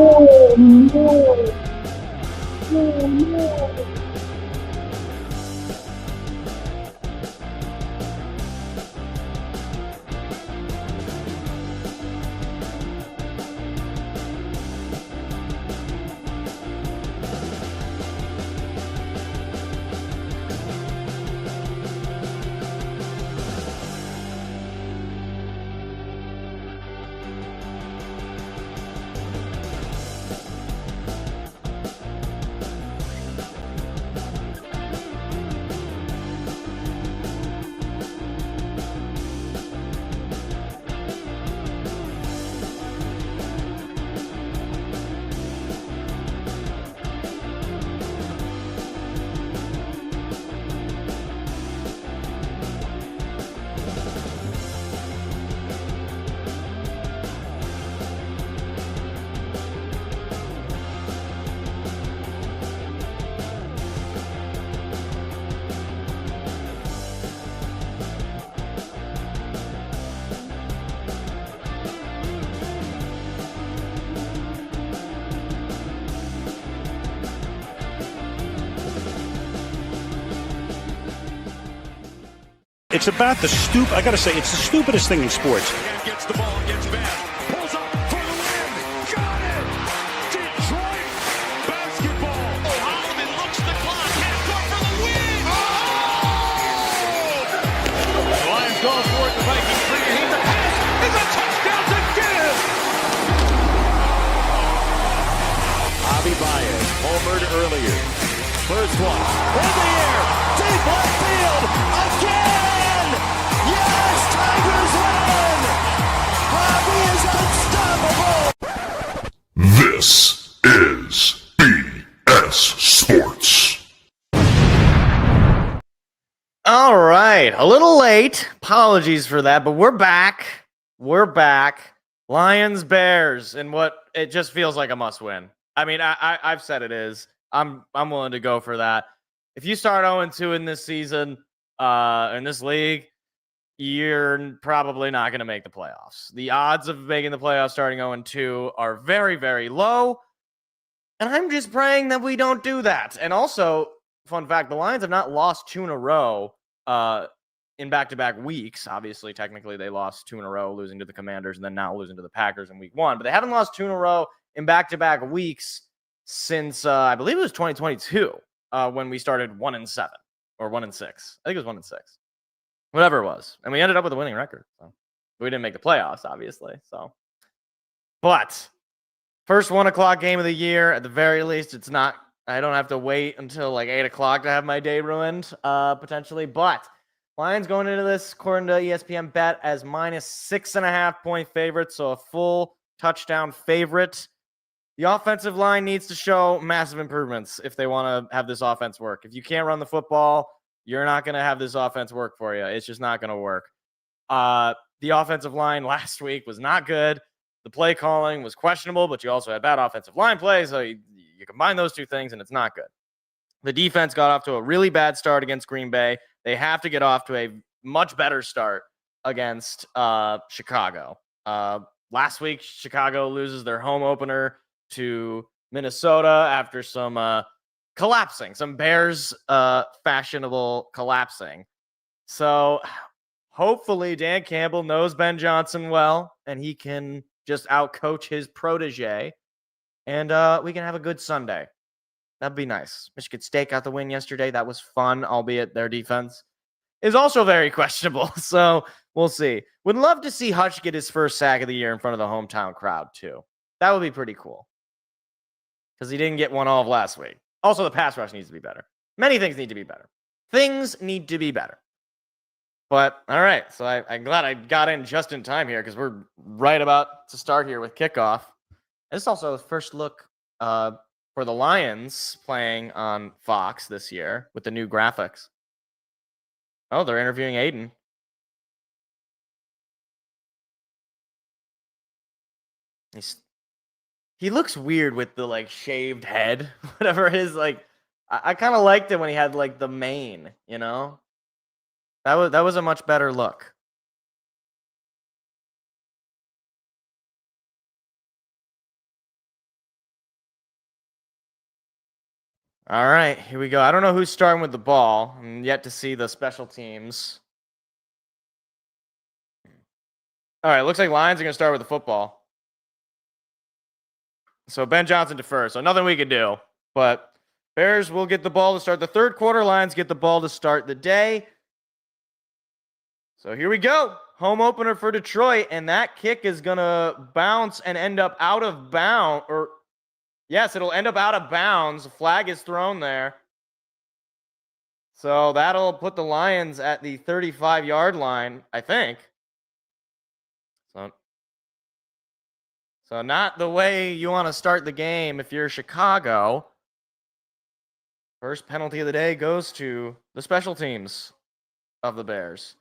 Oh no! Oh no! It's about the I gotta say, it's the stupidest thing in sports. Gets the ball, gets back, pulls up for the win. Got it! Detroit basketball. Oh, Holloman looks the clock. Can't go for the win. Oh! The Lions go for it. The Vikings bring it. The pass is a touchdown to give. Javi Baez homered earlier. First one in the air, deep left field again. Yes, Tigers win! Javi is unstoppable! This is BS Sports. All right, a little late. Apologies for that, but we're back. We're back. Lions, Bears, and what it just feels like a must-win. I mean, I've said it is. I'm willing to go for that. If you start 0-2 in this season, in this league, you're probably not going to make the playoffs. The odds of making the playoffs starting 0-2 are very, very low. And I'm just praying that we don't do that. And also, fun fact, the Lions have not lost 2 in a row in back-to-back weeks. Obviously, technically, they lost 2 in a row, losing to the Commanders and then now losing to the Packers in week 1. But they haven't lost 2 in a row in back-to-back weeks since, I believe it was 2022, when we started 1-7 or 1-6. I think it was 1-6. Whatever it was. And we ended up with a winning record. So we didn't make the playoffs, obviously. So, but first 1 o'clock game of the year, at the very least, it's not, I don't have to wait until like 8 o'clock to have my day ruined, potentially. But Lions going into this, according to ESPN Bet, as minus 6.5 point favorite. So a full touchdown favorite. The offensive line needs to show massive improvements if they want to have this offense work. If you can't run the football, you're not going to have this offense work for you. It's just not going to work. The offensive line last week was not good. The play calling was questionable, but you also had bad offensive line play. So you combine those two things, and it's not good. The defense got off to a really bad start against Green Bay. They have to get off to a much better start against Chicago. Last week, Chicago loses their home opener to Minnesota after some collapsing, some Bears fashionable collapsing. So hopefully Dan Campbell knows Ben Johnson well, and he can just outcoach his protege, and we can have a good Sunday. That'd be nice. Michigan State got the win yesterday. That was fun, albeit their defense is also very questionable. So we'll see. Would love to see Hutch get his first sack of the year in front of the hometown crowd, too. That would be pretty cool, because he didn't get one all of last week. Also, the pass rush needs to be better. Many things need to be better. Things need to be better. But, all right. So I'm glad I got in just in time here, because we're right about to start here with kickoff. This is also the first look for the Lions playing on Fox this year with the new graphics. Oh, they're interviewing Aiden. He looks weird with the like shaved head, whatever it is. Like, I kind of liked it when he had like the mane, you know? That was a much better look. All right, here we go. I don't know who's starting with the ball. I'm yet to see the special teams. All right, looks like Lions are going to start with the football. So Ben Johnson defers. So nothing we can do. But Bears will get the ball to start the third quarter. Lions get the ball to start the day. So here we go. Home opener for Detroit. And that kick is going to bounce and end up out of bounds. Or, yes, it'll end up out of bounds. A flag is thrown there. So that'll put the Lions at the 35-yard line, I think. So not the way you want to start the game if you're Chicago. First penalty of the day goes to the special teams of the Bears.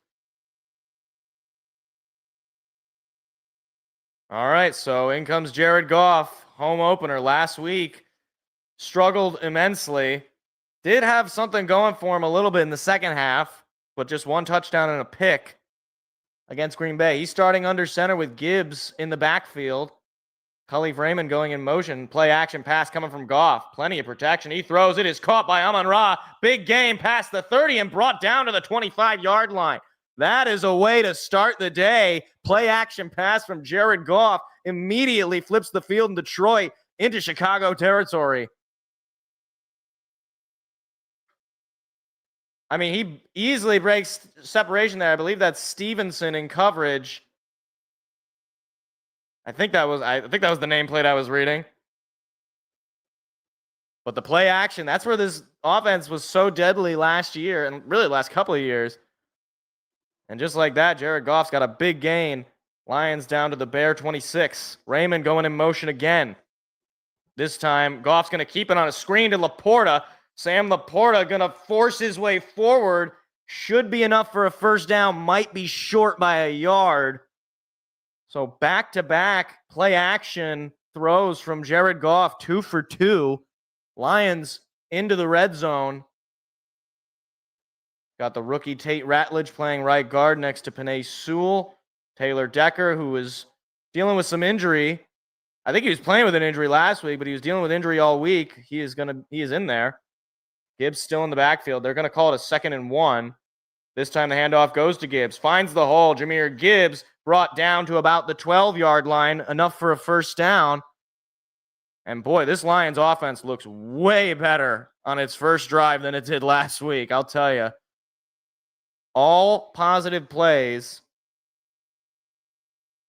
All right, so in comes Jared Goff, home opener last week. Struggled immensely. Did have something going for him a little bit in the second half, but just one touchdown and a pick against Green Bay. He's starting under center with Gibbs in the backfield. Khalif Raymond going in motion. Play action pass coming from Goff. Plenty of protection. He throws. It is caught by Amon-Ra. Big game past the 30 and brought down to the 25-yard line. That is a way to start the day. Play action pass from Jared Goff immediately flips the field in Detroit into Chicago territory. I mean, he easily breaks separation there. I believe that's Stevenson in coverage. I think that was the nameplate I was reading. But the play action, that's where this offense was so deadly last year and really the last couple of years. And just like that, Jared Goff's got a big gain. Lions down to the Bear 26. Raymond going in motion again. This time, Goff's going to keep it on a screen to Laporta. Sam Laporta going to force his way forward. Should be enough for a first down. Might be short by a yard. So back-to-back play action throws from Jared Goff, 2 for 2. Lions into the red zone. Got the rookie Tate Ratledge playing right guard next to Penei Sewell. Taylor Decker, who is dealing with some injury. I think he was playing with an injury last week, but he was dealing with injury all week. He is in there. Gibbs still in the backfield. They're going to call it a 2nd and 1. This time the handoff goes to Gibbs. Finds the hole. Jahmyr Gibbs brought down to about the 12-yard line, enough for a first down. And boy, this Lions offense looks way better on its first drive than it did last week, I'll tell you. All positive plays.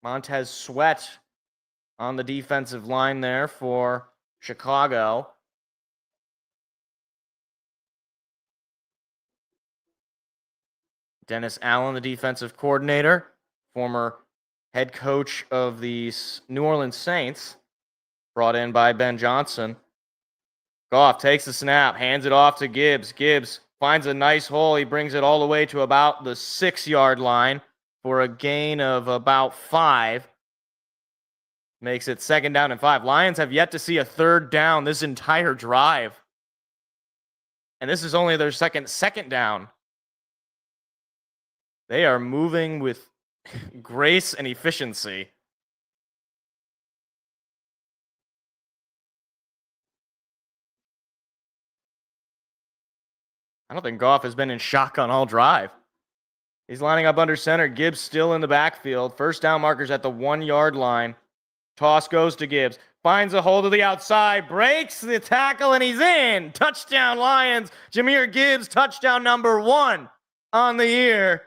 Montez Sweat on the defensive line there for Chicago. Dennis Allen, the defensive coordinator, former head coach of the New Orleans Saints, brought in by Ben Johnson. Goff takes the snap, hands it off to Gibbs. Gibbs finds a nice hole. He brings it all the way to about the 6-yard line for a gain of about 5. Makes it 2nd down and 5. Lions have yet to see a 3rd down this entire drive. And this is only their second down. They are moving with grace and efficiency. I don't think Goff has been in shotgun all drive. He's lining up under center. Gibbs still in the backfield. First down markers at the 1-yard line. Toss goes to Gibbs. Finds a hole to the outside. Breaks the tackle, and he's in. Touchdown, Lions. Jahmyr Gibbs, touchdown number 1 on the year.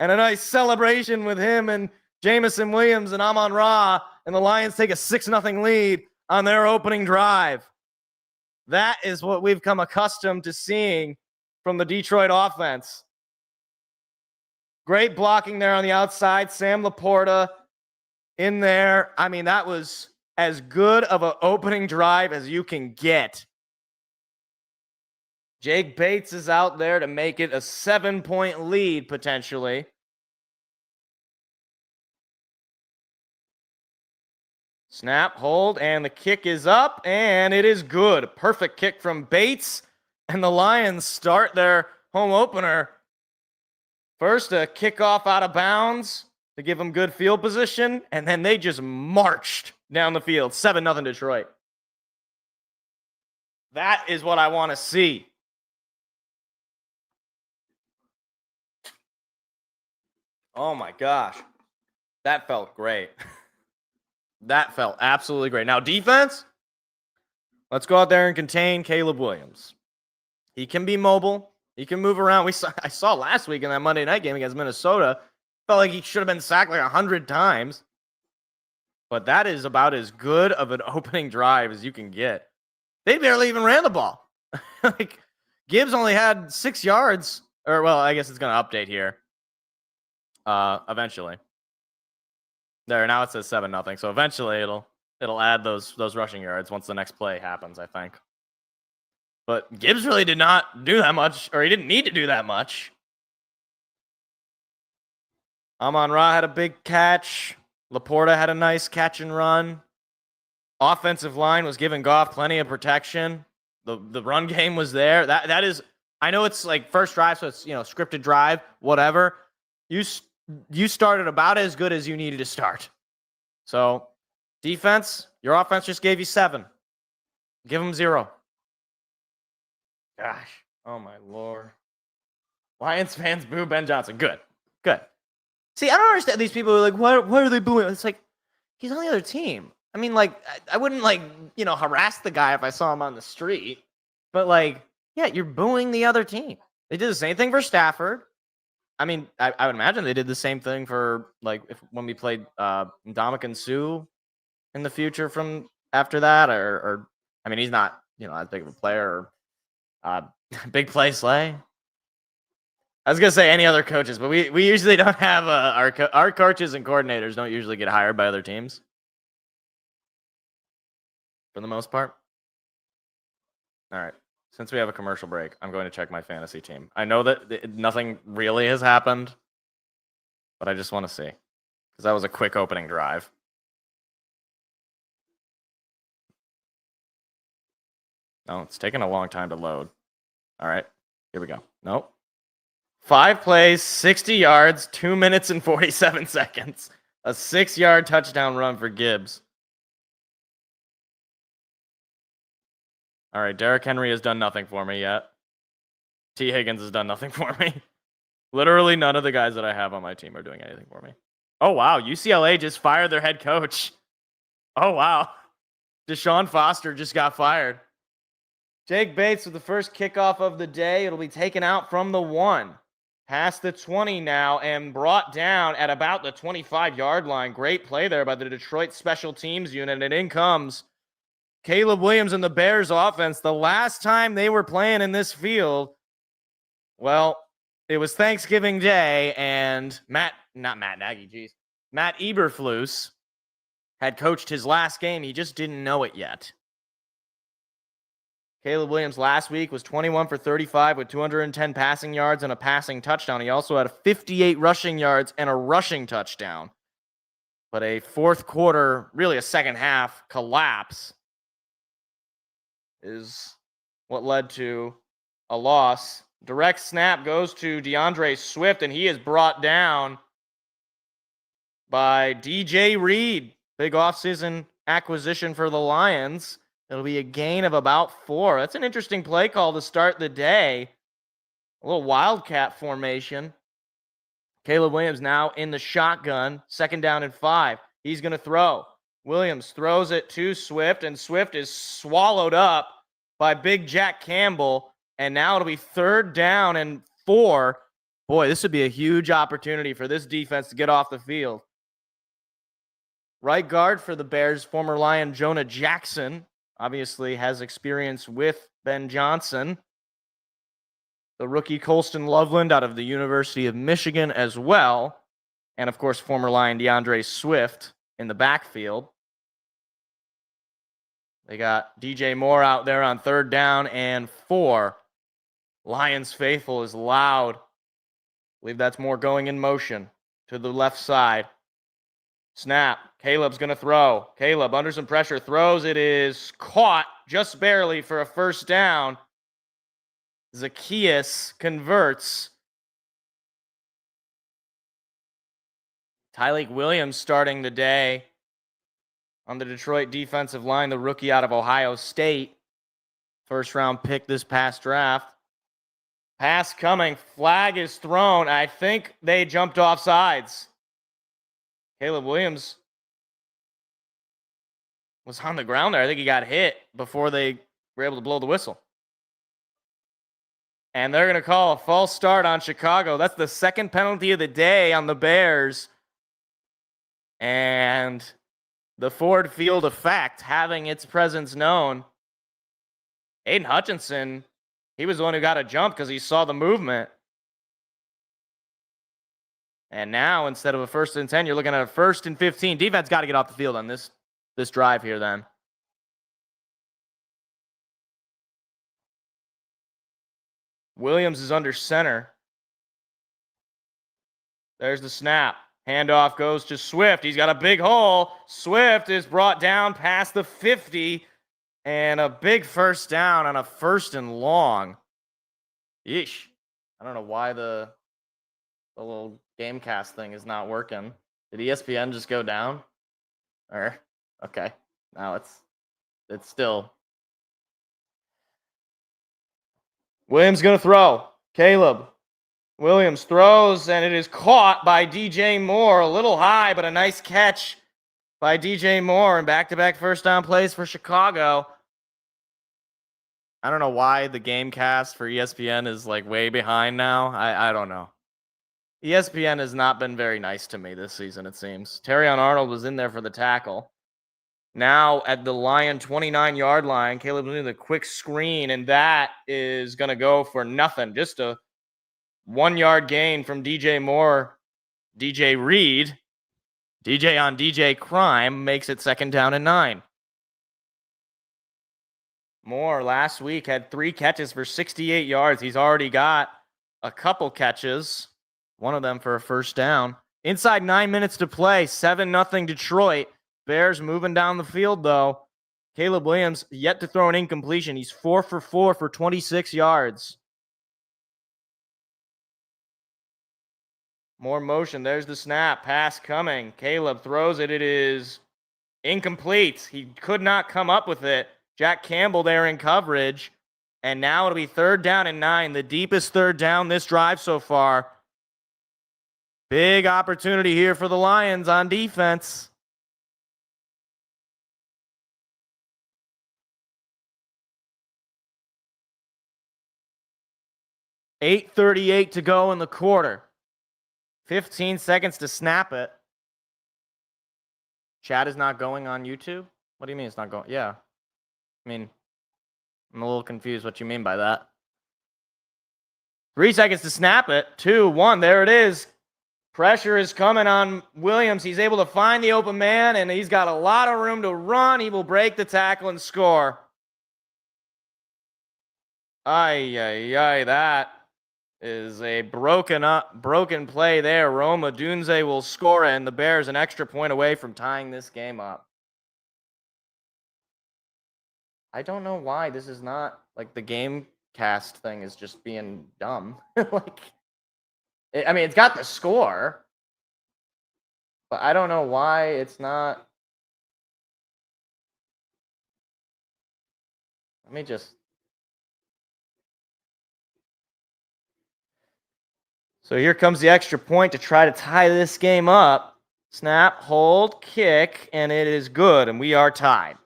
And a nice celebration with him and Jamison Williams and Amon-Ra. And the Lions take a 6-0 lead on their opening drive. That is what we've come accustomed to seeing from the Detroit offense. Great blocking there on the outside. Sam Laporta in there. I mean, that was as good of an opening drive as you can get. Jake Bates is out there to make it a 7-point lead, potentially. Snap, hold, and the kick is up, and it is good. Perfect kick from Bates, and the Lions start their home opener. First, a kickoff out of bounds to give them good field position, and then they just marched down the field. 7-0 Detroit. That is what I want to see. Oh my gosh. That felt great. That felt absolutely great. Now, defense, let's go out there and contain Caleb Williams. He can be mobile. He can move around. I saw last week in that Monday night game against Minnesota, felt like he should have been sacked like 100 times. But that is about as good of an opening drive as you can get. They barely even ran the ball. Like, Gibbs only had 6 yards. Or, well, I guess it's going to update here. Eventually. There, now it says 7-0. So eventually it'll add those rushing yards once the next play happens, I think. But Gibbs really did not do that much, or he didn't need to do that much. Amon-Ra had a big catch. Laporta had a nice catch and run. Offensive line was giving Goff plenty of protection. The run game was there. That is, I know it's like first drive, so it's, scripted drive, whatever. You started about as good as you needed to start. So, defense, your offense just gave you 7. Give them 0. Gosh. Oh, my Lord. Lions fans boo Ben Johnson. Good. See, I don't understand these people who are like, why are they booing? It's like, he's on the other team. I mean, like, I wouldn't, harass the guy if I saw him on the street. But, yeah, you're booing the other team. They did the same thing for Stafford. I mean, I would imagine they did the same thing for, when we played Ndamukong Suh in the future from after that. Or I mean, he's not, as big of a player. Big play Slay. I was going to say any other coaches, but we usually don't have our coaches and coordinators don't usually get hired by other teams. For the most part. All right. Since we have a commercial break, I'm going to check my fantasy team. I know that nothing really has happened, but I just want to see. Because that was a quick opening drive. No, it's taking a long time to load. All right. Here we go. Nope. 5 plays, 60 yards, 2 minutes and 47 seconds. A 6-yard touchdown run for Gibbs. All right, Derrick Henry has done nothing for me yet. T. Higgins has done nothing for me. Literally none of the guys that I have on my team are doing anything for me. Oh, wow. UCLA just fired their head coach. Oh, wow. Deshaun Foster just got fired. Jake Bates with the first kickoff of the day. It'll be taken out from the 1. Past the 20 now and brought down at about the 25-yard line. Great play there by the Detroit special teams unit. And in comes Caleb Williams and the Bears offense. The last time they were playing in this field, well, it was Thanksgiving Day, and Matt Eberflus had coached his last game. He just didn't know it yet. Caleb Williams last week was 21 for 35 with 210 passing yards and a passing touchdown. He also had 58 rushing yards and a rushing touchdown. But a fourth quarter, really a second half collapse is what led to a loss. Direct snap goes to DeAndre Swift, and he is brought down by DJ Reed. Big offseason acquisition for the Lions. It'll be a gain of about 4. That's an interesting play call to start the day. A little wildcat formation. Caleb Williams now in the shotgun. 2nd down and 5. He's going to throw. Williams throws it to Swift, and Swift is swallowed up by Big Jack Campbell. And now it'll be 3rd down and 4. Boy, this would be a huge opportunity for this defense to get off the field. Right guard for the Bears, former Lion Jonah Jackson, obviously has experience with Ben Johnson. The rookie Colston Loveland out of the University of Michigan as well. And, of course, former Lion DeAndre Swift in the backfield. They got DJ Moore out there on 3rd down and 4. Lions faithful is loud. I believe that's Moore going in motion to the left side. Snap. Caleb's going to throw. Caleb under some pressure throws. It is caught just barely for a 1st down. Zacchaeus converts. Tyleik Williams starting the day on the Detroit defensive line, the rookie out of Ohio State. first round pick this past draft. Pass coming. Flag is thrown. I think they jumped off sides. Caleb Williams was on the ground there. I think he got hit before they were able to blow the whistle. And they're going to call a false start on Chicago. That's the second penalty of the day on the Bears. And the Ford Field effect having its presence known. Aiden Hutchinson, he was the one who got a jump because he saw the movement. And now, instead of a 1st and 10, you're looking at a 1st and 15. Defense got to get off the field on this drive here then. Williams is under center. There's the snap. Handoff goes to Swift. He's got a big hole. Swift is brought down past the 50. And a big first down on a 1st and long. Yeesh. I don't know why the little Gamecast thing is not working. Did ESPN just go down? Or okay. Now it's still. Williams going to throw. Caleb Williams throws, and it is caught by DJ Moore. A little high, but a nice catch by DJ Moore. And back-to-back first down plays for Chicago. I don't know why the Gamecast for ESPN is like way behind now. I don't know. ESPN has not been very nice to me this season, it seems. Terrion Arnold was in there for the tackle. Now at the Lion 29-yard line, Caleb doing the quick screen, and that is going to go for nothing. Just a 1-yard gain from DJ Moore. DJ Reed. DJ on DJ crime makes it 2nd down and 9. Moore last week had 3 catches for 68 yards. He's already got a couple catches, one of them for a first down. Inside 9 minutes to play, 7-0 Detroit. Bears moving down the field, though. Caleb Williams yet to throw an incompletion. He's 4 for 4 for 26 yards. More motion. There's the snap. Pass coming. Caleb throws it. It is incomplete. He could not come up with it. Jack Campbell there in coverage. And now it'll be 3rd down and 9. The deepest 3rd down this drive so far. Big opportunity here for the Lions on defense. $8:38 to go in the quarter. 15 seconds to snap it. Chat is not going on YouTube? What do you mean it's not going? Yeah. I mean, I'm a little confused what you mean by that. 3 seconds to snap it. 2, 1. There it is. Pressure is coming on Williams. He's able to find the open man, and he's got a lot of room to run. He will break the tackle and score. That is a broken play there. Roma Dunze will score it, and the Bears an extra point away from tying this game up. I don't know why this is not, like, the game cast thing is just being dumb. It's got the score, but I don't know why it's not. Let me just. So here comes the extra point to try to tie this game up. Snap, hold, kick, and it is good, and we are tied.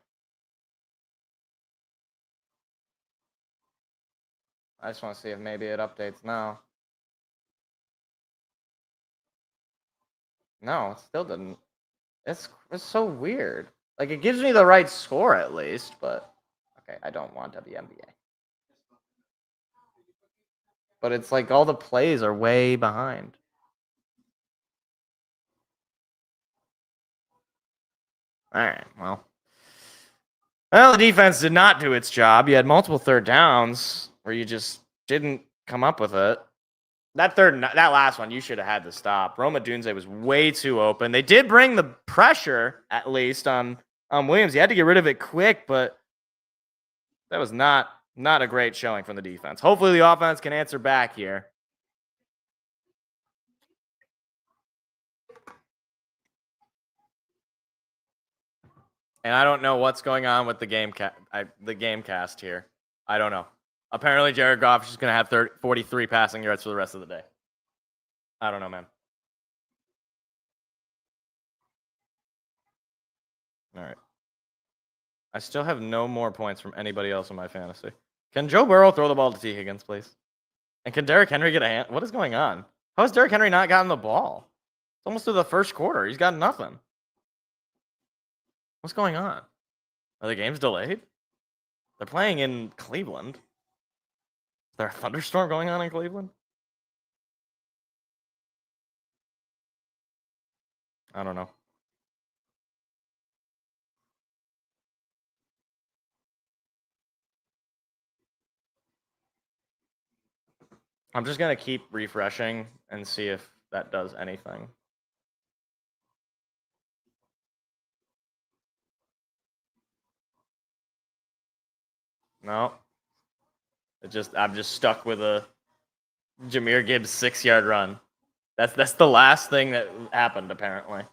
I just want to see if maybe it updates now. No, it still didn't. It's so weird. Like, it gives me the right score at least, but okay, I don't want WNBA. But it's like all the plays are way behind. All right, well, the defense did not do its job. You had multiple 3rd downs where you just didn't come up with it. That last one, you should have had to stop. Roma Dunze was way too open. They did bring the pressure, at least, on Williams. He had to get rid of it quick, but that was not a great showing from the defense. Hopefully the offense can answer back here. And I don't know what's going on with the game cast here. I don't know. Apparently, Jared Goff is just going to have 43 passing yards for the rest of the day. I don't know, man. All right. I still have no more points from anybody else in my fantasy. Can Joe Burrow throw the ball to T. Higgins, please? And can Derrick Henry get a hand? What is going on? How has Derrick Henry not gotten the ball? It's almost through the first quarter. He's got nothing. What's going on? Are the games delayed? They're playing in Cleveland. Is there a thunderstorm going on in Cleveland? I don't know. I'm just going to keep refreshing and see if that does anything. No. I'm just stuck with a Jahmyr Gibbs 6-yard run. That's the last thing that happened, apparently.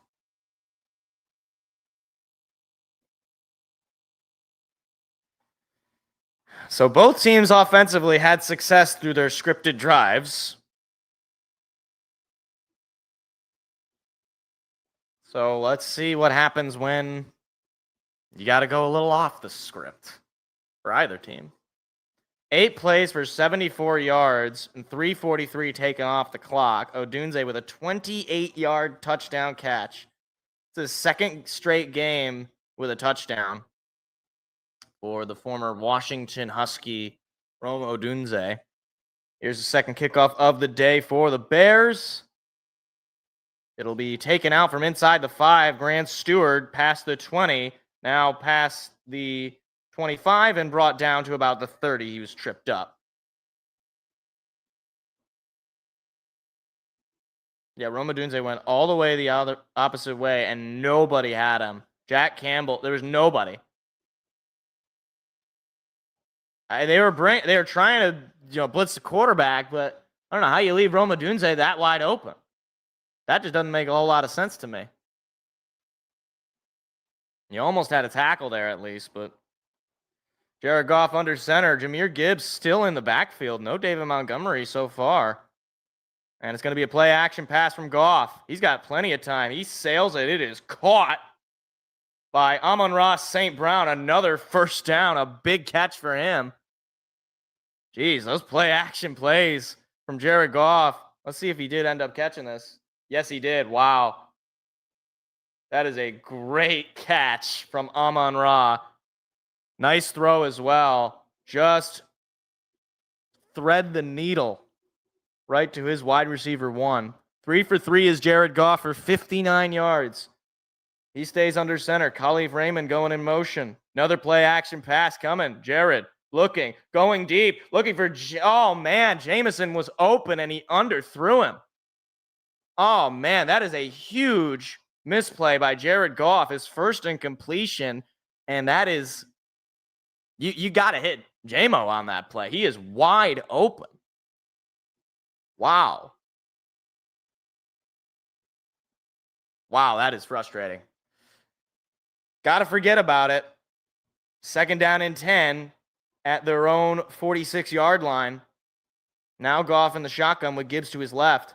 So both teams offensively had success through their scripted drives. So let's see what happens when you got to go a little off the script for either team. 8 plays for 74 yards and 3:43 taken off the clock. Odunze with a 28-yard touchdown catch. It's his second straight game with a touchdown for the former Washington Husky, Rome Odunze. Here's the second kickoff of the day for the Bears. It'll be taken out from inside the 5. Grant Stewart past the 20, now past the 25 and brought down to about the 30. He was tripped up. Yeah, Rome Odunze went all the way the other opposite way, and nobody had him. Jack Campbell, there was nobody. They were trying to blitz the quarterback, but I don't know how you leave Rome Odunze that wide open. That just doesn't make a whole lot of sense to me. You almost had a tackle there at least, but Jared Goff under center. Jahmyr Gibbs still in the backfield. No David Montgomery so far. And it's going to be a play action pass from Goff. He's got plenty of time. He sails it. It is caught by Amon-Ra St. Brown. Another first down. A big catch for him. Jeez, those play action plays from Jared Goff. Let's see if he did end up catching this. Yes, he did. Wow. That is a great catch from Amon-Ra. Nice throw as well. Just thread the needle right to his wide receiver 1. 3 for 3 is Jared Goff for 59 yards. He stays under center. Khalif Raymond going in motion. Another play action pass coming. Jared looking, going deep, looking for, oh man, Jameson was open and he underthrew him. Oh man, that is a huge misplay by Jared Goff. His first incompletion, and that is, you got to hit J-Mo on that play. He is wide open. Wow. Wow, that is frustrating. Got to forget about it. 2nd down and 10 at their own 46-yard line. Now Goff in the shotgun with Gibbs to his left.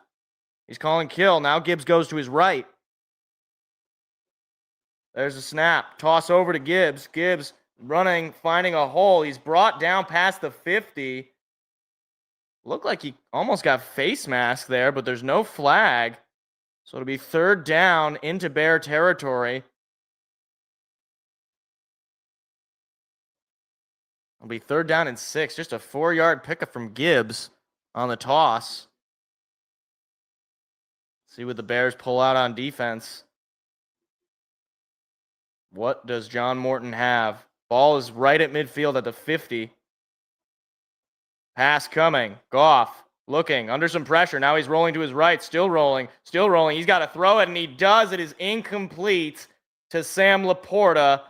He's calling kill. Now Gibbs goes to his right. There's a snap. Toss over to Gibbs. Gibbs running, finding a hole. He's brought down past the 50. Looked like he almost got face masked there, but there's no flag. So it'll be 3rd down into Bear territory. It'll be 3rd down and 6. Just a 4-yard pickup from Gibbs on the toss. See what the Bears pull out on defense. What does John Morton have? Ball is right at midfield at the 50. Pass coming. Goff looking under some pressure. Now he's rolling to his right. Still rolling. Still rolling. He's got to throw it, and he does. It is incomplete to Sam Laporta.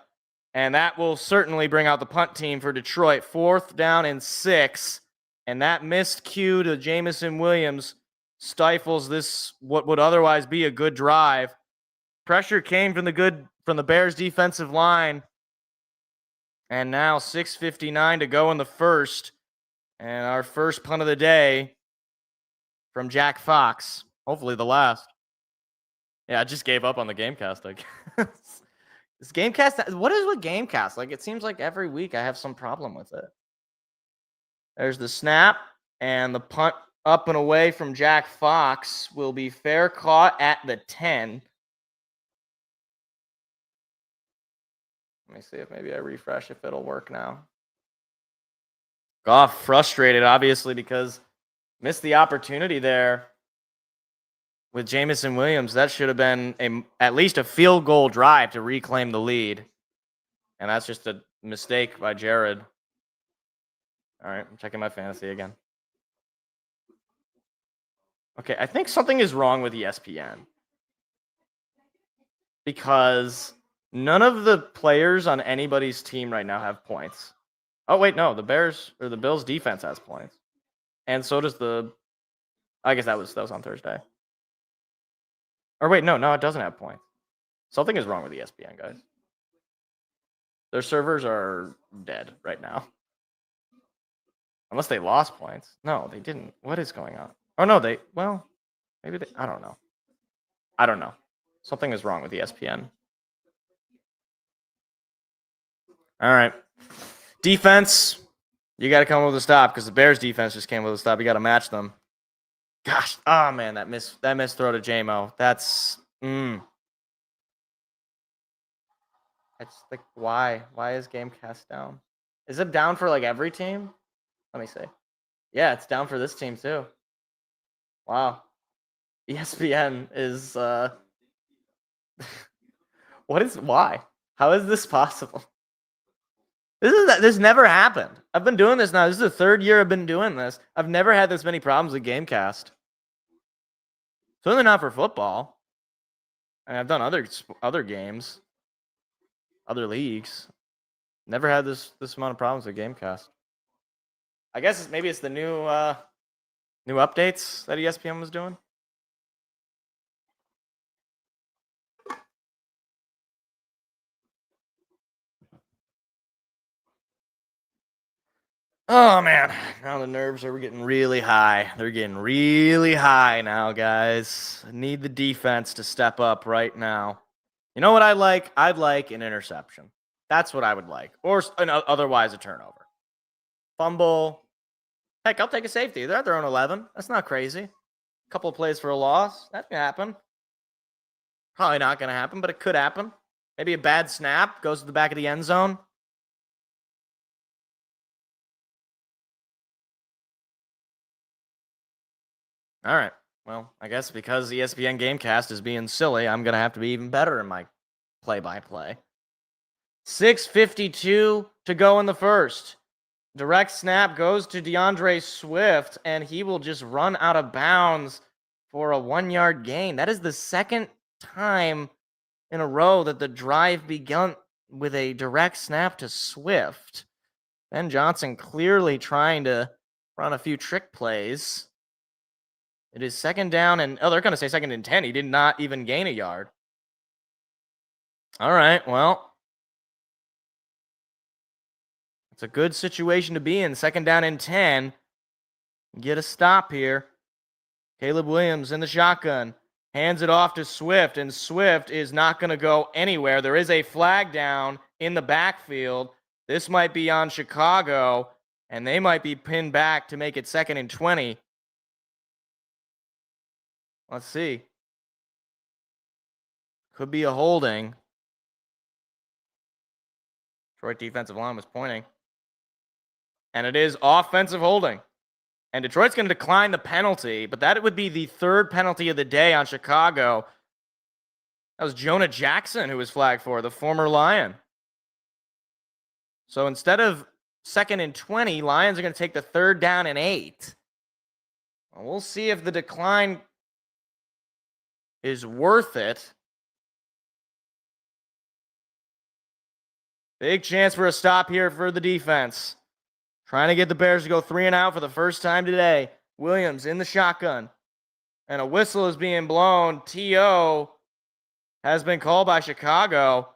And that will certainly bring out the punt team for Detroit. 4th down and 6. And that missed cue to Jameson Williams stifles this, what would otherwise be a good drive. Pressure came from the Bears defensive line. And now 6:59 to go in the first. And our first punt of the day from Jack Fox. Hopefully the last. Yeah, I just gave up on the Gamecast, I guess. This Gamecast, what is with Gamecast? Like, it seems like every week I have some problem with it. There's the snap, and the punt up and away from Jack Fox will be fair caught at the 10. Let me see if maybe I refresh if it'll work now. Goff frustrated, obviously, because missed the opportunity there with Jamison Williams. That should have been at least a field goal drive to reclaim the lead. And that's just a mistake by Jared. All right, I'm checking my fantasy again. Okay, I think something is wrong with ESPN. Because none of the players on anybody's team right now have points. Oh, wait, no, the Bills defense has points. And so does I guess that was on Thursday. Or wait, no, it doesn't have points. Something is wrong with ESPN, guys. Their servers are dead right now. Unless they lost points. No, they didn't. What is going on? Oh, no, maybe they, I don't know. Something is wrong with ESPN. All right. Defense, you got to come up with a stop because the Bears defense just came with a stop. You got to match them. Gosh, oh man, that miss throw to JMO. That's That's like why is Gamecast down? Is it down for like every team? Let me see. Yeah, it's down for this team too. Wow. ESPN is why? How is this possible? This never happened. I've been doing this now. This is the third year I've been doing this. I've never had this many problems with Gamecast. Certainly not for football. And I've done other games, other leagues. Never had this amount of problems with Gamecast. I guess maybe it's the new updates that ESPN was doing. Oh, man. Now the nerves are getting really high. They're getting really high now, guys. I need the defense to step up right now. You know what I'd like? I'd like an interception. That's what I would like. Or otherwise a turnover. Fumble. Heck, I'll take a safety. They're at their own 11. That's not crazy. A couple of plays for a loss. That can happen. Probably not going to happen, but it could happen. Maybe a bad snap goes to the back of the end zone. All right. Well, I guess because ESPN Gamecast is being silly, I'm going to have to be even better in my play-by-play. 6:52 to go in the first. Direct snap goes to DeAndre Swift, and he will just run out of bounds for a 1-yard gain. That is the second time in a row that the drive begun with a direct snap to Swift. Ben Johnson clearly trying to run a few trick plays. It is second down, and they're going to say second and 10. He did not even gain a yard. All right, well, it's a good situation to be in. Second down and 10. Get a stop here. Caleb Williams in the shotgun. Hands it off to Swift, and Swift is not going to go anywhere. There is a flag down in the backfield. This might be on Chicago, and they might be pinned back to make it second and 20. Let's see. Could be a holding. Detroit defensive line was pointing. And it is offensive holding. And Detroit's going to decline the penalty, but that would be the third penalty of the day on Chicago. That was Jonah Jackson who was flagged for, the former Lion. So instead of second and 20, Lions are going to take the third down and 8. Well, we'll see if the decline is worth it. Big chance for a stop here for the defense. Trying to get the Bears to go 3 and out for the first time today. Williams in the shotgun. And a whistle is being blown. T.O. has been called by Chicago.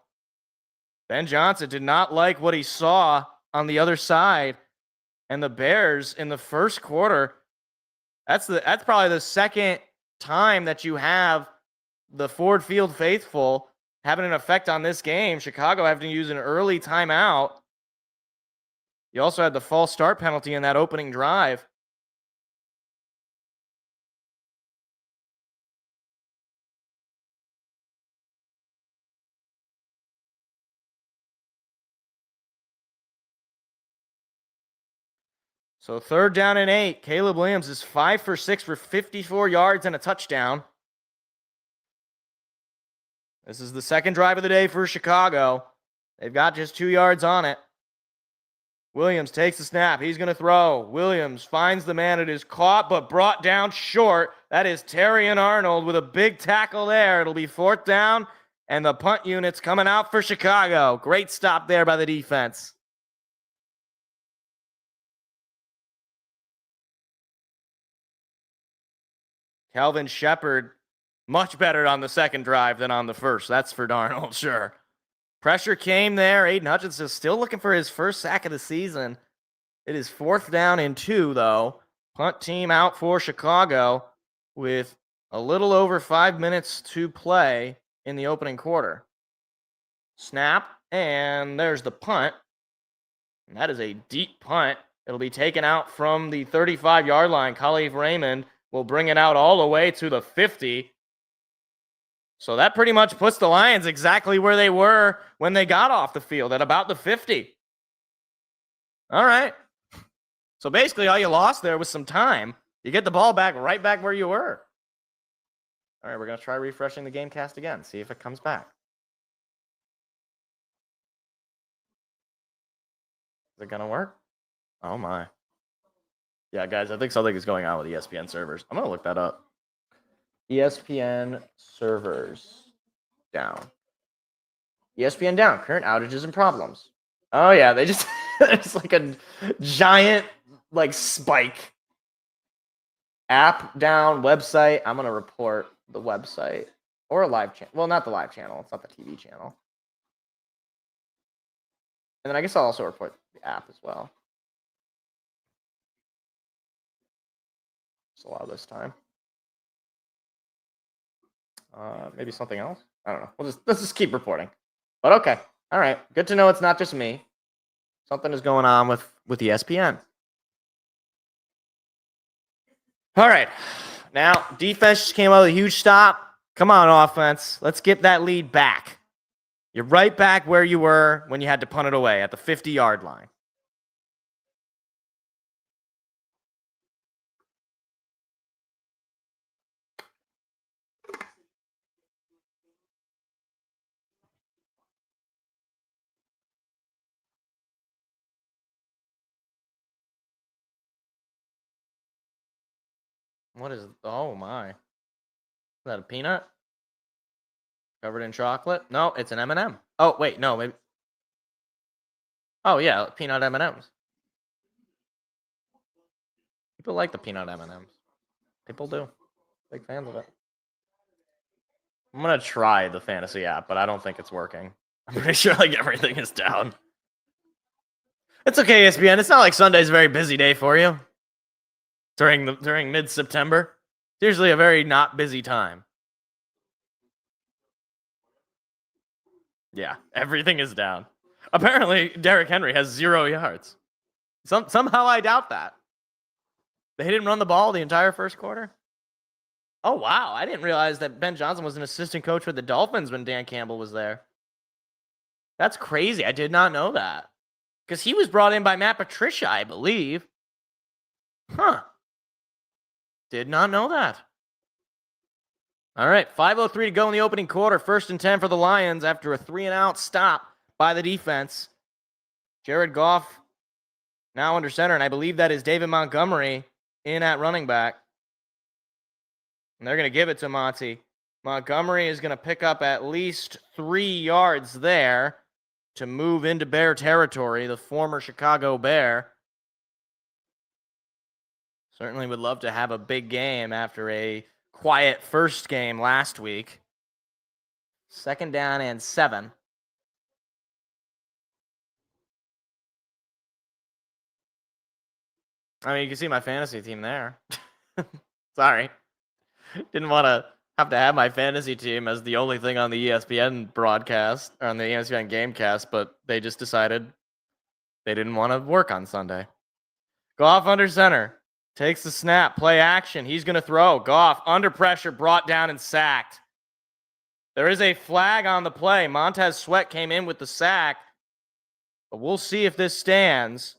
Ben Johnson did not like what he saw on the other side. And the Bears in the first quarter, that's probably the second time that you have the Ford Field faithful having an effect on this game. Chicago having to use an early timeout. You also had the false start penalty in that opening drive. So 3rd down and 8. Caleb Williams is 5 for 6 for 54 yards and a touchdown. This is the second drive of the day for Chicago. They've got just 2 yards on it. Williams takes the snap. He's going to throw. Williams finds the man. It is caught but brought down short. That is Terrion Arnold with a big tackle there. It'll be 4th down, and the punt unit's coming out for Chicago. Great stop there by the defense. Calvin Shepard, much better on the second drive than on the first. That's for Darnold, sure. Pressure came there. Aiden Hutchinson is still looking for his first sack of the season. It is 4th down and 2, though. Punt team out for Chicago with a little over 5 minutes to play in the opening quarter. Snap, and there's the punt. And that is a deep punt. It'll be taken out from the 35-yard line. Khalif Raymond will bring it out all the way to the 50. So that pretty much puts the Lions exactly where they were when they got off the field, at about the 50. All right. So basically all you lost there was some time. You get the ball back right back where you were. All right, we're going to try refreshing the Gamecast again, see if it comes back. Is it going to work? Oh, my. Yeah, guys, I think something is going on with ESPN servers. I'm going to look that up. ESPN servers down. ESPN down. Current outages and problems. Oh, yeah, they just... it's like a giant, like, spike. App down, website. I'm going to report the website. Or a live channel. Well, not the live channel. It's not the TV channel. And then I guess I'll also report the app as well. Just allow this time. Maybe something else? I don't know. Let's just keep reporting. But okay. All right. Good to know it's not just me. Something is going on with ESPN. All right. Now, defense just came out with a huge stop. Come on, offense. Let's get that lead back. You're right back where you were when you had to punt it away at the 50-yard line. What is... Oh, my. Is that a peanut? Covered in chocolate? No, it's an M&M. Oh, wait, no, maybe... Oh, yeah, peanut M&Ms. People like the peanut M&Ms. People do. Big fans of it. I'm going to try the fantasy app, but I don't think it's working. I'm pretty sure, like, everything is down. It's okay, ESPN. It's not like Sunday's a very busy day for you. During mid-September. It's usually a very not busy time. Yeah, everything is down. Apparently, Derrick Henry has 0 yards. Somehow I doubt that. They didn't run the ball the entire first quarter? Oh, wow. I didn't realize that Ben Johnson was an assistant coach with the Dolphins when Dan Campbell was there. That's crazy. I did not know that. Because he was brought in by Matt Patricia, I believe. Huh. Did not know that. All right, 5:03 to go in the opening quarter. 1st and 10 for the Lions after a 3-and-out stop by the defense. Jared Goff now under center, and I believe that is David Montgomery in at running back. And they're going to give it to Monty. Montgomery is going to pick up at least 3 yards there to move into Bear territory, the former Chicago Bear. Certainly would love to have a big game after a quiet first game last week. 2nd down and 7. I mean, you can see my fantasy team there. Sorry. Didn't want to have my fantasy team as the only thing on the ESPN broadcast, or on the ESPN Gamecast, but they just decided they didn't want to work on Sunday. Goff under center. Takes the snap. Play action. He's going to throw. Goff under pressure, brought down and sacked. There is a flag on the play. Montez Sweat came in with the sack, but we'll see if this stands.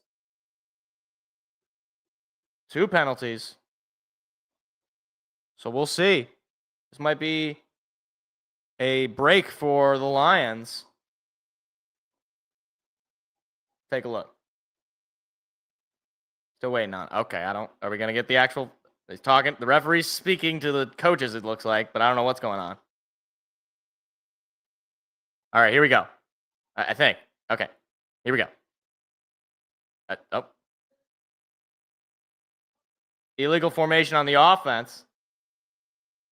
2 penalties. So we'll see. This might be a break for the Lions. Take a look. Still waiting on. Okay, are we going to get the actual. He's talking. The referee's speaking to the coaches, it looks like, but I don't know what's going on. All right, here we go. I think. Okay, here we go. Illegal formation on the offense,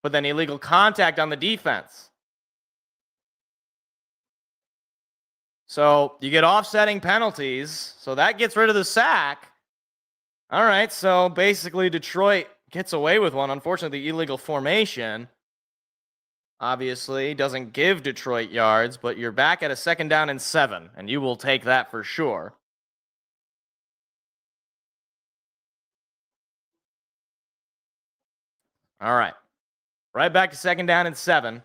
but then illegal contact on the defense. So you get offsetting penalties, so that gets rid of the sack. All right, so basically Detroit gets away with one. Unfortunately, the illegal formation obviously doesn't give Detroit yards, but you're back at a 2nd down and 7, and you will take that for sure. All right. Right back to 2nd down and 7. A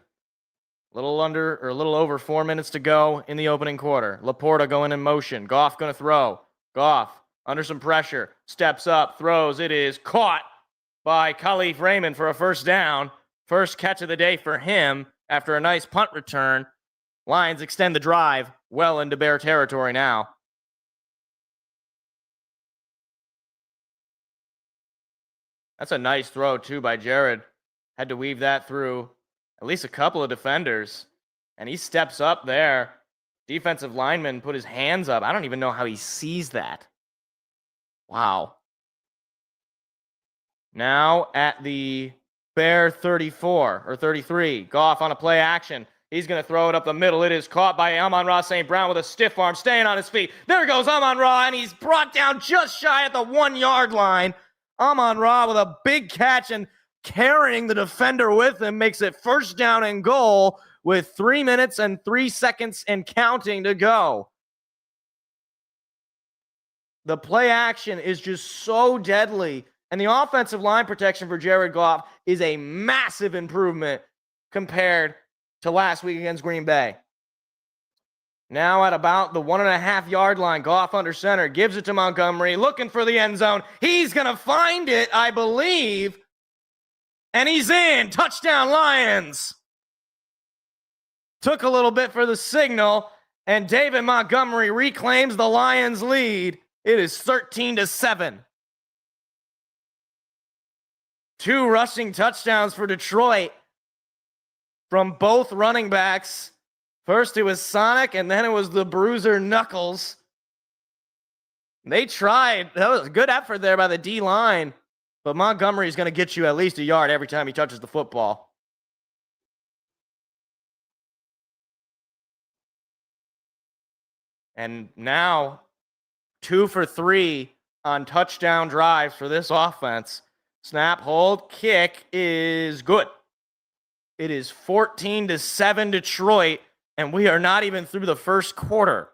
little over 4 minutes to go in the opening quarter. Laporta going in motion. Goff going to throw. Goff under some pressure. Steps up, throws. It is caught by Khalif Raymond for a 1st down. First catch of the day for him after a nice punt return. Lions extend the drive well into Bear territory now. That's a nice throw, too, by Jared. Had to weave that through at least a couple of defenders. And he steps up there. Defensive lineman put his hands up. I don't even know how he sees that. Wow. Now at the Bear 34 or 33. Goff on a play action. He's going to throw it up the middle. It is caught by Amon-Ra St. Brown with a stiff arm, staying on his feet. There goes Amon-Ra, and he's brought down just shy at the 1-yard line. Amon-Ra with a big catch and carrying the defender with him makes it 1st down and goal with 3 minutes and 3 seconds and counting to go. The play action is just so deadly, and the offensive line protection for Jared Goff is a massive improvement compared to last week against Green Bay. Now at about the 1.5-yard line, Goff under center, gives it to Montgomery, looking for the end zone. He's going to find it, I believe. And he's in. Touchdown, Lions. Took a little bit for the signal, and David Montgomery reclaims the Lions' lead. It is 13-7. 2 rushing touchdowns for Detroit from both running backs. First, it was Sonic, and then it was the bruiser Knuckles. They tried. That was a good effort there by the D-line. But Montgomery's going to get you at least a yard every time he touches the football. And now, 2 for 3 on touchdown drives for this offense. Snap, hold, kick is good. It is 14-7 Detroit, and we are not even through the first quarter.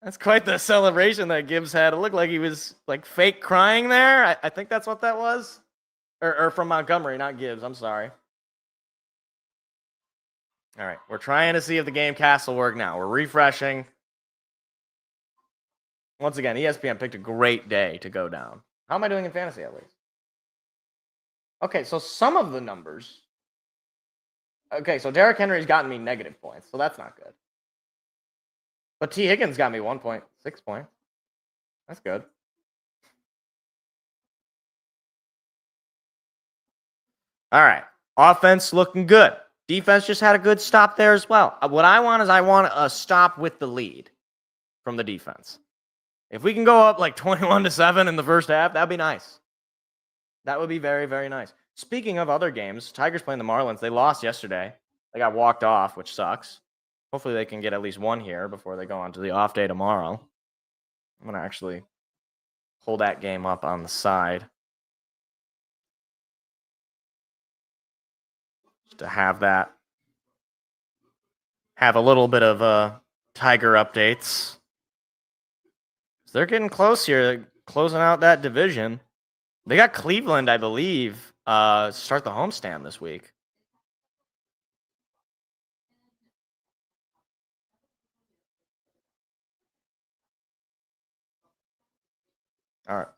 That's quite the celebration that Gibbs had. It looked like he was like fake crying there. I think that's what that was. Or from Montgomery, not Gibbs. I'm sorry. All right. We're trying to see if the game cast will work now. We're refreshing. Once again, ESPN picked a great day to go down. How am I doing in fantasy at least? Okay, so some of the numbers. Okay, so Derrick Henry's gotten me negative points, so that's not good. But T. Higgins got me 1.6 points. That's good. All right. Offense looking good. Defense just had a good stop there as well. What I want is a stop with the lead from the defense. If we can go up like 21-7 in the first half, that'd be nice. That would be very, very nice. Speaking of other games, Tigers playing the Marlins. They lost yesterday. They got walked off, which sucks. Hopefully they can get at least one here before they go on to the off day tomorrow. I'm going to actually pull that game up on the side. Just to have that. Have a little bit of Tiger updates. They're getting close here, closing out that division. They got Cleveland, I believe, start the homestand this week. All right.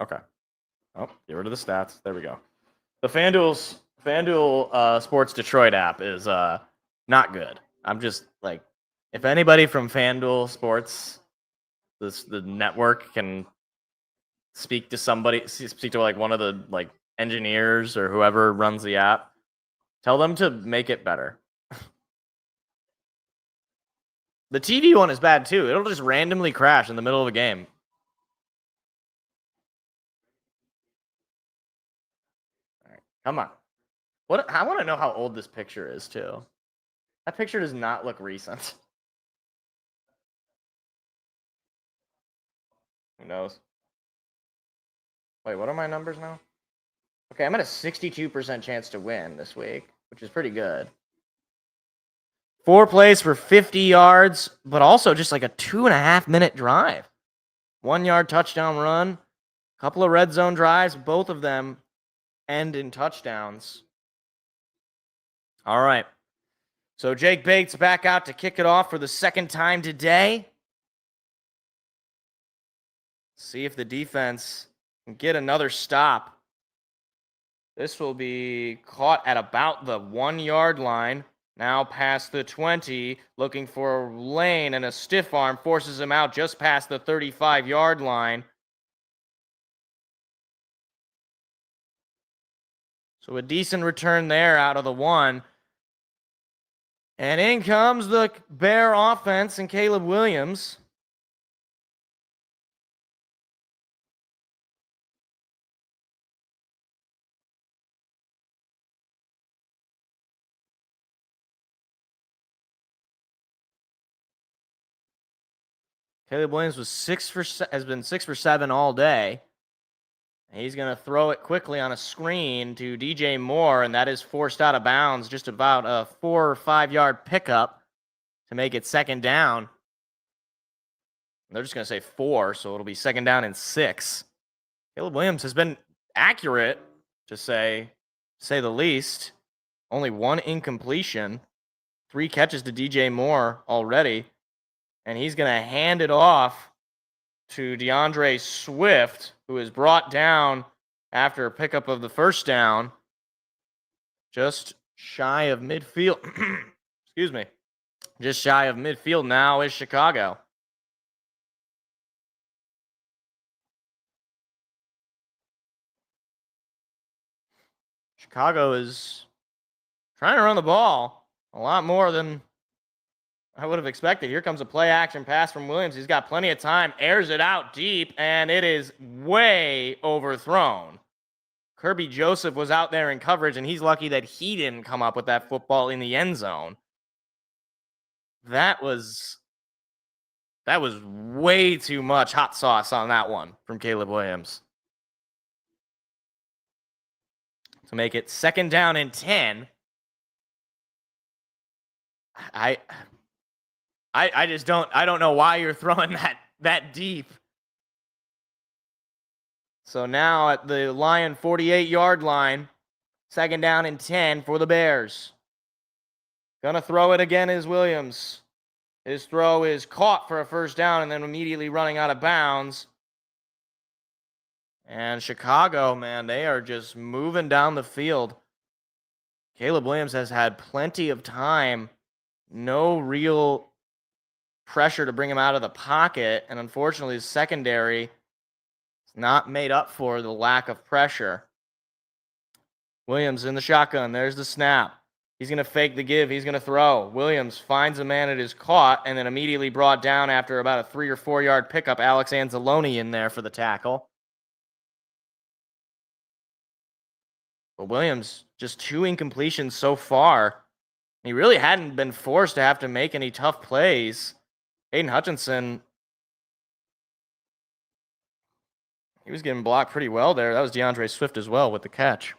Okay. Oh, get rid of the stats. There we go. The FanDuel Sports Detroit app is not good. I'm just like, if anybody from FanDuel Sports, the network, can speak to like one of the like engineers or whoever runs the app, tell them to make it better. The TV one is bad too. It'll just randomly crash in the middle of a game. All right, come on. I want to know how old this picture is too. That picture does not look recent. Who knows? Wait, what are my numbers now? Okay, I'm at a 62% chance to win this week, which is pretty good. 4 plays for 50 yards, but also just like a 2.5 minute drive. 1 yard touchdown run, a couple of red zone drives, both of them end in touchdowns. All right. So Jake Bates back out to kick it off for the second time today. See if the defense can get another stop. This will be caught at about the 1 yard line. Now past the 20, looking for a lane, and a stiff arm forces him out just past the 35-yard line. So a decent return there out of the 1. And in comes the Bear offense and Caleb Williams. Caleb Williams has been 6 for 7 all day. He's going to throw it quickly on a screen to DJ Moore, and that is forced out of bounds, just about a 4 or 5 yard pickup to make it second down. They're just going to say 4, so it'll be second down and 6. Caleb Williams has been accurate, to say the least. Only 1 incompletion, 3 catches to DJ Moore already, and he's going to hand it off to DeAndre Swift, who is brought down after a pickup of the first down, just shy of midfield. Excuse me. Just shy of midfield now is Chicago. Chicago is trying to run the ball a lot more than I would have expected. Here comes a play action pass from Williams. He's got plenty of time, airs it out deep, and it is way overthrown. Kirby Joseph was out there in coverage, and he's lucky that he didn't come up with that football in the end zone. That was way too much hot sauce on that one from Caleb Williams. To make it second down and 10. I just don't know why you're throwing that deep. So now at the Lion 48-yard line, second down and 10 for the Bears. Gonna throw it again is Williams. His throw is caught for a first down and then immediately running out of bounds. And Chicago, man, they are just moving down the field. Caleb Williams has had plenty of time. No real pressure to bring him out of the pocket. And unfortunately, his secondary is not made up for the lack of pressure. Williams in the shotgun. There's the snap. He's going to fake the give. He's going to throw. Williams finds a man. It is caught and then immediately brought down after about a 3 or 4 yard pickup. Alex Anzalone in there for the tackle. But Williams, just 2 incompletions so far. He really hadn't been forced to have to make any tough plays. Aiden Hutchinson, he was getting blocked pretty well there. That was DeAndre Swift as well with the catch.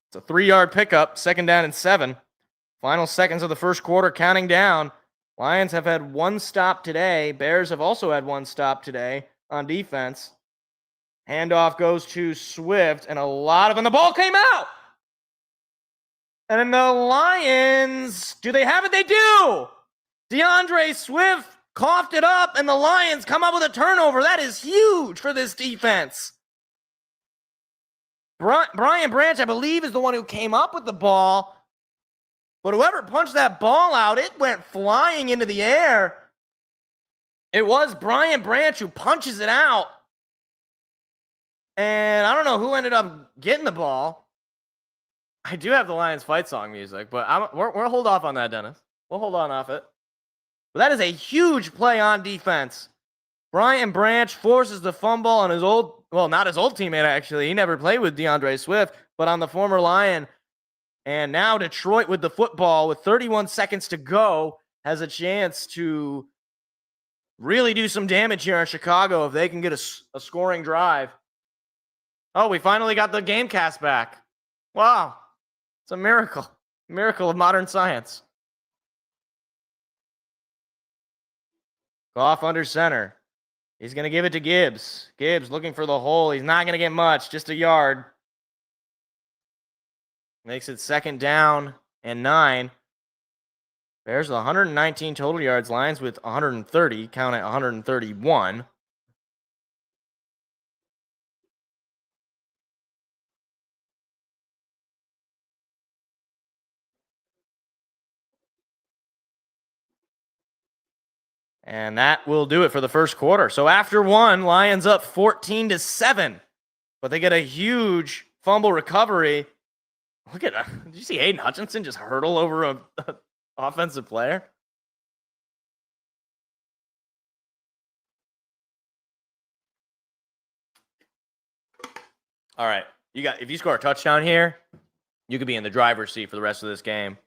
It's a 3-yard pickup, 2nd down and 7. Final seconds of the first quarter counting down. Lions have had 1 stop today. Bears have also had 1 stop today on defense. Handoff goes to Swift, and the ball came out. And then the Lions, do they have it? They do. DeAndre Swift coughed it up, and the Lions come up with a turnover. That is huge for this defense. Brian Branch, I believe, is the one who came up with the ball. But whoever punched that ball out, it went flying into the air. It was Brian Branch who punches it out. And I don't know who ended up getting the ball. I do have the Lions fight song music, but we'll hold off on that, Dennis. We'll hold on off it. But that is a huge play on defense. Brian Branch forces the fumble on his not his old teammate, actually. He never played with DeAndre Swift, but on the former Lion. And now Detroit with the football with 31 seconds to go has a chance to really do some damage here in Chicago if they can get a scoring drive. Oh, we finally got the game cast back. Wow. It's a miracle. Miracle of modern science. Goff under center. He's going to give it to Gibbs. Gibbs looking for the hole. He's not going to get much, just a yard. Makes it 2nd down and 9. Bears with 119 total yards. Lions with 130. Count at 131. And that will do it for the first quarter. So after 1, Lions up 14-7. But they get a huge fumble recovery. Look at that. Did you see Aiden Hutchinson just hurdle over a offensive player? All right. If you score a touchdown here, you could be in the driver's seat for the rest of this game.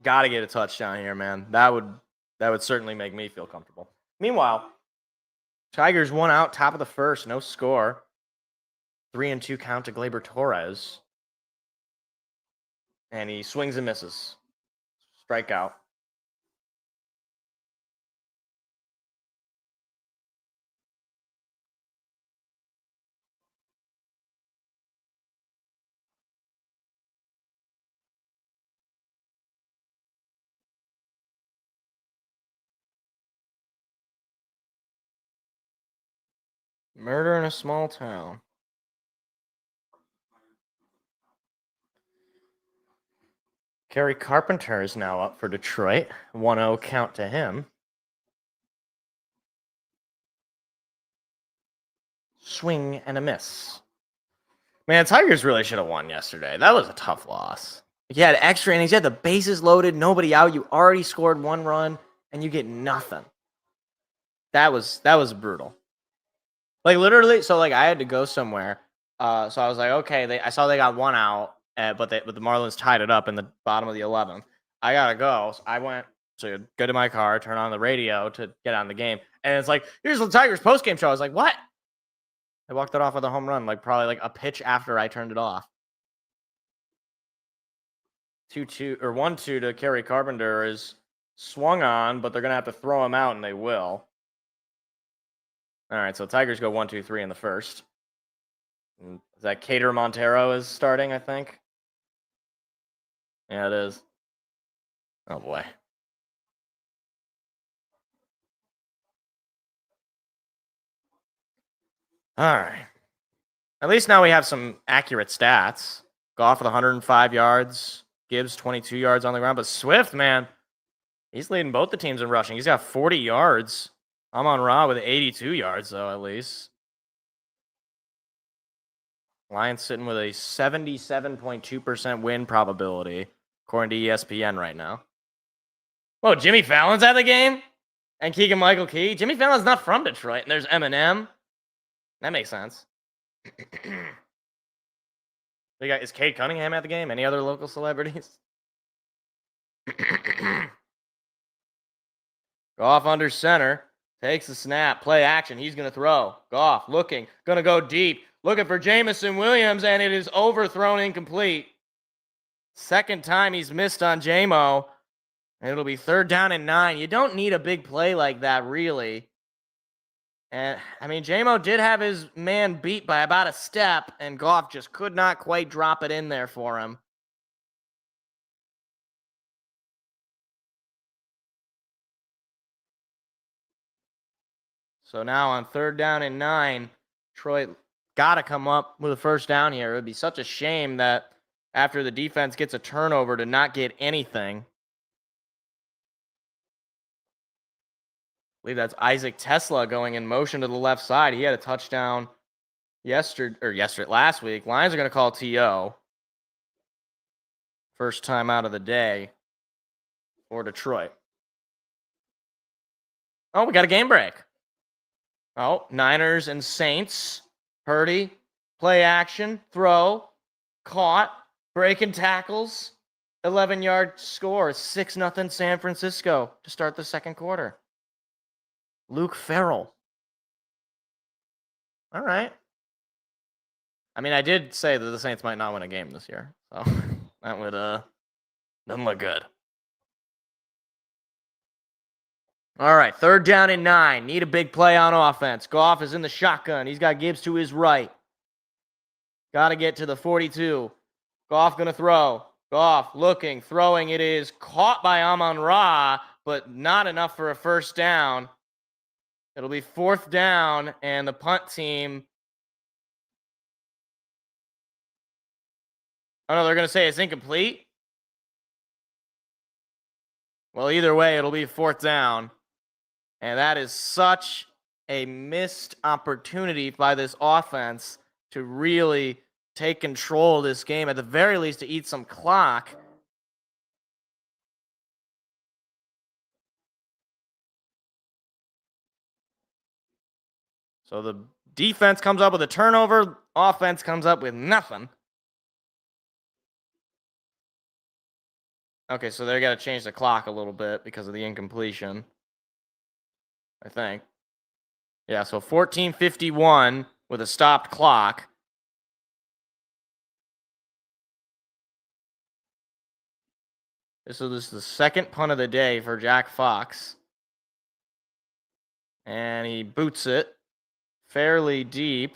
Got to get a touchdown here, man. That would certainly make me feel comfortable. Meanwhile, Tigers 1 out, top of the first, no score. 3-2 count to Gleyber Torres. And he swings and misses. Strikeout. Murder in a small town. Kerry Carpenter is now up for Detroit. 1-0 count to him. Swing and a miss. Man, Tigers really should have won yesterday. That was a tough loss. You had extra innings. You had the bases loaded, nobody out. You already scored 1 run, and you get nothing. That was brutal. Like, literally, so, like, I had to go somewhere. So I was like, okay, I saw they got 1 out. But the Marlins tied it up in the bottom of the 11th. I gotta go. So I went to go to my car, turn on the radio to get on the game, and it's like, here's the Tigers postgame show. I was like, what? I walked it off with a home run, probably a pitch after I turned it off. 2-2 or 1-2 to Kerry Carpenter is swung on, but they're gonna have to throw him out, and they will. All right, so Tigers go 1-2-3 in the first. Is that Cater Montero is starting, I think? Yeah, it is. Oh, boy. All right. At least now we have some accurate stats. Goff with 105 yards. Gibbs 22 yards on the ground. But Swift, man, he's leading both the teams in rushing. He's got 40 yards. Amon-Ra with 82 yards, though, at least. Lions sitting with a 77.2% win probability, according to ESPN right now. Whoa, Jimmy Fallon's at the game? And Keegan-Michael Key? Jimmy Fallon's not from Detroit, and there's Eminem. That makes sense. Is Cade Cunningham at the game? Any other local celebrities? Goff under center. Takes the snap. Play action. He's going to throw. Goff looking. Going to go deep. Looking for Jameson Williams, and it is overthrown incomplete. Second time he's missed on JMO. And it'll be 3rd down and 9. You don't need a big play like that, really. And, I mean, JMO did have his man beat by about a step, and Goff just could not quite drop it in there for him. So now on 3rd down and 9, Troy got to come up with a first down here. It would be such a shame that after the defense gets a turnover to not get anything. I believe that's Isaac Tesla going in motion to the left side. He had a touchdown last week. Lions are going to call TO. First time out of the day for Detroit. Oh, we got a game break. Oh, Niners and Saints. Purdy, play action, throw, caught, breaking tackles, 11-yard score, 6-0 San Francisco to start the second quarter. Luke Farrell. All right. I mean, I did say that the Saints might not win a game this year, so that would doesn't look good. All right, 3rd down and 9. Need a big play on offense. Goff is in the shotgun. He's got Gibbs to his right. Got to get to the 42. Goff going to throw. Goff looking, throwing. It is caught by Amon-Ra, but not enough for a first down. It'll be 4th down, and the punt team. Oh, no, they're going to say it's incomplete. Well, either way, it'll be 4th down. And that is such a missed opportunity by this offense to really take control of this game, at the very least to eat some clock. So the defense comes up with a turnover, offense comes up with nothing. Okay, so they got to change the clock a little bit because of the incompletion, I think. Yeah, so 14:51 with a stopped clock. So this is the second punt of the day for Jack Fox. And he boots it fairly deep,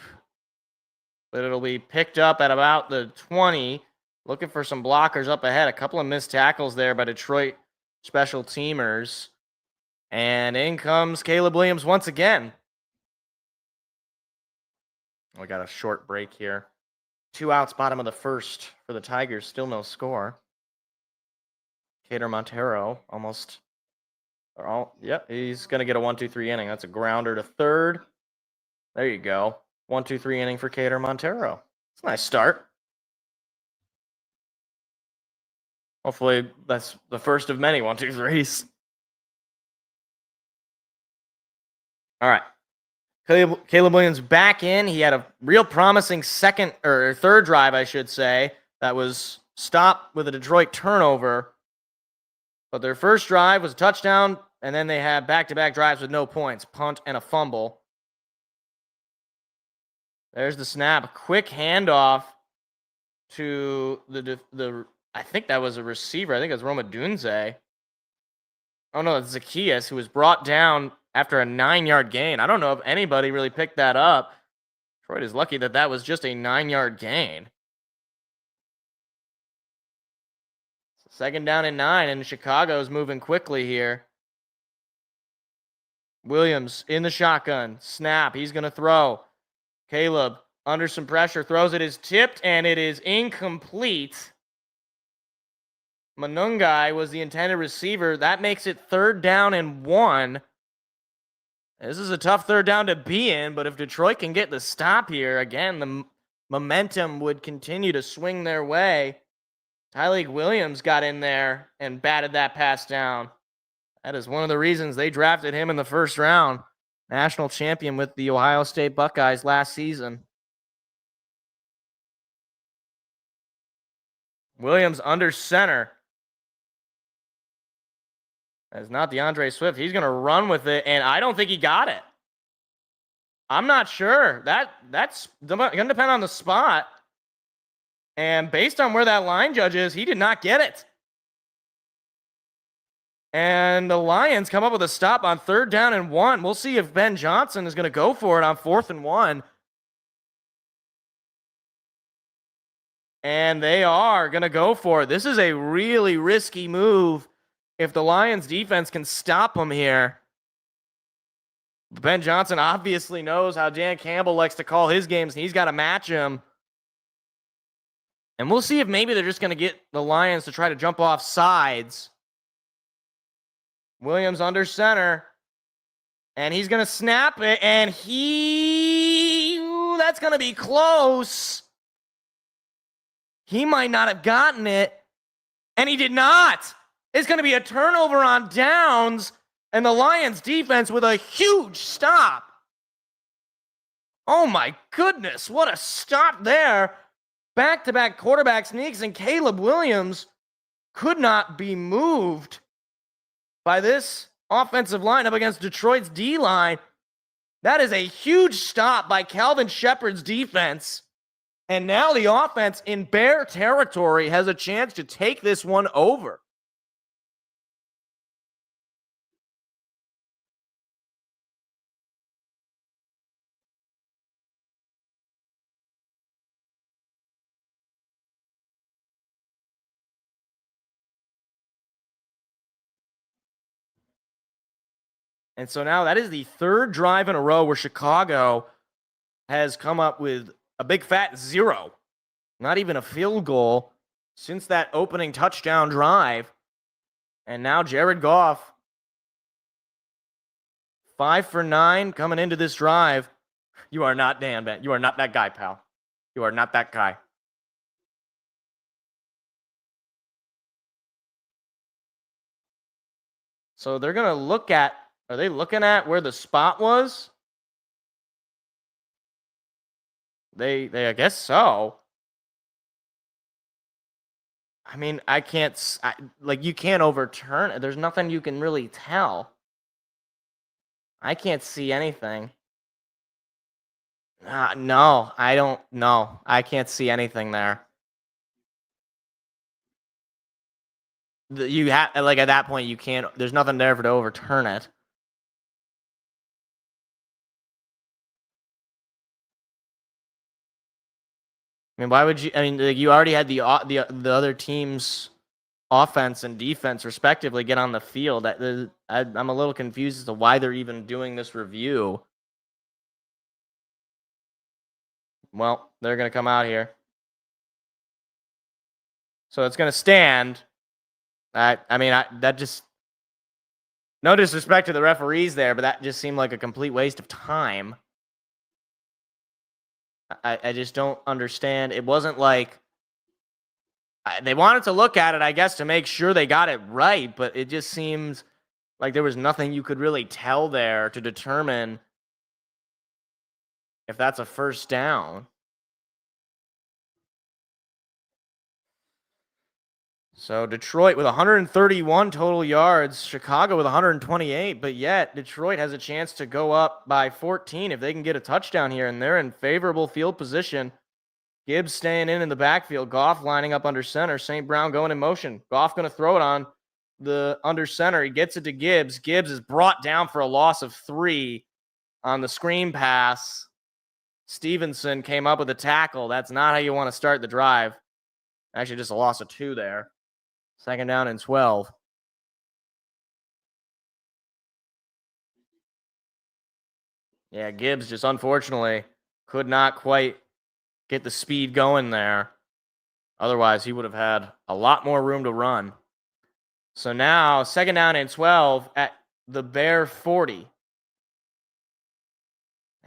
but it'll be picked up at about the 20. Looking for some blockers up ahead. A couple of missed tackles there by Detroit special teamers. And in comes Caleb Williams once again. We got a short break here. 2 outs, bottom of the first for the Tigers. Still no score. Cater Montero almost. He's going to get a 1-2-3 inning. That's a grounder to third. There you go. 1-2-3 inning for Cater Montero. It's a nice start. Hopefully that's the first of many 1-2-3s. All right. Caleb Williams back in. He had a real promising third drive, I should say, that was stopped with a Detroit turnover. But their first drive was a touchdown, and then they had back-to-back drives with no points, punt and a fumble. There's the snap. A quick handoff to the I think that was a receiver. I think it was Roma Dunze. Oh, no, it's Zacchaeus, who was brought down after a 9-yard gain. I don't know if anybody really picked that up. Detroit is lucky that that was just a 9-yard gain. 2nd down and 9, and Chicago's moving quickly here. Williams in the shotgun. Snap. He's going to throw. Caleb under some pressure. Throws it. Is tipped, and it is incomplete. Manungai was the intended receiver. That makes it 3rd down and 1. This is a tough 3rd down to be in, but if Detroit can get the stop here, again, the momentum would continue to swing their way. Tyleik Williams got in there and batted that pass down. That is one of the reasons they drafted him in the 1st round. National champion with the Ohio State Buckeyes last season. Williams under center. It's not DeAndre Swift. He's going to run with it, and I don't think he got it. I'm not sure. That's going to depend on the spot. And based on where that line judge is, he did not get it. And the Lions come up with a stop on 3rd down and 1. We'll see if Ben Johnson is going to go for it on 4th and 1. And they are going to go for it. This is a really risky move if the Lions defense can stop them here. Ben Johnson obviously knows how Dan Campbell likes to call his games, and he's got to match him. And we'll see if maybe they're just going to get the Lions to try to jump off sides. Williams under center. And he's going to snap it, and that's going to be close. He might not have gotten it, and he did not. It's going to be a turnover on downs, and the Lions defense with a huge stop. Oh my goodness, what a stop there. Back-to-back quarterback sneaks, and Caleb Williams could not be moved by this offensive line up against Detroit's D-line. That is a huge stop by Calvin Shepard's defense. And now the offense in Bear territory has a chance to take this one over. And so now that is the 3rd drive in a row where Chicago has come up with a big fat 0. Not even a field goal since that opening touchdown drive. And now Jared Goff, 5 for 9 coming into this drive. You are not Dan, Ben. You are not that guy, pal. You are not that guy. So they're going to look at, are they looking at where the spot was? They I guess so. I mean, you can't overturn it. There's nothing you can really tell. I can't see anything. No, I don't know. I can't see anything there. You have at that point you can't. There's nothing there to overturn it. I mean, why would you? I mean, you already had the other team's offense and defense, respectively, get on the field. I'm a little confused as to why they're even doing this review. Well, they're going to come out here. So it's going to stand. That just... No disrespect to the referees there, but that just seemed like a complete waste of time. I just don't understand. It wasn't like... They wanted to look at it, I guess, to make sure they got it right, but it just seems like there was nothing you could really tell there to determine if that's a first down. So Detroit with 131 total yards, Chicago with 128, but yet Detroit has a chance to go up by 14 if they can get a touchdown here, and they're in favorable field position. Gibbs staying in the backfield, Goff lining up under center, St. Brown going in motion. Goff going to throw it on the under center. He gets it to Gibbs. Gibbs is brought down for a loss of 3 on the screen pass. Stevenson came up with a tackle. That's not how you want to start the drive. Actually, just a loss of 2 there. 2nd down and 12. Yeah, Gibbs just unfortunately could not quite get the speed going there. Otherwise, he would have had a lot more room to run. So now, 2nd down and 12 at the Bear 40.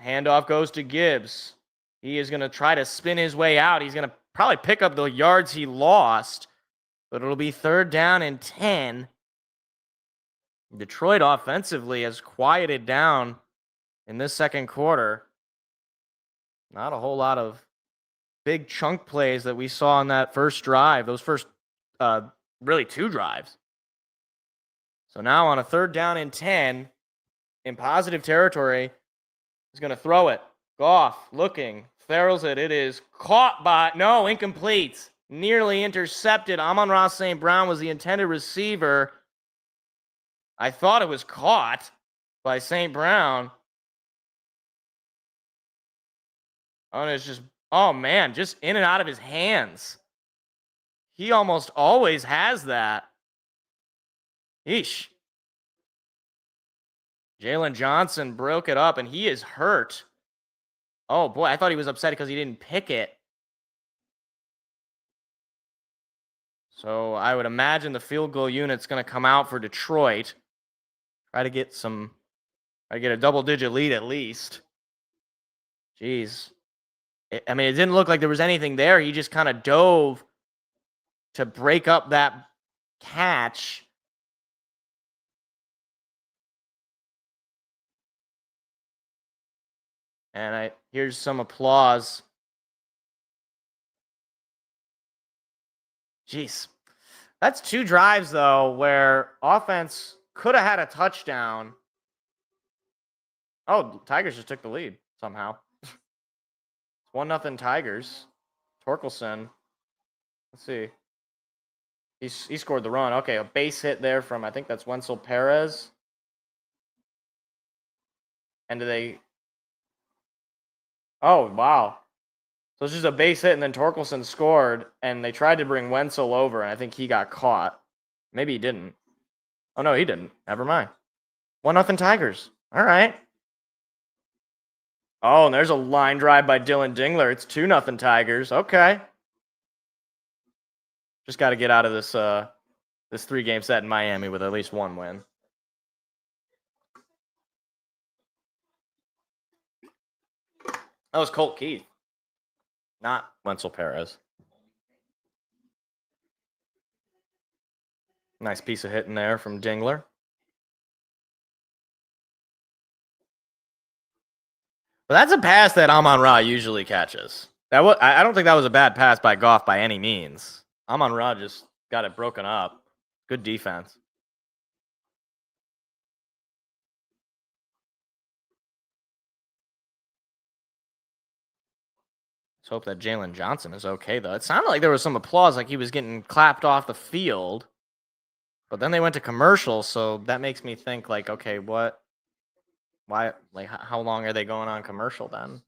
Handoff goes to Gibbs. He is going to try to spin his way out. He's going to probably pick up the yards he lost. But it'll be 3rd down and 10. Detroit offensively has quieted down in this second quarter. Not a whole lot of big chunk plays that we saw on that first drive. Those first, really 2 drives. So now on a 3rd down and 10, in positive territory, he's going to throw it. Goff looking, ferals it. It is caught by, no, incomplete. Nearly intercepted. Amon-Ra St. Brown was the intended receiver. I thought it was caught by St. Brown. Oh, and it's just, oh man, just in and out of his hands. He almost always has that. Yeesh. Jalen Johnson broke it up, and he is hurt. Oh, boy, I thought he was upset because he didn't pick it. So I would imagine the field goal unit's going to come out for Detroit. Try to get a double-digit lead at least. Jeez. It didn't look like there was anything there. He just kind of dove to break up that catch. And here's some applause. Jeez. That's 2 drives, though, where offense could have had a touchdown. Oh, Tigers just took the lead somehow. It's 1-0 Tigers. Torkelson. Let's see. He scored the run. Okay, a base hit there from, I think that's Wenzel Perez. And oh, wow. So it's just a base hit, and then Torkelson scored, and they tried to bring Wenzel over, and I think he got caught. Maybe he didn't. Oh, no, he didn't. Never mind. 1-0 Tigers. All right. Oh, and there's a line drive by Dylan Dingler. It's 2-0 Tigers. Okay. Just got to get out of this 3-game set in Miami with at least 1 win. That was Colt Keith, not Wenzel Perez. Nice piece of hitting there from Dingler. But that's a pass that Amon-Ra usually catches. I don't think that was a bad pass by Goff by any means. Amon-Ra just got it broken up. Good defense. Let's hope that Jalen Johnson is okay, though. It sounded like there was some applause, like he was getting clapped off the field. But then they went to commercial, so that makes me think, like, okay, what? Why? Like, how long are they going on commercial then?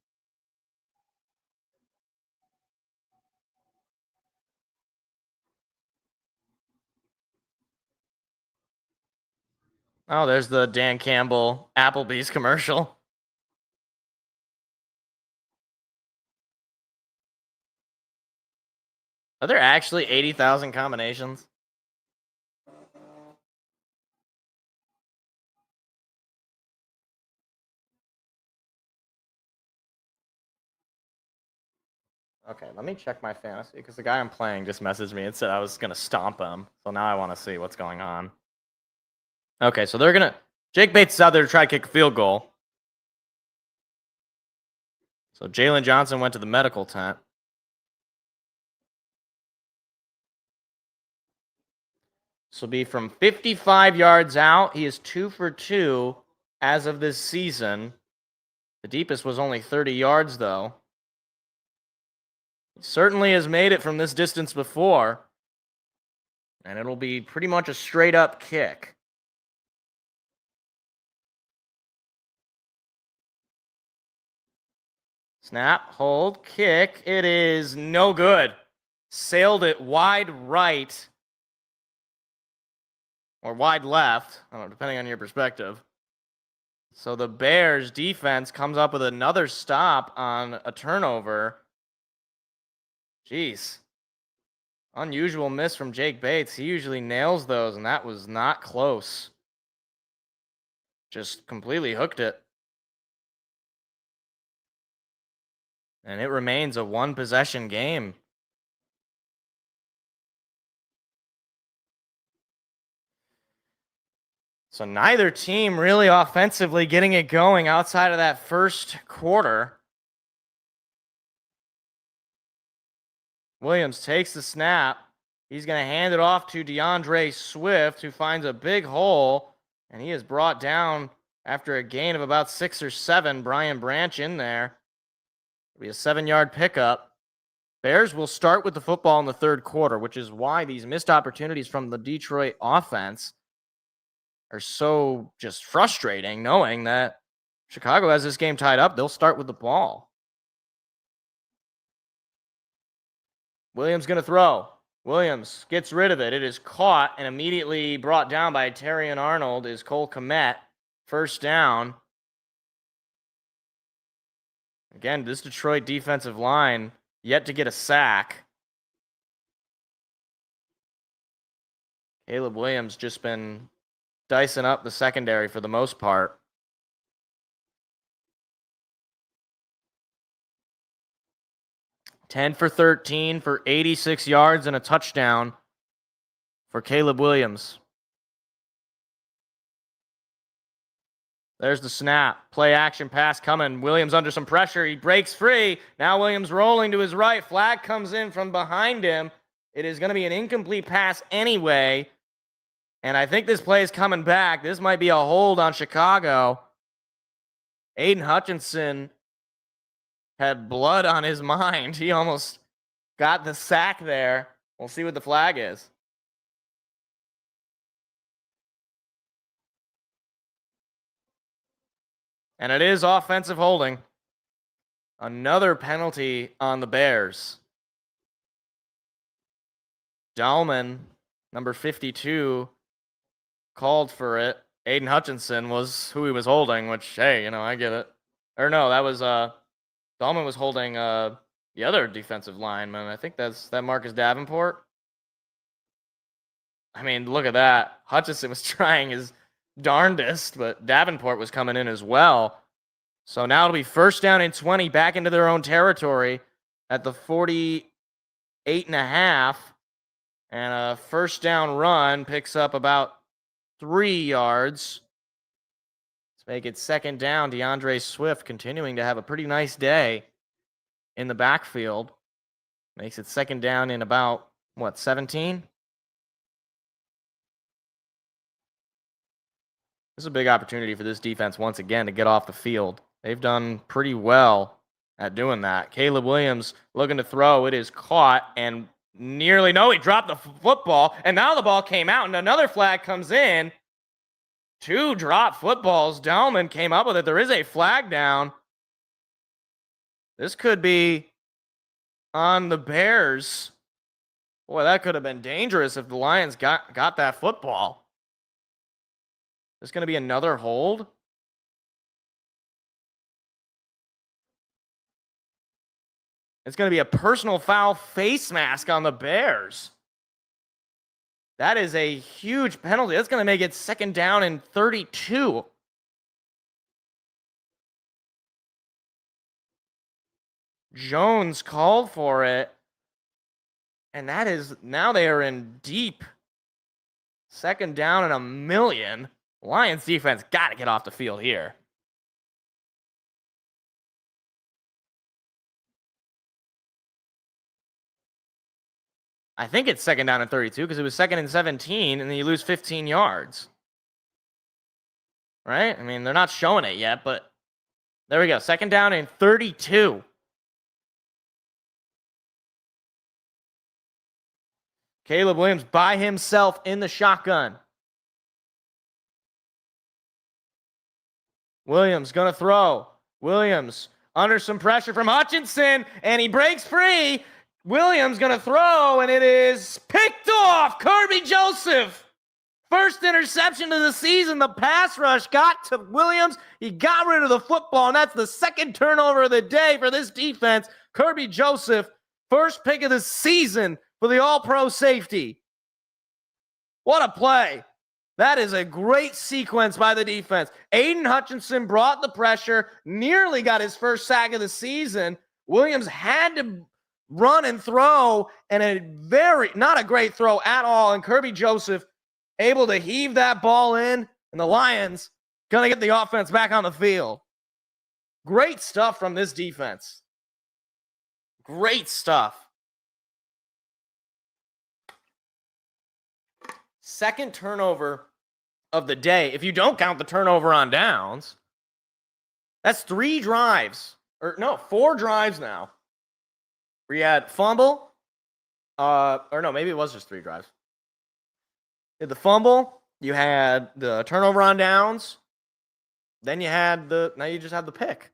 Oh, there's the Dan Campbell Applebee's commercial. Are there actually 80,000 combinations? Okay, let me check my fantasy because the guy I'm playing just messaged me and said I was going to stomp him. So now I want to see what's going on. Okay, so Jake Bates is out there to try to kick a field goal. So Jalen Johnson went to the medical tent. This will be from 55 yards out. He is 2 for 2 as of this season. The deepest was only 30 yards, though. He certainly has made it from this distance before. And it'll be pretty much a straight-up kick. Snap, hold, kick. It is no good. Sailed it wide right. Or wide left, I don't know, depending on your perspective. So the Bears defense comes up with another stop on a turnover. Jeez. Unusual miss from Jake Bates. He usually nails those, and that was not close. Just completely hooked it. And it remains a 1-possession game. So neither team really offensively getting it going outside of that first quarter. Williams takes the snap, He's going to hand it off to DeAndre Swift, who finds a big hole, and he is brought down after a gain of about 6 or 7. Brian Branch in there. It'll be a 7-yard pickup. Bears will start with the football in the third quarter, which is why these missed opportunities from the Detroit offense are so just frustrating, knowing that Chicago has this game tied up. They'll start with the ball. Williams going to throw. Williams gets rid of it. It is caught and immediately brought down by Terrion Arnold is Cole Kmet. First down. Again, this Detroit defensive line yet to get a sack. Caleb Williams just been dicing up the secondary for the most part. $10 for 13 for 86 yards and a touchdown for Caleb Williams. There's the snap. Play action pass coming. Williams under some pressure. He breaks free. Now Williams rolling to his right. Flag comes in from behind him. It is going to be an incomplete pass anyway. And I think this play is coming back. This might be a hold on Chicago. Aiden Hutchinson had blood on his mind. He almost got the sack there. We'll see what the flag is. And it is offensive holding. Another penalty on the Bears. Dahlman, number 52, called for it. Aiden Hutchinson was who he was holding, which, hey, I get it. Or no, that was Dahlman was holding the other defensive lineman. I think that Marcus Davenport. I mean, look at that. Hutchinson was trying his darndest, but Davenport was coming in as well. So now it'll be first down and 20 back into their own territory at the 48.5. And a first down run picks up about 3 yards. Let's make it second down. DeAndre Swift continuing to have a pretty nice day in the backfield. Makes it second down in about, 17? This is a big opportunity for this defense once again to get off the field. They've done pretty well at doing that. Caleb Williams looking to throw. It is caught and he dropped the football. And now the ball came out and another flag comes in. 2 drop footballs. Dahlman came up with it. There is a flag down. This could be on the Bears. Boy, that could have been dangerous if the Lions got that football. There's going to be another hold. It's going to be a personal foul face mask on the Bears. That is a huge penalty. That's going to make it second down and 32. Jones called for it. And that is, now they are in deep. Second down and 1,000,000. Lions defense got to get off the field here. I think it's second down and 32 because it was second and 17 and then you lose 15 yards. Right? I mean, they're not showing it yet, but there we go. Second down and 32. Caleb Williams by himself in the shotgun. Williams going to throw. Williams under some pressure from Hutchinson, and he breaks free. Williams going to throw, and it is picked off. Kirby Joseph. First interception of the season. The pass rush got to Williams. He got rid of the football, and that's the second turnover of the day for this defense. Kirby Joseph, first pick of the season for the All-Pro safety. What a play. That is a great sequence by the defense. Aiden Hutchinson brought the pressure, nearly got his first sack of the season. Williams had to run and throw, and not a great throw at all. And Kirby Joseph able to heave that ball in, and the Lions going to get the offense back on the field. Great stuff from this defense. Great stuff. second turnover of the day. If you don't count the turnover on downs, that's 3 drives. Or no, 4 drives now. We had fumble. Or no, maybe it was just 3 drives. You had the fumble. You had the turnover on downs. Then you had now you just have the pick.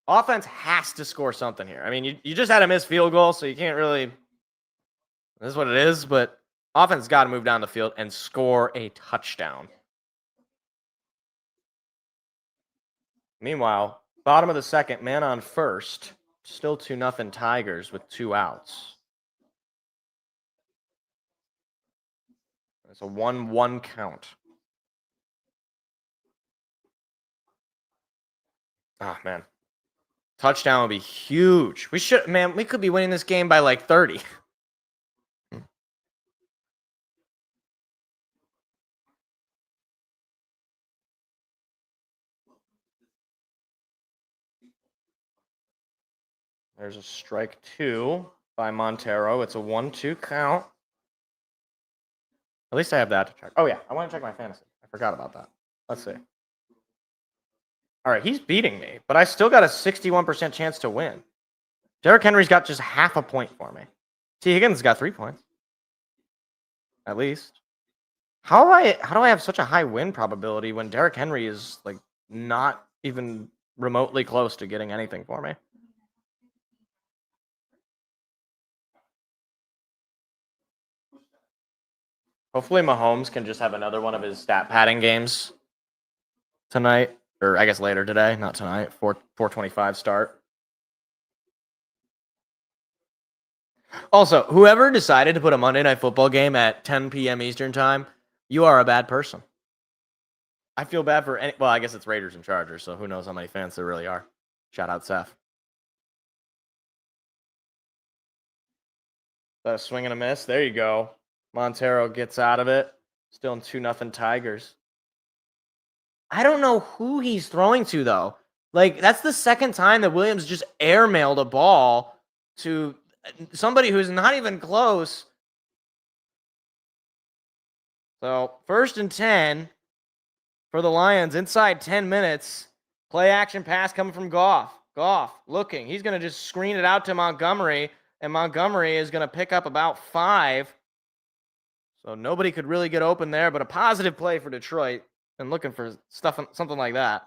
Offense has to score something here. I mean, you just had a missed field goal, so you can't really. This is what it is, but offense has got to move down the field and score a touchdown. Meanwhile, bottom of the second, man on first. Still 2-0 Tigers with 2 outs. It's a 1-1 count. Oh, man. Touchdown would be huge. We could be winning this game by like 30. There's a strike 2 by Montero. It's a 1-2 count. At least I have that to check. Oh, yeah. I want to check my fantasy. I forgot about that. Let's see. All right. He's beating me, but I still got a 61% chance to win. Derrick Henry's got just half a point for me. T. Higgins got 3 points. At least. How do I have such a high win probability when Derrick Henry is like not even remotely close to getting anything for me? Hopefully Mahomes can just have another one of his stat padding games tonight, or I guess later today, not tonight. 4:25 start. Also, whoever decided to put a Monday Night Football game at 10 p.m. Eastern time, you are a bad person. I feel bad for well, I guess it's Raiders and Chargers, so who knows how many fans there really are. Shout out Seth. A swing and a miss. There you go. Montero gets out of it. Still in 2-0 Tigers. I don't know who he's throwing to, though. Like, that's the second time that Williams just airmailed a ball to somebody who's not even close. So, 1st and 10 for the Lions inside 10 minutes. Play action pass coming from Goff. Goff looking. He's going to just screen it out to Montgomery, and Montgomery is going to pick up about 5. So nobody could really get open there, but a positive play for Detroit and looking for something like that.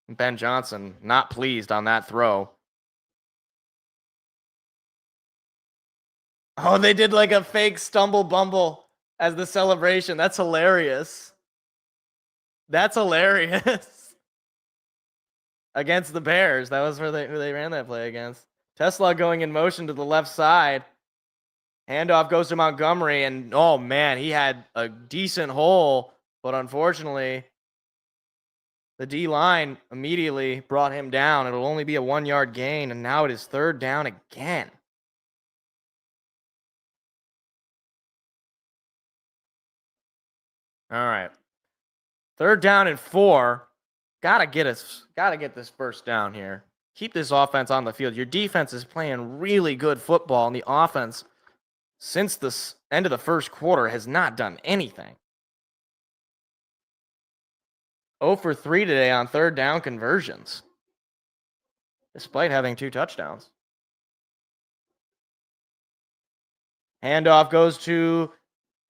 Ben Johnson not pleased on that throw. Oh, they did like a fake stumble bumble as the celebration. That's hilarious. That's hilarious. Against the Bears. That was who they ran that play against. Tesla going in motion to the left side. Handoff goes to Montgomery, and oh man, he had a decent hole, but unfortunately, the D-line immediately brought him down. It'll only be a 1-yard gain, and now it is 3rd down again. All right. 3rd down and 4. Gotta get this first down here. Keep this offense on the field. Your defense is playing really good football, and the offense, since the end of the first quarter, has not done anything. 0 for 3 today on 3rd down conversions, despite having 2 touchdowns. Handoff goes to,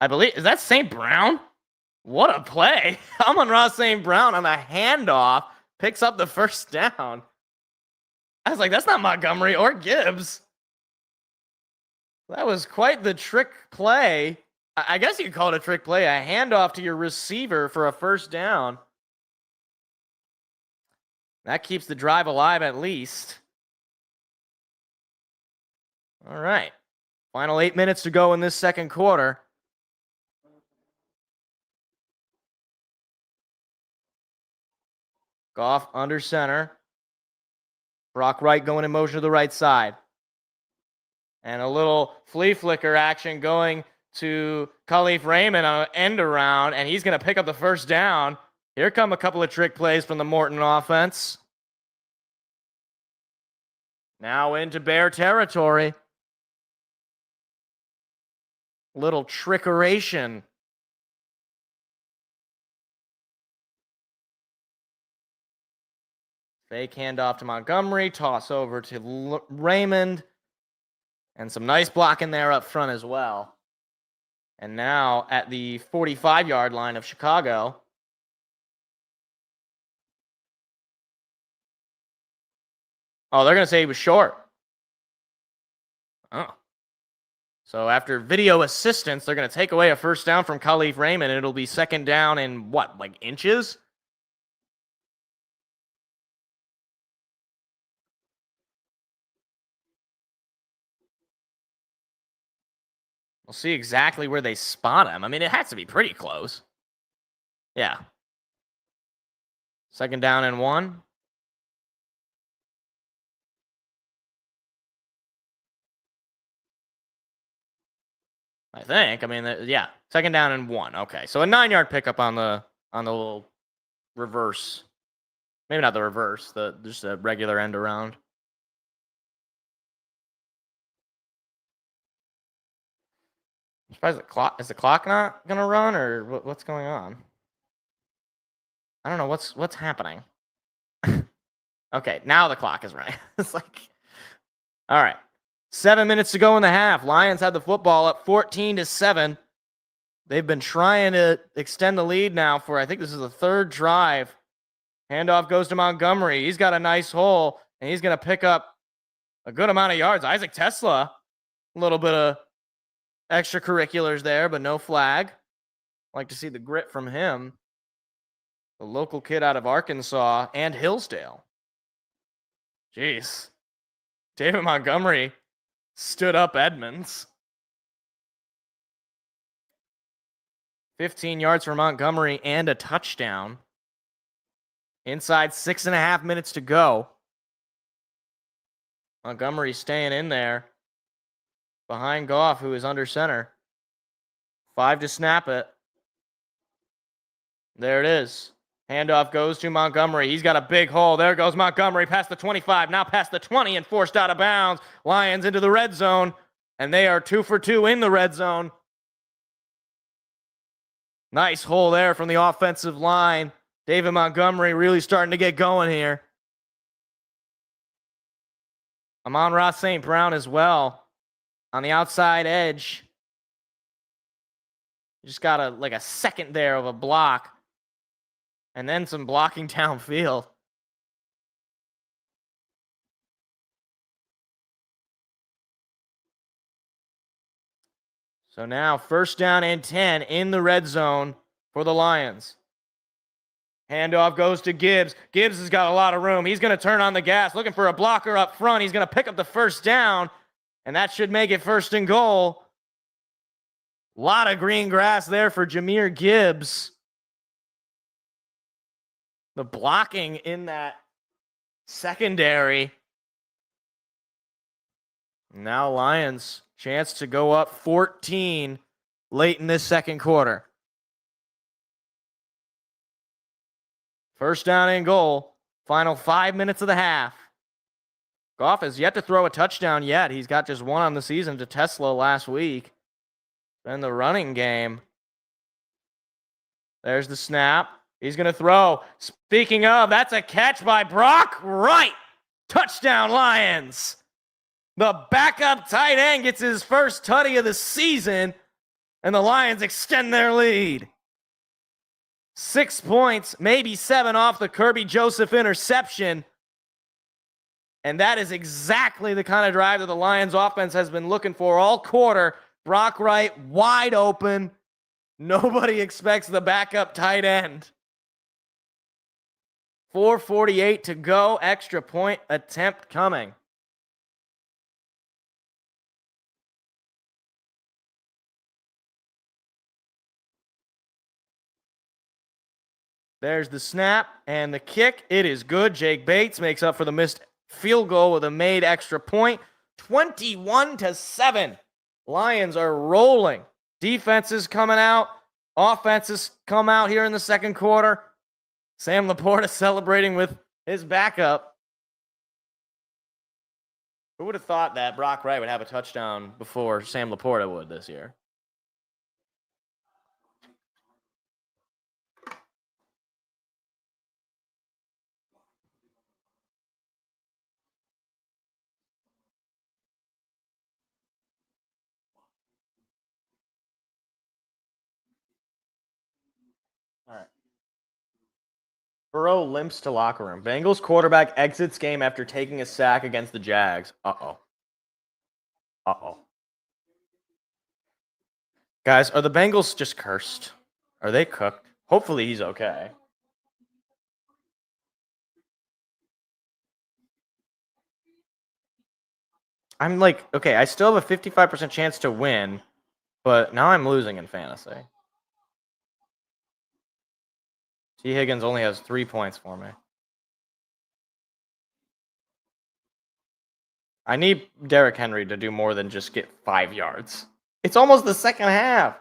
I believe, is that St. Brown? What a play. Amon-Ra St. Brown on a handoff picks up the first down. I was like, that's not Montgomery or Gibbs. That was quite the trick play. I guess you could call it a trick play. A handoff to your receiver for a first down. That keeps the drive alive at least. All right. Final 8 minutes to go in this second quarter. Goff under center. Brock Wright going in motion to the right side. And a little flea flicker action going to Khalif Raymond on an end around, and he's going to pick up the first down. Here come a couple of trick plays from the Morton offense. Now into Bear territory. Little trickeration. Fake handoff to Montgomery. Toss over to Raymond. And some nice blocking there up front as well. And now at the 45-yard line of Chicago. Oh, they're going to say he was short. Oh. So after video assistance, they're going to take away a first down from Khalif Raymond, and it'll be second down in what, like inches? We'll see exactly where they spot him. I mean, it has to be pretty close. Yeah. Second down and 1. I think. I mean, yeah. Second down and 1. Okay. So a 9-yard pickup on the little reverse. Maybe not the reverse, just a regular end around. I'm surprised is the clock not gonna run, or what's going on? I don't know what's happening. Okay, now the clock is running. It's like, all right, 7 minutes to go in the half. Lions had the football up 14-7. They've been trying to extend the lead now for, I think this is the third drive. Handoff goes to Montgomery. He's got a nice hole, and he's going to pick up a good amount of yards. Isaac Tesla, a little bit of extracurriculars there, but no flag. Like to see the grit from him. The local kid out of Arkansas and Hillsdale. Jeez. David Montgomery stood up Edmonds. 15 yards for Montgomery and a touchdown. Inside 6.5 minutes to go. Montgomery staying in there. Behind Goff, who is under center. 5 to snap it. There it is. Handoff goes to Montgomery. He's got a big hole. There goes Montgomery past the 25, now past the 20 and forced out of bounds. Lions into the red zone, and they are 2 for 2 in the red zone. Nice hole there from the offensive line. David Montgomery really starting to get going here. Amon-Ra St. Brown as well on the outside edge. Just got a second there of a block. And then some blocking downfield. So now first down and 10 in the red zone for the Lions. Handoff goes to Gibbs. Gibbs has got a lot of room. He's going to turn on the gas, looking for a blocker up front. He's going to pick up the first down, and that should make it first and goal. A lot of green grass there for Jahmyr Gibbs. The blocking in that secondary. Now Lions chance to go up 14 late in this second quarter. First down and goal. Final 5 minutes of the half. Goff has yet to throw a touchdown yet. He's got just one on the season to Tesla last week. Then the running game. There's the snap. He's going to throw. Speaking of, that's a catch by Brock Wright. Touchdown, Lions. The backup tight end gets his first tutty of the season, and the Lions extend their lead. 6 points, maybe 7 off the Kirby Joseph interception. And that is exactly the kind of drive that the Lions offense has been looking for all quarter. Brock Wright wide open. Nobody expects the backup tight end. 4:48 to go. Extra point attempt coming. There's the snap and the kick. It is good. Jake Bates makes up for the missed field goal with a made extra point. 21-7. Lions are rolling. Defenses coming out. Offenses come out here in the second quarter. Sam Laporta celebrating with his backup. Who would have thought that Brock Wright would have a touchdown before Sam Laporta would this year? Burrow limps to locker room. Bengals quarterback exits game after taking a sack against the Jags. Uh-oh. Uh-oh. Guys, are the Bengals just cursed? Are they cooked? Hopefully he's okay. I'm like, okay, I still have a 55% chance to win, but now I'm losing in fantasy. T. Higgins only has 3 points for me. I need Derrick Henry to do more than just get 5 yards. It's almost the second half.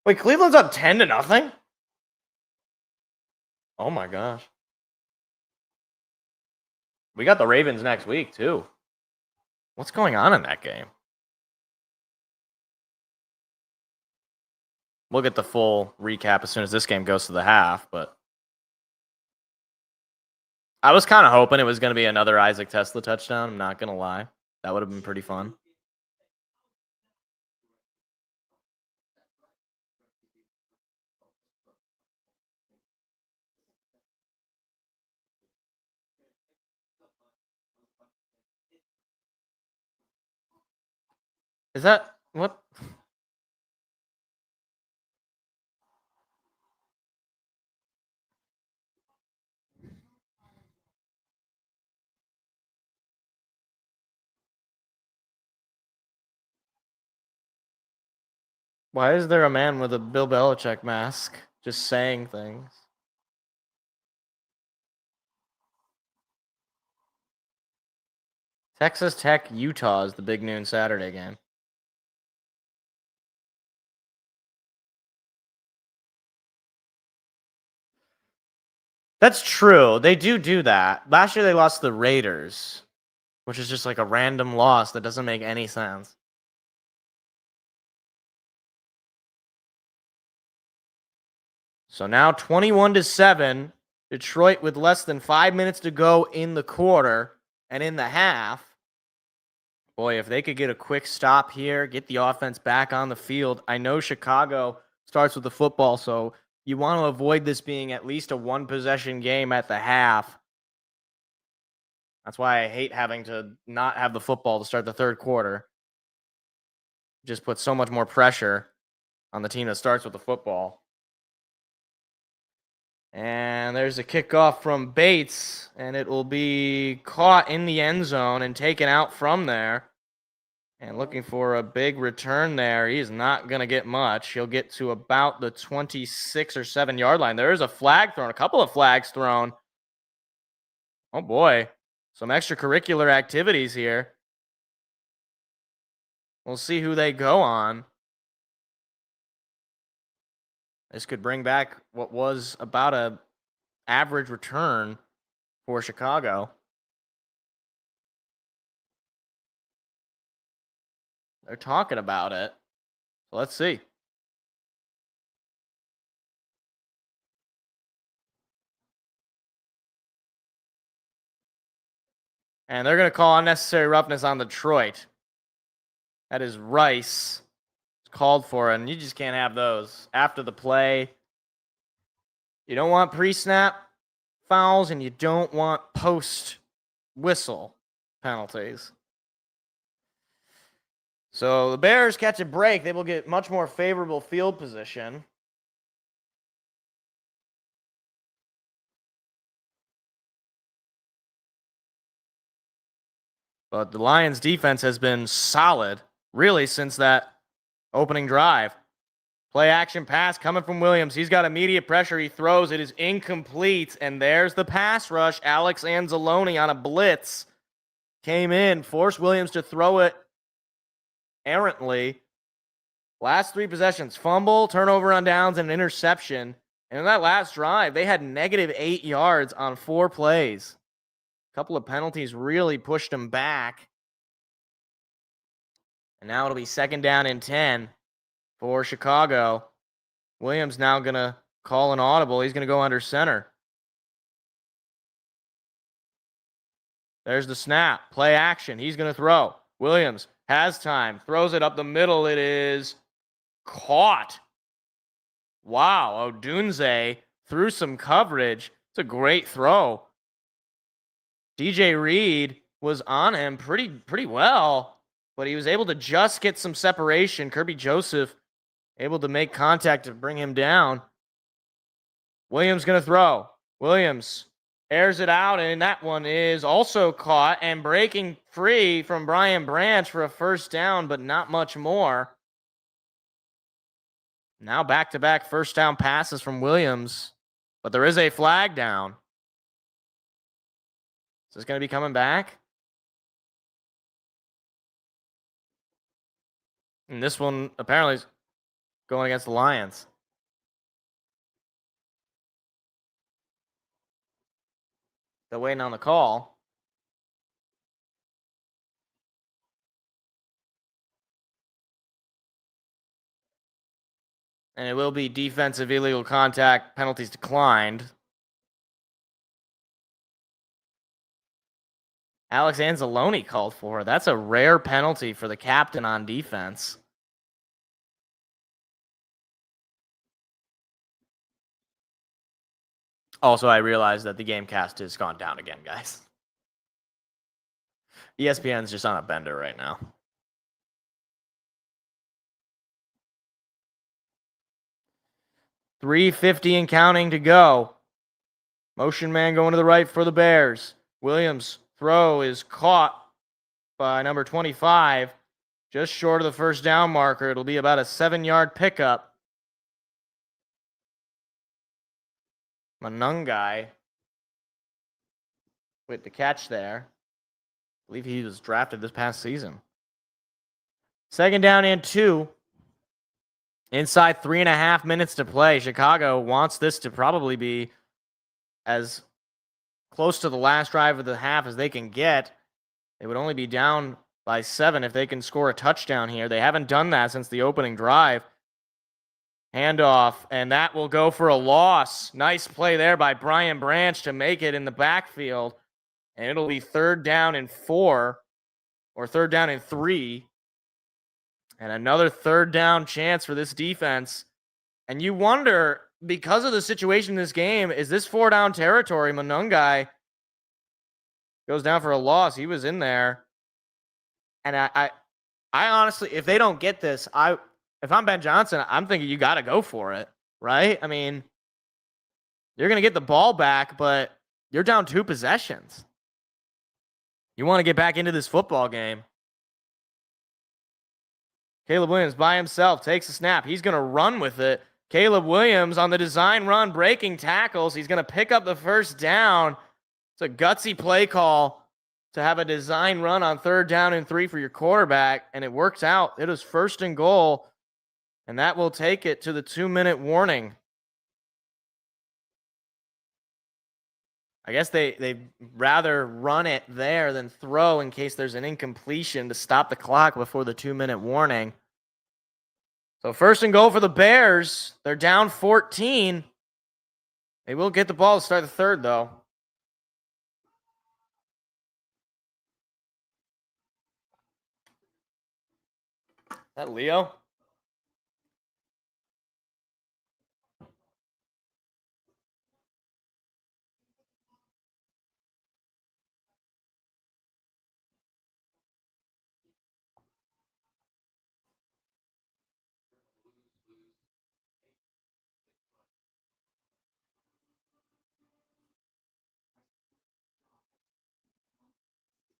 Wait, Cleveland's up 10-0? Oh my gosh. We got the Ravens next week, too. What's going on in that game? We'll get the full recap as soon as this game goes to the half, but I was kind of hoping it was going to be another Isaac Tesla touchdown. I'm not going to lie. That would have been pretty fun. Is that what? Why is there a man with a Bill Belichick mask just saying things? Texas Tech, Utah is the big noon Saturday game. That's true. They do that. Last year they lost the Raiders, which is just like a random loss that doesn't make any sense. So now 21-7, Detroit with less than 5 minutes to go in the quarter and in the half. Boy, if they could get a quick stop here, get the offense back on the field. I know Chicago starts with the football, so you want to avoid this being at least a one-possession game at the half. That's why I hate having to not have the football to start the third quarter. Just put so much more pressure on the team that starts with the football. And there's a kickoff from Bates, and it will be caught in the end zone and taken out from there. And looking for a big return there. He's not going to get much. He'll get to about the 26 or 7-yard line. There is a flag thrown, a couple of flags thrown. Oh, boy. Some extracurricular activities here. We'll see who they go on. This could bring back what was about a average return for Chicago. They're talking about it. So let's see. And they're going to call unnecessary roughness on Detroit. That is Rice. It's called for, and you just can't have those. After the play, you don't want pre-snap fouls, and you don't want post-whistle penalties. So the Bears catch a break. They will get much more favorable field position. But the Lions defense has been solid, really, since that opening drive. Play action pass coming from Williams. He's got immediate pressure. He throws. It is incomplete. And there's the pass rush. Alex Anzalone on a blitz came in, forced Williams to throw it errantly. Last 3 possessions, fumble, turnover on downs, and an interception. And in that last drive, they had -8 yards on 4 plays. A couple of penalties really pushed them back. And now it'll be 2nd down and 10 for Chicago. Williams now going to call an audible. He's going to go under center. There's the snap. Play action. He's going to throw. Williams has time. Throws it up the middle. It is caught. Wow. Odunze through some coverage. It's a great throw. DJ Reed was on him pretty well, but he was able to just get some separation. Kirby Joseph able to make contact to bring him down. Williams going to throw. Williams airs it out, and that one is also caught and breaking free from Brian Branch for a first down, but not much more. Now back-to-back first down passes from Williams, but there is a flag down. Is this going to be coming back? And this one apparently is going against the Lions. They're waiting on the call. And it will be defensive illegal contact, penalties declined. Alex Anzalone called for. That's a rare penalty for the captain on defense. Also, I realize that the Gamecast has gone down again, guys. ESPN's just on a bender right now. $3:50 and counting to go. Motion man going to the right for the Bears. Williams' throw is caught by number 25, just short of the first down marker. It'll be about a 7-yard pickup. Manungai with the catch there. I believe he was drafted this past season. 2nd down and 2. Inside 3.5 minutes to play. Chicago wants this to probably be as close to the last drive of the half as they can get. They would only be down by 7 if they can score a touchdown here. They haven't done that since the opening drive. Handoff, and that will go for a loss. Nice play there by Brian Branch to make it in the backfield. And it'll be 3rd down and 4, or 3rd down and 3. And another 3rd down chance for this defense. And you wonder, because of the situation in this game, is this 4-down territory? Manungai goes down for a loss. He was in there. And I honestly, if they don't get this, if I'm Ben Johnson, I'm thinking you got to go for it, right? I mean, you're going to get the ball back, but you're down 2 possessions. You want to get back into this football game. Caleb Williams by himself takes a snap. He's going to run with it. Caleb Williams on the design run, breaking tackles. He's going to pick up the first down. It's a gutsy play call to have a design run on 3rd down and 3 for your quarterback, and it works out. It was 1st and goal, and that will take it to the 2-minute warning. I guess they'd rather run it there than throw in case there's an incompletion to stop the clock before the 2-minute warning. So 1st and goal for the Bears. They're down 14. They will get the ball to start the 3rd, though. Is that Leo?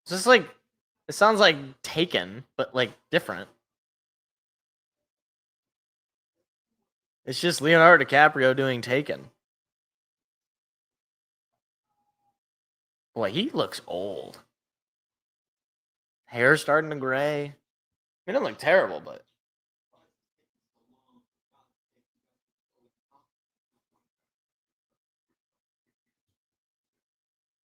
Just like, it sounds like Taken, but like different. It's just Leonardo DiCaprio doing Taken. Boy, he looks old. Hair starting to gray. He doesn't look terrible, but.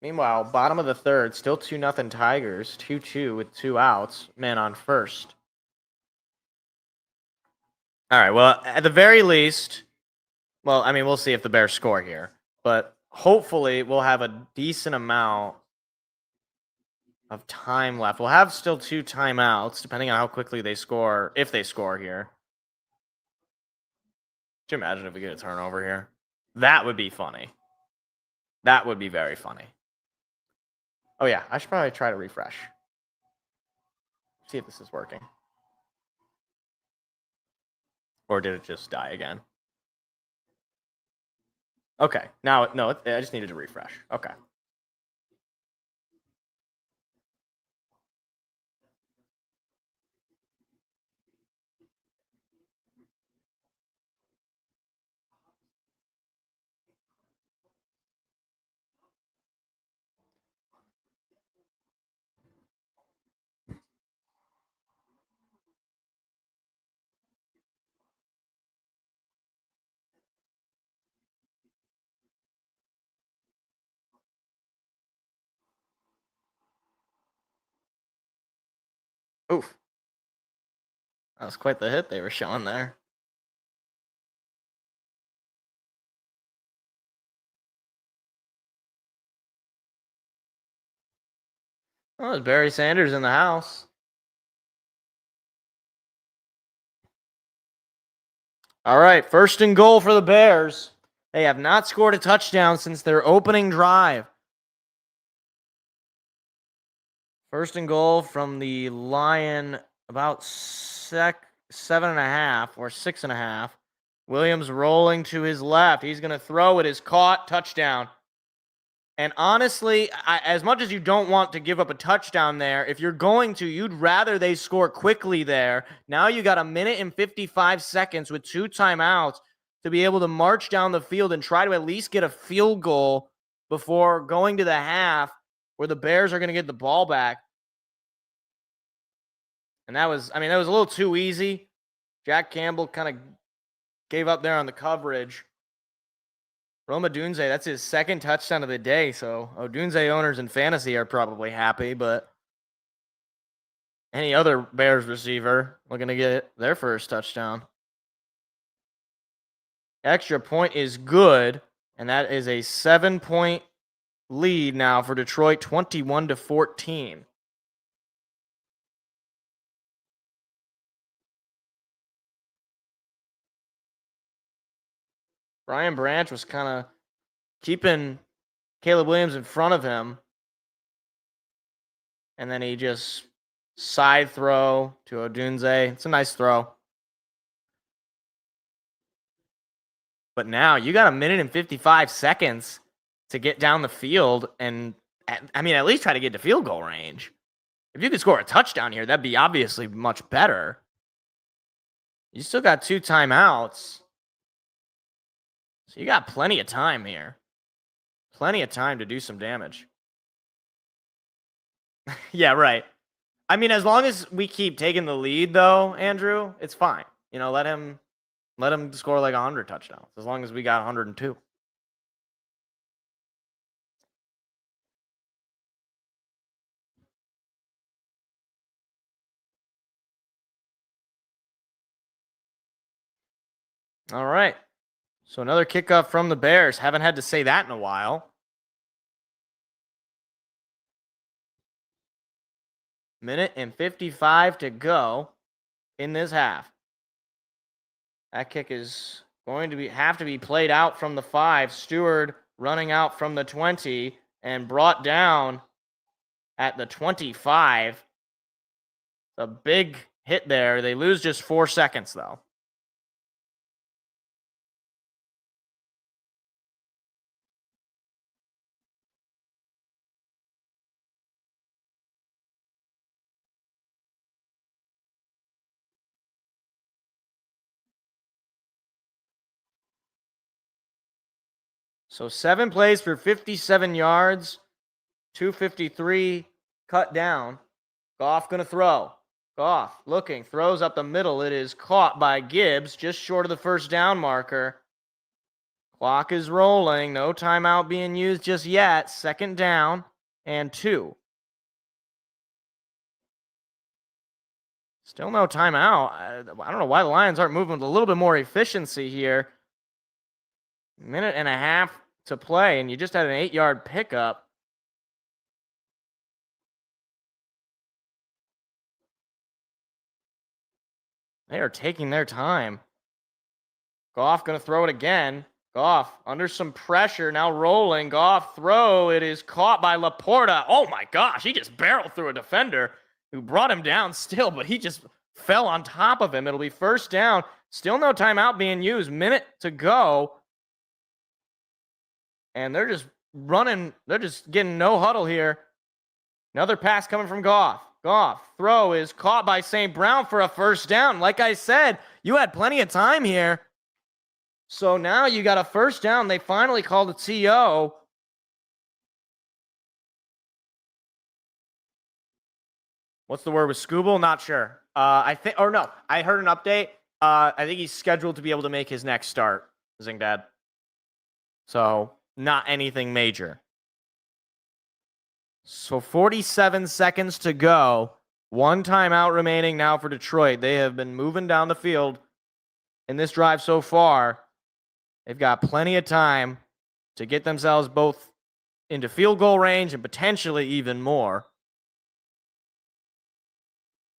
Meanwhile, bottom of the 3rd, still 2-0 Tigers, 2-2 with 2 outs, man on first. All right, well, at the very least, well, I mean, we'll see if the Bears score here, but hopefully we'll have a decent amount of time left. We'll have still 2 timeouts, depending on how quickly they score, if they score here. Could you imagine if we get a turnover here? That would be funny. That would be very funny. Oh, yeah. I should probably try to refresh. See if this is working. Or did it just die again? Okay. Now, no, I just needed to refresh. Okay. Oof. That was quite the hit they were showing there. Oh, there's Barry Sanders in the house. All right, 1st and goal for the Bears. They have not scored a touchdown since their opening drive. 1st and goal from the Lion, about 7.5 or 6.5. Williams rolling to his left. He's going to throw. It is caught. Touchdown. And honestly, as much as you don't want to give up a touchdown there, if you're going to, you'd rather they score quickly there. Now you got 1 minute and 55 seconds with 2 timeouts to be able to march down the field and try to at least get a field goal before going to the half where the Bears are going to get the ball back. And that was a little too easy. Jack Campbell kind of gave up there on the coverage. Rome Odunze, that's his 2nd touchdown of the day. So Odunze owners in fantasy are probably happy, but any other Bears receiver looking to get their 1st touchdown. Extra point is good, and that is a 7-point lead now for Detroit, 21-14. Brian Branch was kind of keeping Caleb Williams in front of him. And then he just side throw to Odunze. It's a nice throw. But now you got 1 minute and 55 seconds to get down the field and, at least try to get to field goal range. If you could score a touchdown here, that'd be obviously much better. You still got 2 timeouts. So you got plenty of time here. Plenty of time to do some damage. Yeah, right. As long as we keep taking the lead, though, Andrew, it's fine. Let him score like 100 touchdowns as long as we got 102. All right. So another kickoff from the Bears. Haven't had to say that in a while. 1 minute and 55 to go in this half. That kick is going to have to be played out from the 5. Stewart running out from the 20 and brought down at the 25. A big hit there. They lose just 4 seconds, though. So 7 plays for 57 yards, 253 cut down. Goff going to throw. Goff looking, throws up the middle. It is caught by Gibbs, just short of the 1st down marker. Clock is rolling. No timeout being used just yet. 2nd down and 2. Still no timeout. I don't know why the Lions aren't moving with a little bit more efficiency here. 1.5 minutes to play, and you just had an 8-yard pickup. They are taking their time. Goff going to throw it again. Goff under some pressure, now rolling. Goff throw. It is caught by Laporta. Oh my gosh, he just barreled through a defender who brought him down still, but he just fell on top of him. It'll be first down. Still no timeout being used. Minute to go. And they're just running. They're just getting no huddle here. Another pass coming from Goff. Goff throw is caught by St. Brown for a first down. Like I said, you had plenty of time here. So now you got a first down. They finally called a TO. What's the word with Scooble? Not sure. I heard an update. I think he's scheduled to be able to make his next start, Zingdad. So not anything major. So 47 seconds to go. One timeout remaining now for Detroit. They have been moving down the field in this drive so far. They've got plenty of time to get themselves both into field goal range and potentially even more.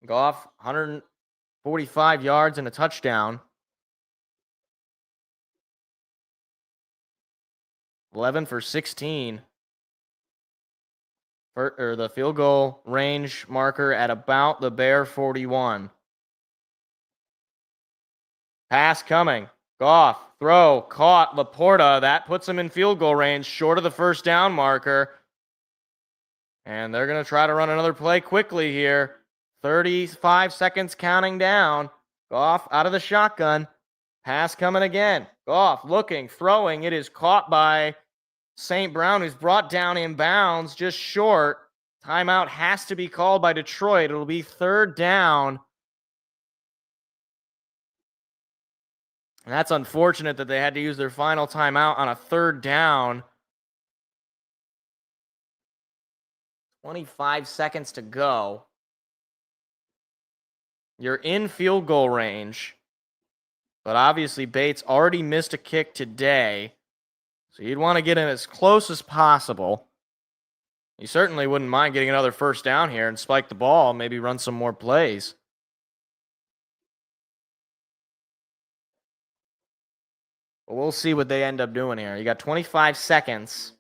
Goff, 145 yards and a touchdown. 11 for 16. Or the field goal range marker at about the Bear 41. Pass coming. Goff, throw, caught, Laporta. That puts him in field goal range, short of the first down marker. And they're going to try to run another play quickly here. 35 seconds counting down. Goff out of the shotgun. Pass coming again. Goff looking, throwing. It is caught by St. Brown, who's brought down in bounds, just short. Timeout has to be called by Detroit. It'll be third down. And that's unfortunate that they had to use their final timeout on a third down. 25 seconds to go. You're in field goal range. But obviously Bates already missed a kick today. So you'd want to get in as close as possible. You certainly wouldn't mind getting another first down here and spike the ball, maybe run some more plays. But we'll see what they end up doing here. You got 25 seconds.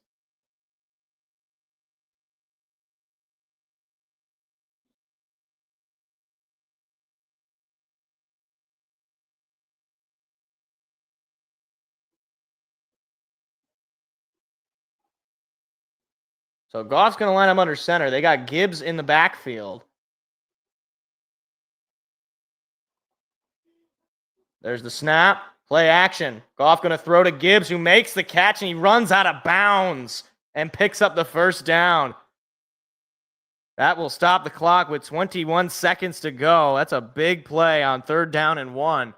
So Goff's going to line up under center. They got Gibbs in the backfield. There's the snap. Play action. Goff going to throw to Gibbs, who makes the catch, and he runs out of bounds and picks up the first down. That will stop the clock with 21 seconds to go. That's a big play on third down and 1.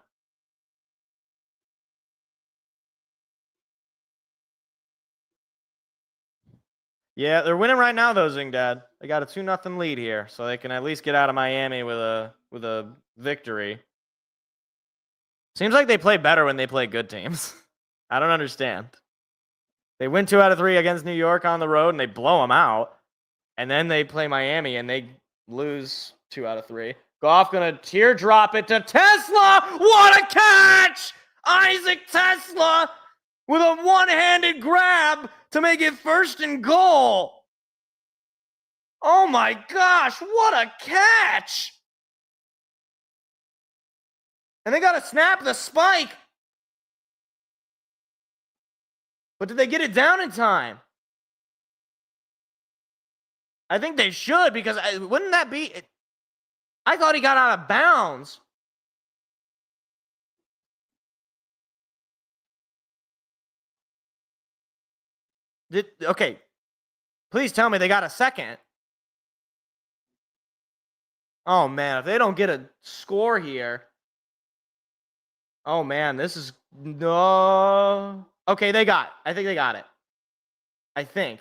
Yeah, they're winning right now, though, Zingdad. They got a 2-0 lead here, so they can at least get out of Miami with a victory. Seems like they play better when they play good teams. I don't understand. They win 2 out of 3 against New York on the road, and they blow them out. And then they play Miami, and they lose 2 out of 3. Goff going to teardrop it to Tesla. What a catch! Isaac Tesla with a one-handed grab to make it first and goal. Oh my gosh, what a catch! And they got to snap the spike. But did they get it down in time? I think they should, because wouldn't that be... I thought he got out of bounds. Okay, please tell me they got a second. Oh, man, if they don't get a score here... Oh, man, this is... No... Okay, I think they got it. I think.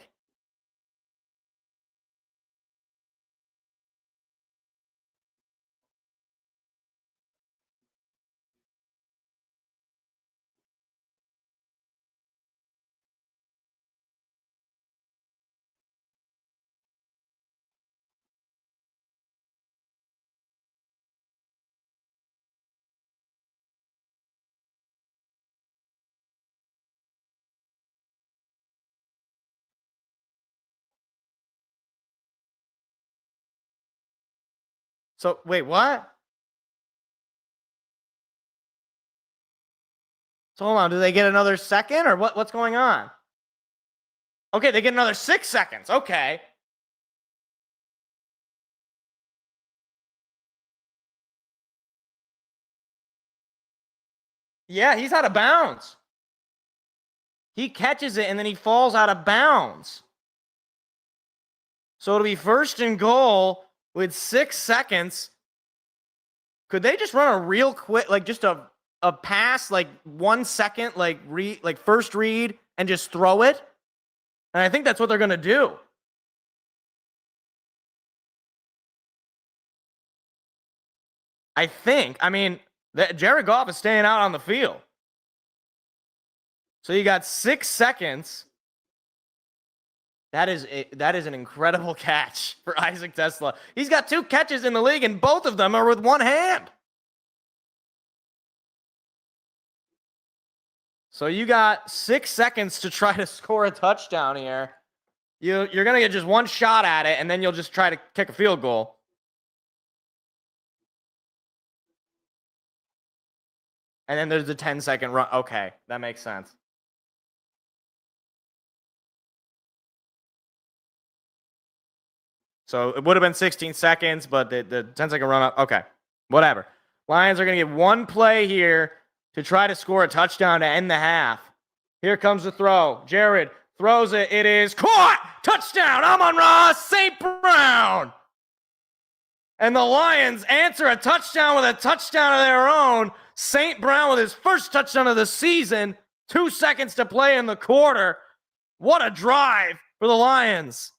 So wait, what? So hold on, do they get another second or what's going on? Okay, they get another 6 seconds. Okay. Yeah, he's out of bounds. He catches it and then he falls out of bounds. So it'll be first and goal with 6 seconds. Could they just run a real quick, like just a pass, like 1 second, like first read and just throw it? And I think that's what they're going to do. I think. I mean, Jared Goff is staying out on the field. So you got 6 seconds. That is an incredible catch for Isaac Tesla. He's got 2 catches in the league, and both of them are with one hand. So you got 6 seconds to try to score a touchdown here. You're going to get just one shot at it, and then you'll just try to kick a field goal. And then there's the 10-second run. Okay, that makes sense. So it would have been 16 seconds, but the 10-second run up. Okay, whatever. Lions are going to get one play here to try to score a touchdown to end the half. Here comes the throw. Jared throws it. It is caught. Touchdown. Amon-Ra St. Brown. And the Lions answer a touchdown with a touchdown of their own. St. Brown with his first touchdown of the season. 2 seconds to play in the quarter. What a drive for the Lions.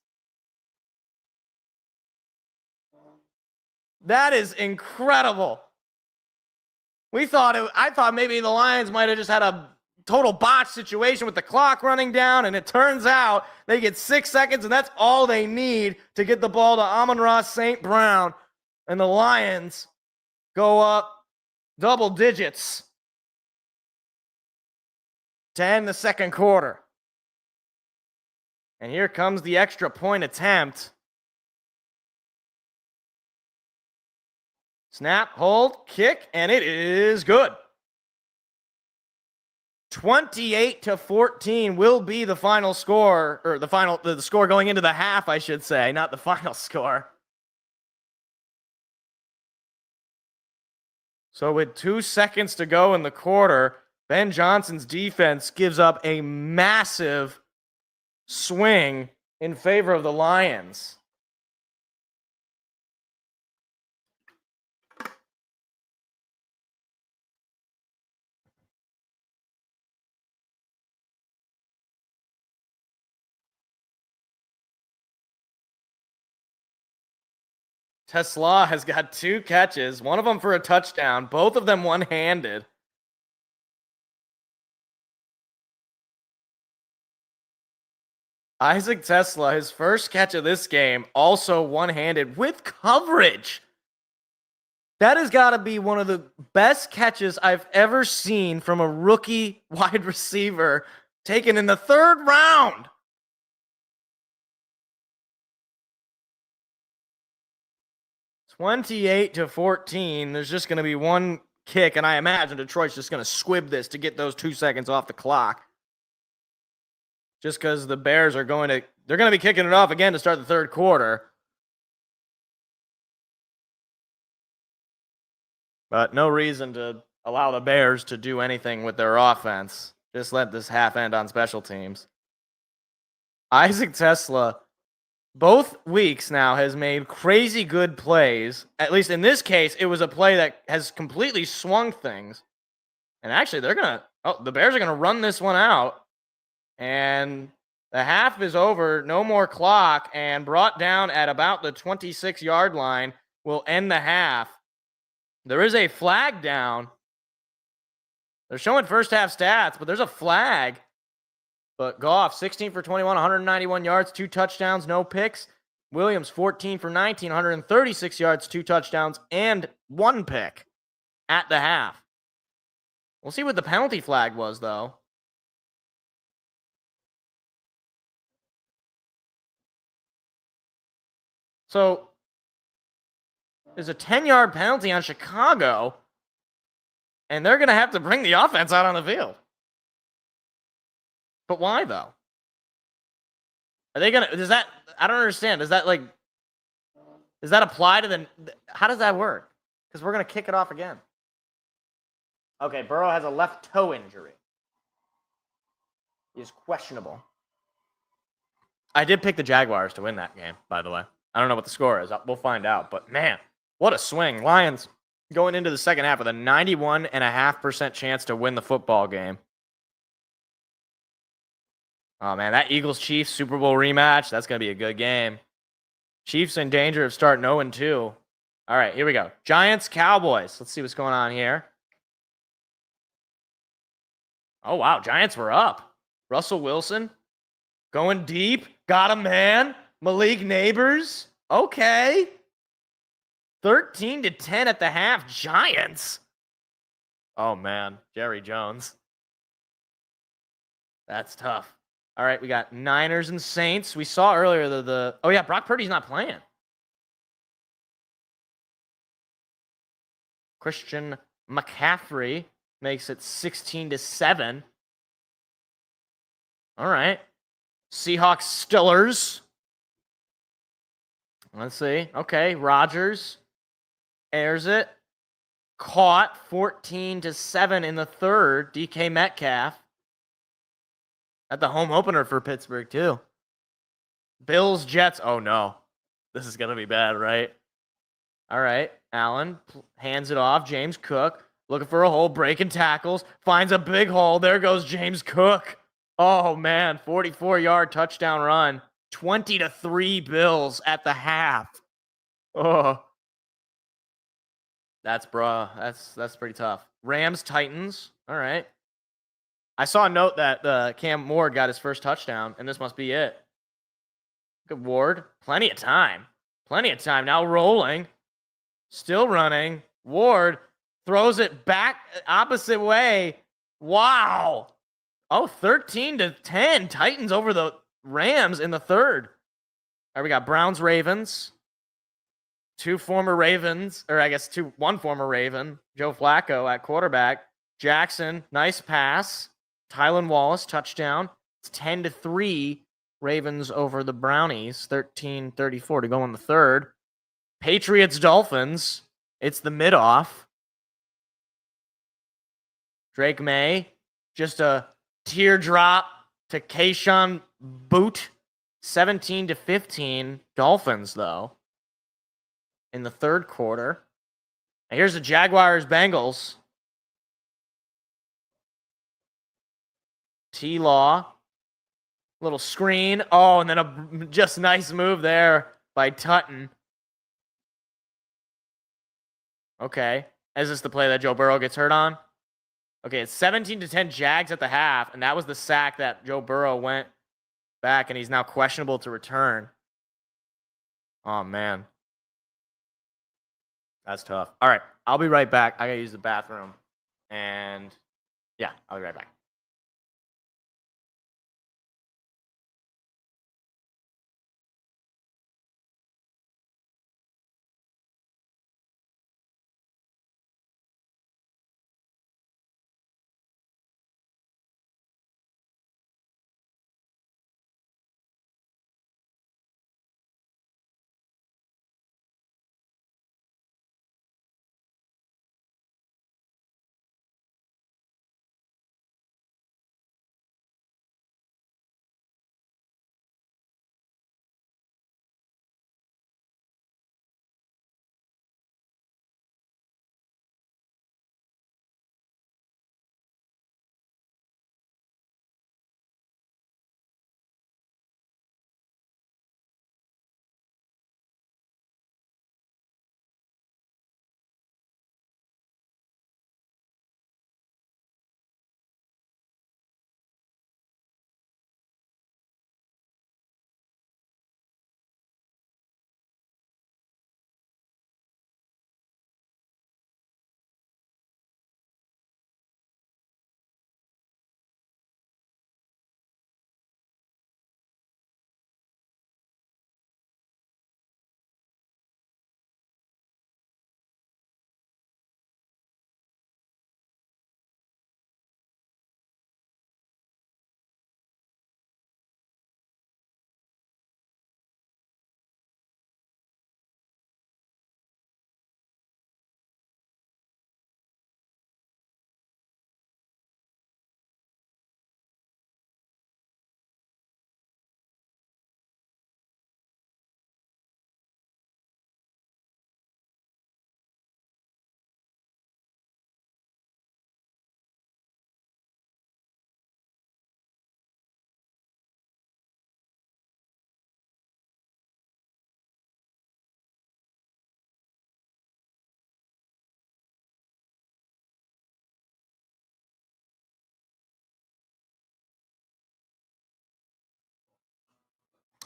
That is incredible. I thought maybe the Lions might have just had a total botch situation with the clock running down, and it turns out they get 6 seconds, and that's all they need to get the ball to Amon-Ra St. Brown. And the Lions go up double digits to end the second quarter. And here comes the extra point attempt. Snap, hold, kick, and it is good. 28-14 will be the final score, or the score going into the half, I should say, not the final score. So with 2 seconds to go in the quarter, Ben Johnson's defense gives up a massive swing in favor of the Lions. Tesla has got 2 catches, one of them for a touchdown, both of them one-handed. Isaac Tesla, his first catch of this game, also one-handed with coverage. That has got to be one of the best catches I've ever seen from a rookie wide receiver taken in the 3rd round. (28-14). There's just going to be one kick, and I imagine Detroit's just going to squib this to get those 2 seconds off the clock. Just because the Bears they're going to be kicking it off again to start the 3rd quarter. But no reason to allow the Bears to do anything with their offense. Just let this half end on special teams. Isaac Tesla, both weeks now, has made crazy good plays. At least in this case, it was a play that has completely swung things. And actually, the Bears are going to run this one out. And the half is over. No more clock. And brought down at about the 26-yard line will end the half. There is a flag down. They're showing first half stats, but there's a flag. But Goff, 16 for 21, 191 yards, 2 touchdowns, no picks. Williams, 14 for 19, 136 yards, 2 touchdowns, and 1 pick at the half. We'll see what the penalty flag was, though. So There's a 10-yard penalty on Chicago, and they're going to have to bring the offense out on the field. But why, though? Are they going to, does that, I don't understand. Does that, like, does that apply to the, how does that work? Because we're going to kick it off again. Okay, Burrow has a left toe injury. He's questionable. I did pick the Jaguars to win that game, by the way. I don't know what the score is. We'll find out. But, man, what a swing. Lions going into the second half with a 91.5% chance to win the football game. Oh, man, that Eagles-Chiefs Super Bowl rematch, that's going to be a good game. Chiefs in danger of starting 0-2. All right, here we go. Giants-Cowboys. Let's see what's going on here. Oh, wow, Giants were up. Russell Wilson going deep. Got a man. Malik Neighbors. Okay. 13-10 at the half. Giants. Oh, man. Jerry Jones. That's tough. All right, we got Niners and Saints. We saw earlier the oh, yeah, Brock Purdy's not playing. Christian McCaffrey makes it 16-7. All right. Seahawks Steelers. Let's see. Okay, Rodgers airs it. Caught 14-7 in the third. DK Metcalf. At the home opener for Pittsburgh, too. Bills, Jets. Oh, no. This is going to be bad, right? All right. Allen hands it off. James Cook looking for a hole, breaking tackles. Finds a big hole. There goes James Cook. Oh, man. 44-yard touchdown run. 20-3 Bills at the half. Oh. That's pretty tough. Rams, Titans. All right. I saw a note that Cam Ward got his first touchdown, and this must be it. Good Ward. Plenty of time. Plenty of time. Now rolling. Still running. Ward throws it back opposite way. Wow. Oh, 13-10. Titans over the Rams in the third. All right, we got Browns, Ravens. One former Raven. Joe Flacco at quarterback. Jackson, nice pass. Tylan Wallace, touchdown. It's 10-3. Ravens over the Brownies. 13-34 to go in the third. Patriots, Dolphins. It's the mid-off. Drake May. Just a teardrop to Keyshawn Boot. 17-15. Dolphins, though. In the third quarter. Now here's the Jaguars-Bengals. T-Law. Little screen. Oh, and then a just nice move there by Tutton. Okay. Is this the play that Joe Burrow gets hurt on? Okay, it's 17-10 Jags at the half, and that was the sack that Joe Burrow went back, and he's now questionable to return. Oh, man. That's tough. All right, I'll be right back. I got to use the bathroom. And, yeah, I'll be right back.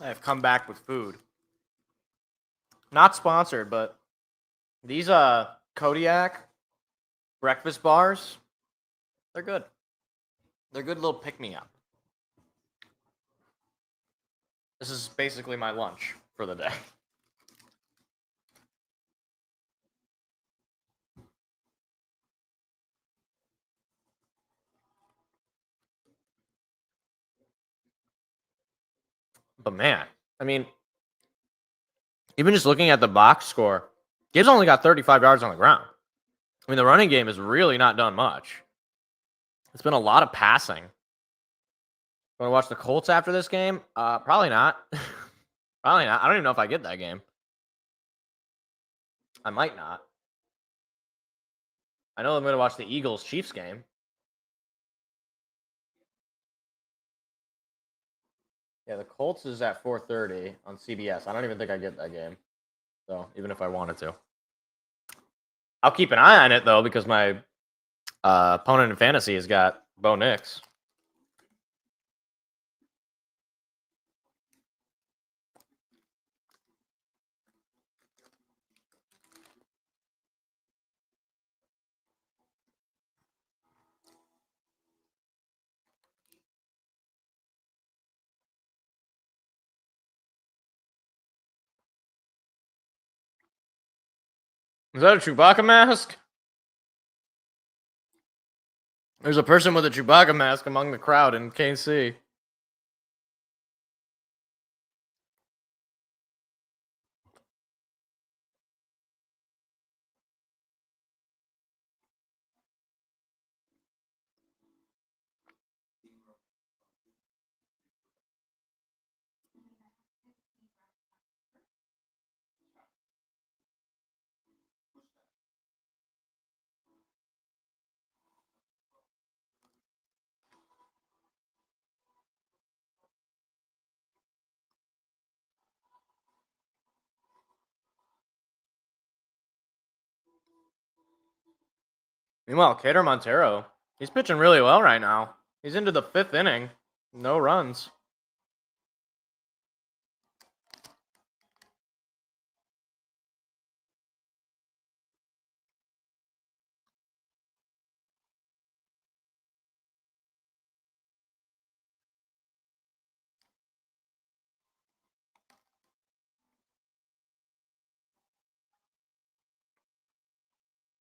I have come back with food. Not sponsored, but these Kodiak breakfast bars, they're good. They're good little pick-me-up. This is basically my lunch for the day. But man, I mean, even just looking at the box score, Gibbs only got 35 yards on the ground. I mean, the running game has really not done much. It's been a lot of passing. Want to watch the Colts after this game? Probably not. Probably not. I don't even know if I get that game. I might not. I know I'm going to watch the Eagles-Chiefs game. Yeah, the Colts is at 4:30 on CBS. I don't even think I get that game. So, even if I wanted to. I'll keep an eye on it, though, because my opponent in fantasy has got Bo Nix. Is that a Chewbacca mask? There's a person with a Chewbacca mask among the crowd in KC. Meanwhile, Cater Montero, he's pitching really well right now. He's into the 5th inning. No runs.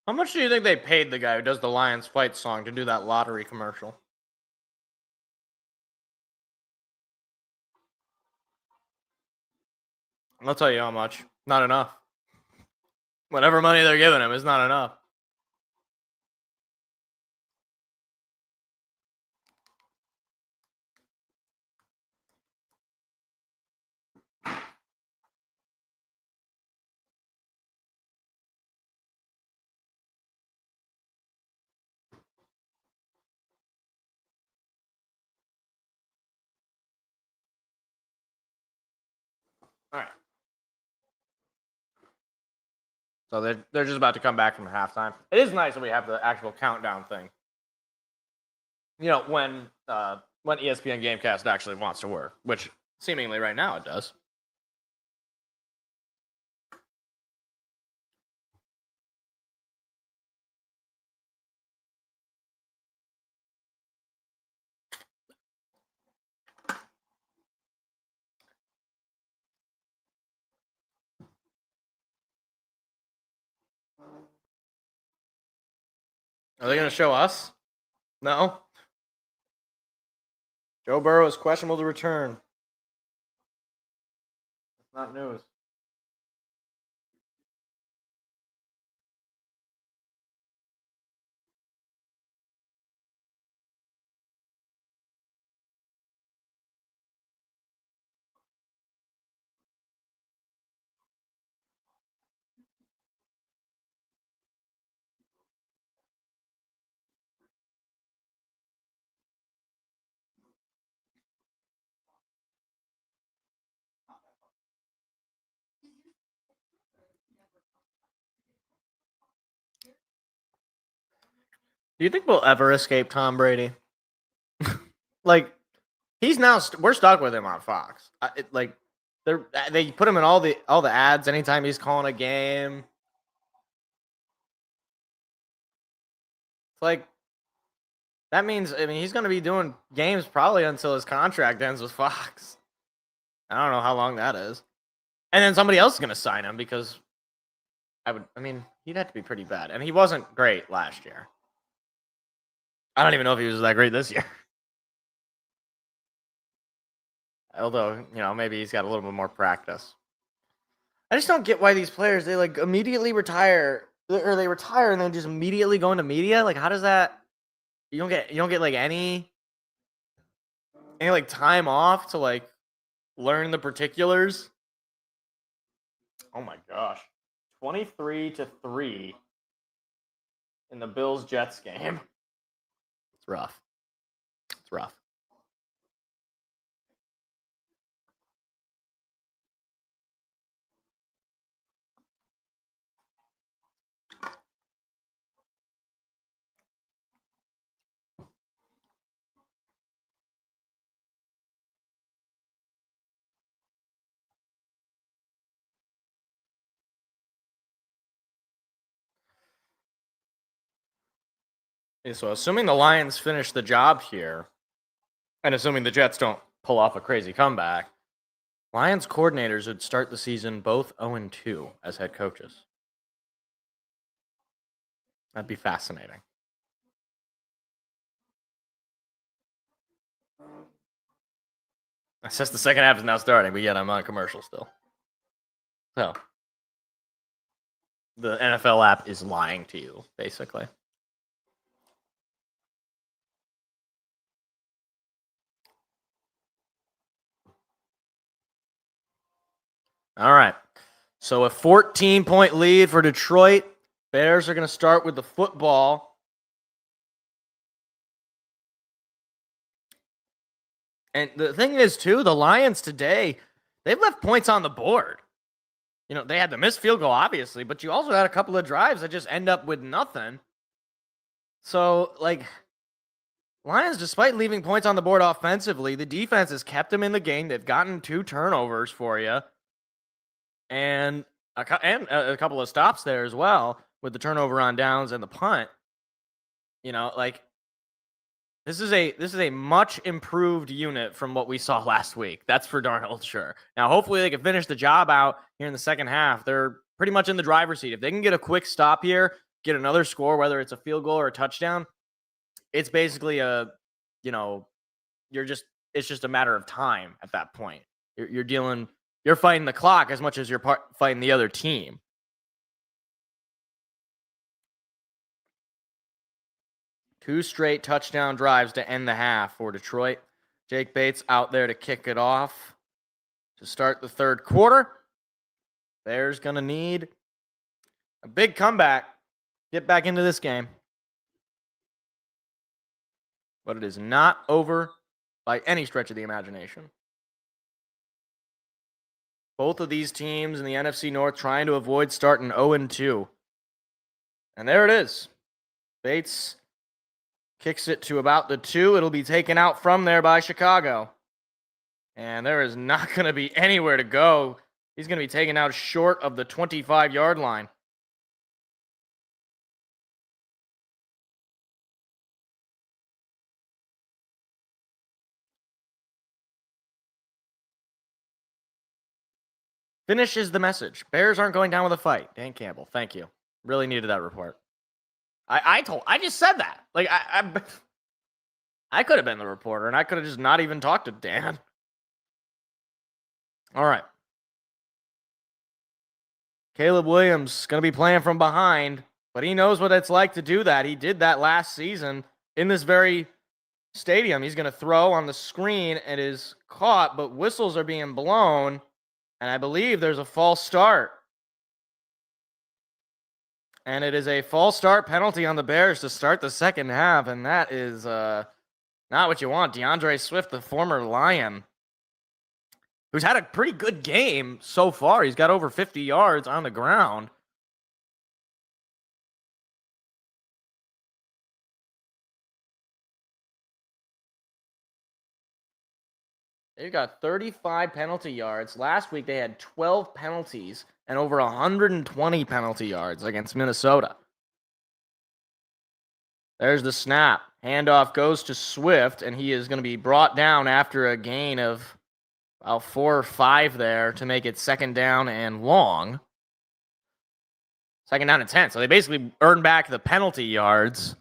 How much do you think they paid the guy who does the Lions fight song to do that lottery commercial? I'll tell you how much. Not enough. Whatever money they're giving him is not enough. All right. So they're just about to come back from halftime. It is nice that we have the actual countdown thing. You know, when ESPN Gamecast actually wants to work, which seemingly right now it does. Are they going to show us? No. Joe Burrow is questionable to return. It's not news. Do you think we'll ever escape Tom Brady? Like, he's now we're stuck with him on Fox. They put him in all the ads anytime he's calling a game. It's like that means he's going to be doing games probably until his contract ends with Fox. I don't know how long that is. And then somebody else is going to sign him because he'd have to be pretty bad. And he wasn't great last year. I don't even know if he was that great this year. Although, maybe he's got a little bit more practice. I just don't get why these players, they like immediately retire, or they retire and then just immediately go into media. Like, how does that? You don't get like any like time off to like learn the particulars. Oh my gosh, 23-3 in the Bills Jets game. It's rough. It's rough. Okay, so assuming the Lions finish the job here, and assuming the Jets don't pull off a crazy comeback, Lions coordinators would start the season both 0-2 as head coaches. That'd be fascinating. It says the second half is now starting, but yet I'm on commercial still. So, the NFL app is lying to you, basically. All right. So a 14-point lead for Detroit. Bears are going to start with the football. And the thing is, too, the Lions today, they've left points on the board. They had the missed field goal, obviously, but you also had a couple of drives that just end up with nothing. So, Lions, despite leaving points on the board offensively, the defense has kept them in the game. They've gotten 2 turnovers for you. And a couple of stops there as well with the turnover on downs and the punt. This is a much improved unit from what we saw last week. That's for darn old sure. Now, hopefully they can finish the job out here in the second half. They're pretty much in the driver's seat. If they can get a quick stop here, get another score, whether it's a field goal or a touchdown, it's basically it's just a matter of time at that point. You're fighting the clock as much as you're fighting the other team. Two straight touchdown drives to end the half for Detroit. Jake Bates out there to kick it off to start the third quarter. Bears going to need a big comeback. Get back into this game. But it is not over by any stretch of the imagination. Both of these teams in the NFC North trying to avoid starting 0-2. And there it is. Bates kicks it to about the 2. It'll be taken out from there by Chicago. And there is not going to be anywhere to go. He's going to be taken out short of the 25-yard line. Finishes the message. Bears aren't going down with a fight. Dan Campbell, thank you. Really needed that report. I just said that. I could have been the reporter, and I could have just not even talked to Dan. All right. Caleb Williams going to be playing from behind, but he knows what it's like to do that. He did that last season in this very stadium. He's going to throw on the screen. It is caught, but whistles are being blown, and I believe there's a false start. And it is a false start penalty on the Bears to start the second half, and that is not what you want. DeAndre Swift, the former Lion, who's had a pretty good game so far. He's got over 50 yards on the ground. They've got 35 penalty yards. Last week they had 12 penalties and over 120 penalty yards against Minnesota. There's the snap. Handoff goes to Swift, and he is going to be brought down after a gain of about 4 or 5 there to make it second down and long. Second down and 10. So they basically earn back the penalty yards,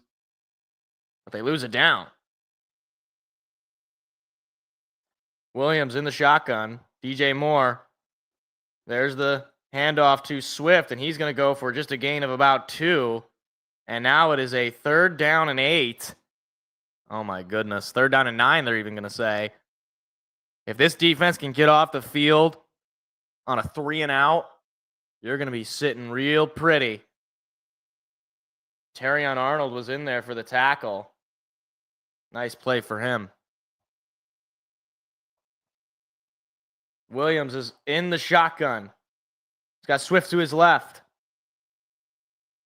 but they lose it down. Williams in the shotgun. DJ Moore. There's the handoff to Swift, and he's going to go for just a gain of about 2. And now it is a 3rd down and 8. Oh, my goodness. 3rd down and 9, they're even going to say. If this defense can get off the field on a 3 and out, you're going to be sitting real pretty. Terrion Arnold was in there for the tackle. Nice play for him. Williams is in the shotgun. He's got Swift to his left.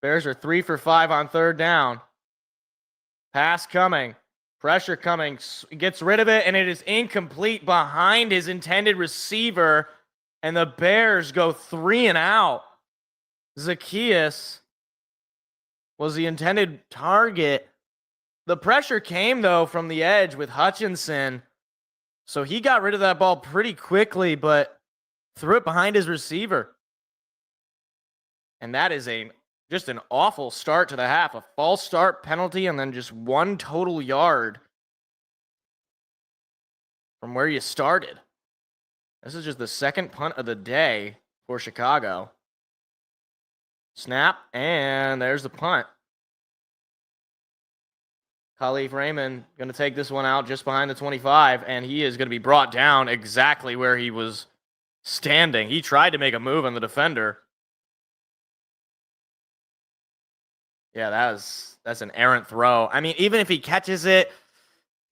Bears are 3 for 5 on 3rd down. Pass coming. Pressure coming. Gets rid of it, and it is incomplete behind his intended receiver. And the Bears go 3 and out. Zacchaeus was the intended target. The pressure came, though, from the edge with Hutchinson. So he got rid of that ball pretty quickly, but threw it behind his receiver. And that is just an awful start to the half. A false start penalty and then just 1 total yard from where you started. This is just the second punt of the day for Chicago. Snap, and there's the punt. Khalif Raymond going to take this one out just behind the 25, and he is going to be brought down exactly where he was standing. He tried to make a move on the defender. Yeah, that's an errant throw. I mean, even if he catches it,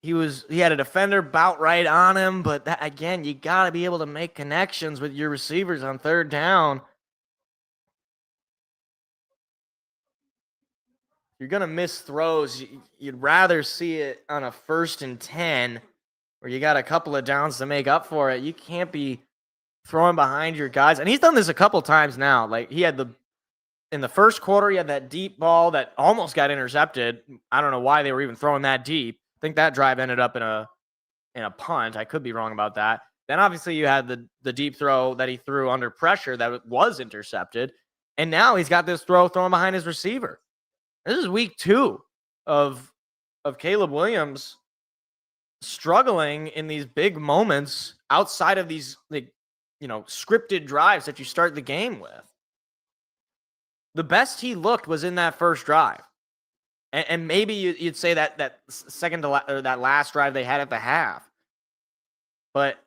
he had a defender about right on him, but that, again, you got to be able to make connections with your receivers on 3rd down. You're going to miss throws. You'd rather see it on a 1st and 10 where you got a couple of downs to make up for it. You can't be throwing behind your guys. And he's done this a couple times now. Like he had in the first quarter, he had that deep ball that almost got intercepted. I don't know why they were even throwing that deep. I think that drive ended up in a punt. I could be wrong about that. Then obviously you had the deep throw that he threw under pressure that was intercepted. And now he's got this throw thrown behind his receiver. This is week 2 of Caleb Williams struggling in these big moments outside of these scripted drives that you start the game with. The best he looked was in that first drive. And maybe you'd say that second or that last drive they had at the half. But,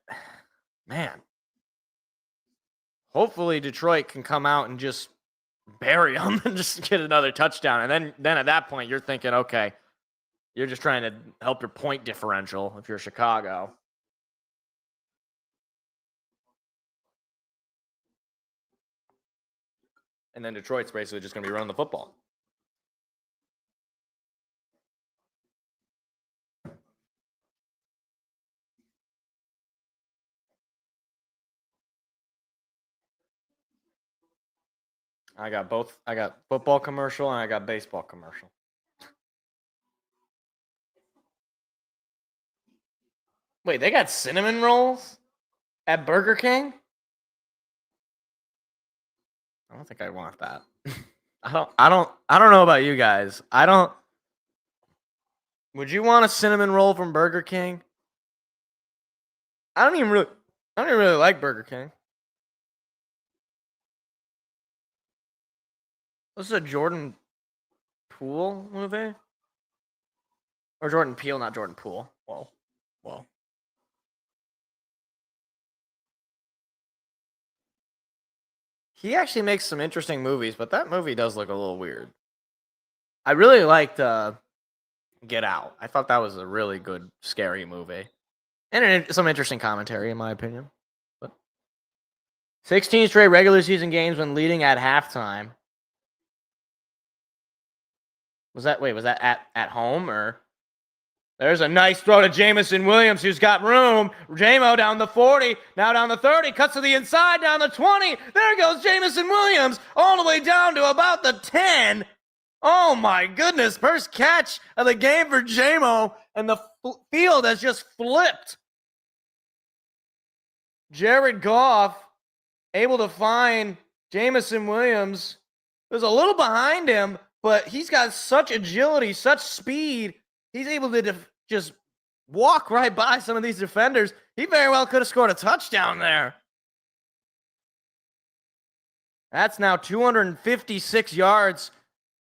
man, hopefully Detroit can come out and just bury them and just get another touchdown. And then at that point, you're thinking, okay, you're just trying to help your point differential if you're Chicago. And then Detroit's basically just going to be running the football. I got both. I got football commercial and I got baseball commercial. Wait, they got cinnamon rolls at Burger King? I don't think I want that. I don't know about you guys. Would you want a cinnamon roll from Burger King? I don't even really like Burger King. This is a Jordan Poole movie? Or Jordan Peele, not Jordan Poole. Whoa. He actually makes some interesting movies, but that movie does look a little weird. I really liked Get Out. I thought that was a really good, scary movie. And some interesting commentary, in my opinion. But 16 straight regular season games when leading at halftime. Was that at home or? There's a nice throw to Jamison Williams, who's got room. Jamo down the 40, now down the 30, cuts to the inside, down the 20. There goes Jamison Williams, all the way down to about the 10. Oh my goodness, first catch of the game for Jamo, and the field has just flipped. Jared Goff able to find Jamison Williams. Was a little behind him, but he's got such agility, such speed. He's able to just walk right by some of these defenders. He very well could have scored a touchdown there. That's now 256 yards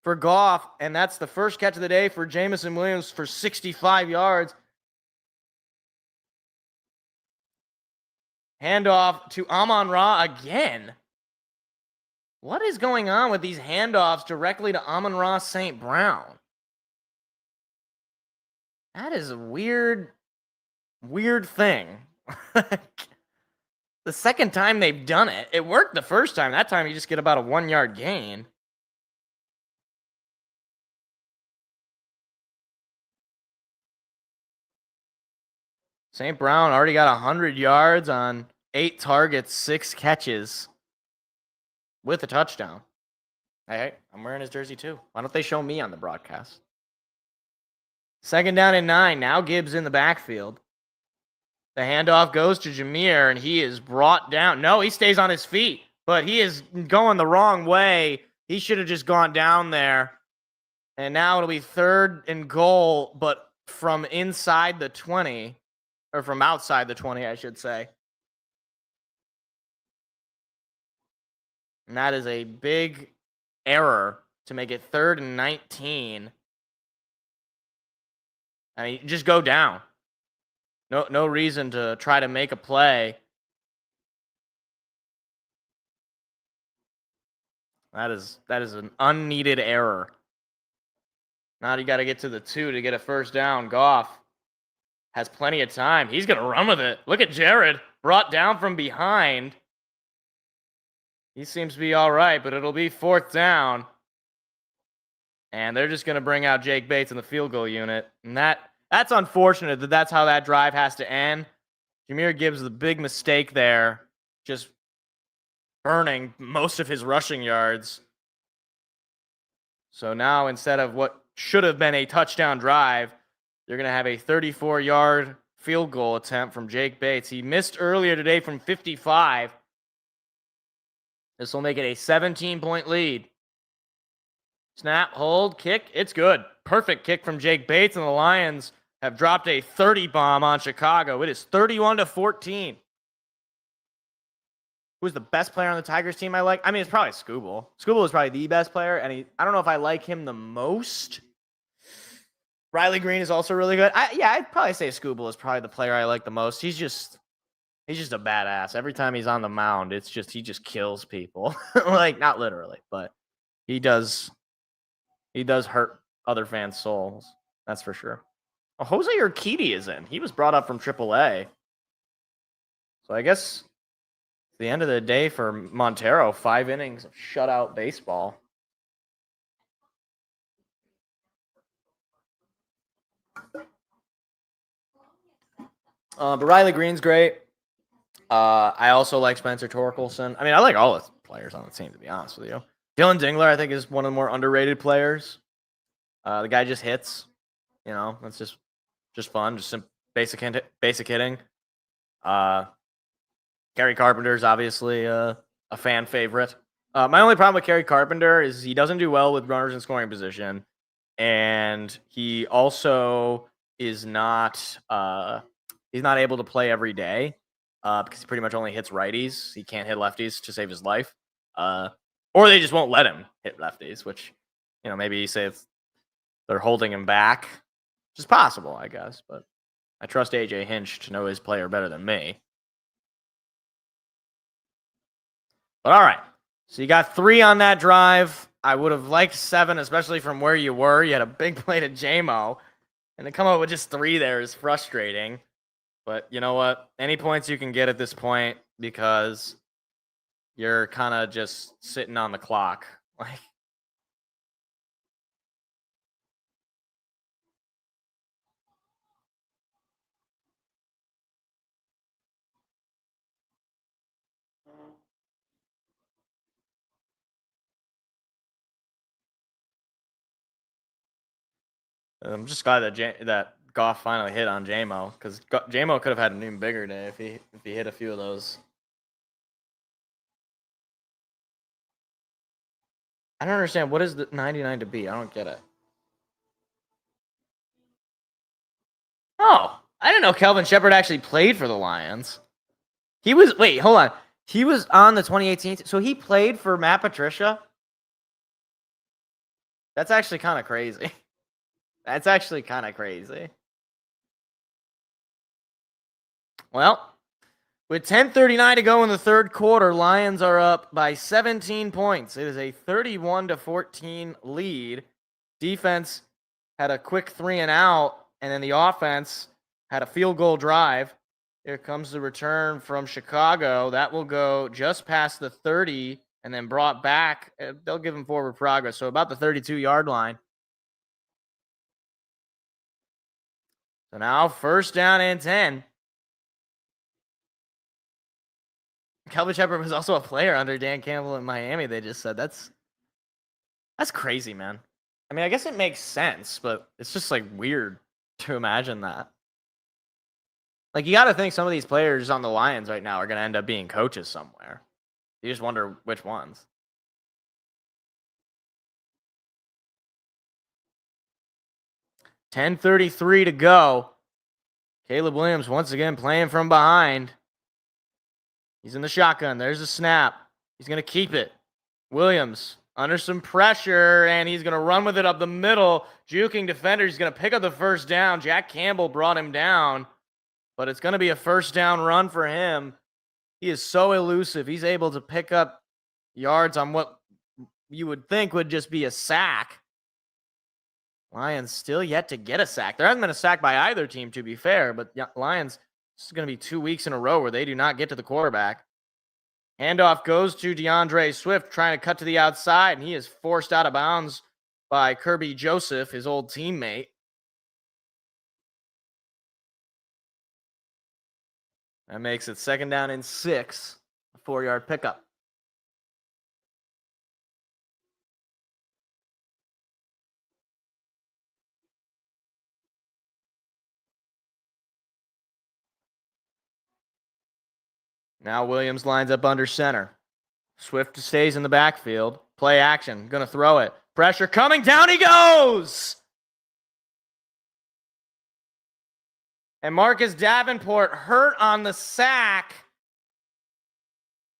for Goff, and that's the first catch of the day for Jamison Williams for 65 yards. Handoff to Amon-Ra again. What is going on with these handoffs directly to Amon-Ra St. Brown? That is a weird thing. The second time they've done it, it worked the first time. That time you just get about a 1-yard gain. St. Brown already got 100 yards on 8 targets, 6 catches with a touchdown. Hey, I'm wearing his jersey too. Why don't they show me on the broadcast? Second down and 9. Now Gibbs in the backfield. The handoff goes to Jameer, and he is brought down. No, he stays on his feet, but he is going the wrong way. He should have just gone down there. And now it'll be 3rd and goal, but from inside the 20, or from outside the 20, I should say. And that is a big error to make it 3rd and 19. I mean, just go down. No reason to try to make a play. That is an unneeded error. Now you got to get to the 2 to get a first down. Goff has plenty of time. He's going to run with it. Look at Jared, brought down from behind. He seems to be all right, but it'll be 4th down. And they're just going to bring out Jake Bates in the field goal unit. And that's unfortunate that that's how that drive has to end. Jahmyr Gibbs, the big mistake there, just burning most of his rushing yards. So now instead of what should have been a touchdown drive, you're going to have a 34-yard field goal attempt from Jake Bates. He missed earlier today from 55. This will make it a 17-point lead. Snap, hold, kick. It's good. Perfect kick from Jake Bates, and the Lions have dropped a 30 bomb on Chicago. It is 31-14. Who's the best player on the Tigers team I like? I mean, it's probably Skubal. Skubal is probably the best player, and I don't know if I like him the most. Riley Green is also really good. I'd probably say Skubal is probably the player I like the most. He's just a badass. Every time he's on the mound, he just kills people. Like, not literally, but he does hurt other fans' souls. That's for sure. Oh, Jose Urquidy is in. He was brought up from AAA. So I guess it's the end of the day for Montero. 5 innings of shutout baseball. But Riley Green's great. I also like Spencer Torkelson. I mean, I like all the players on the team, to be honest with you. Dylan Dingler, I think, is one of the more underrated players. The guy just hits. You know, that's just fun. Just some basic hitting. Kerry Carpenter's obviously a fan favorite. My only problem with Kerry Carpenter is he doesn't do well with runners in scoring position. And he also is not he's not able to play every day because he pretty much only hits righties. He can't hit lefties to save his life. Or they just won't let him hit lefties, which, you know, maybe you say if they're holding him back, which is possible, I guess. But I trust AJ Hinch to know his player better than me. But all right. So you got 3 on that drive. I would have liked 7, especially from where you were. You had a big play to JMO. And to come up with just 3 there is frustrating. But you know what? Any points you can get at this point, because you're kind of just sitting on the clock. Like, I'm just glad that Goff finally hit on JMO, because JMO could have had an even bigger day if he hit a few of those. I don't understand. What is the 99 to be? I don't get it. Oh, I didn't know Kelvin Shepard actually played for the Lions. Wait, hold on. He was on the 2018, so he played for Matt Patricia? That's actually kind of crazy. That's actually kind of crazy. Well, with 10:39 to go in the third quarter, Lions are up by 17 points. It is a 31-14 lead. Defense had a quick 3-and-out, and then the offense had a field goal drive. Here comes the return from Chicago. That will go just past the 30 and then brought back. They'll give him forward progress. So about the 32-yard line. So now 1st down and 10. Kelvin Shepard was also a player under Dan Campbell in Miami. They just said that's crazy, man. I mean, I guess it makes sense, but it's just like weird to imagine that. Like, you got to think some of these players on the Lions right now are going to end up being coaches somewhere. You just wonder which ones. $10:33 to go. Caleb Williams once again playing from behind. He's in the shotgun. There's a snap. He's going to keep it. Williams under some pressure, and he's going to run with it up the middle. Juking defender. He's going to pick up the 1st down. Jack Campbell brought him down, but it's going to be a 1st down run for him. He is so elusive. He's able to pick up yards on what you would think would just be a sack. Lions still yet to get a sack. There hasn't been a sack by either team, to be fair, but Lions, this is going to be 2 weeks in a row where they do not get to the quarterback. Handoff goes to DeAndre Swift, trying to cut to the outside, and he is forced out of bounds by Kirby Joseph, his old teammate. That makes it 2nd down and 6, a 4-yard pickup. Now Williams lines up under center. Swift stays in the backfield. Play action. Going to throw it. Pressure coming. Down he goes! And Marcus Davenport hurt on the sack.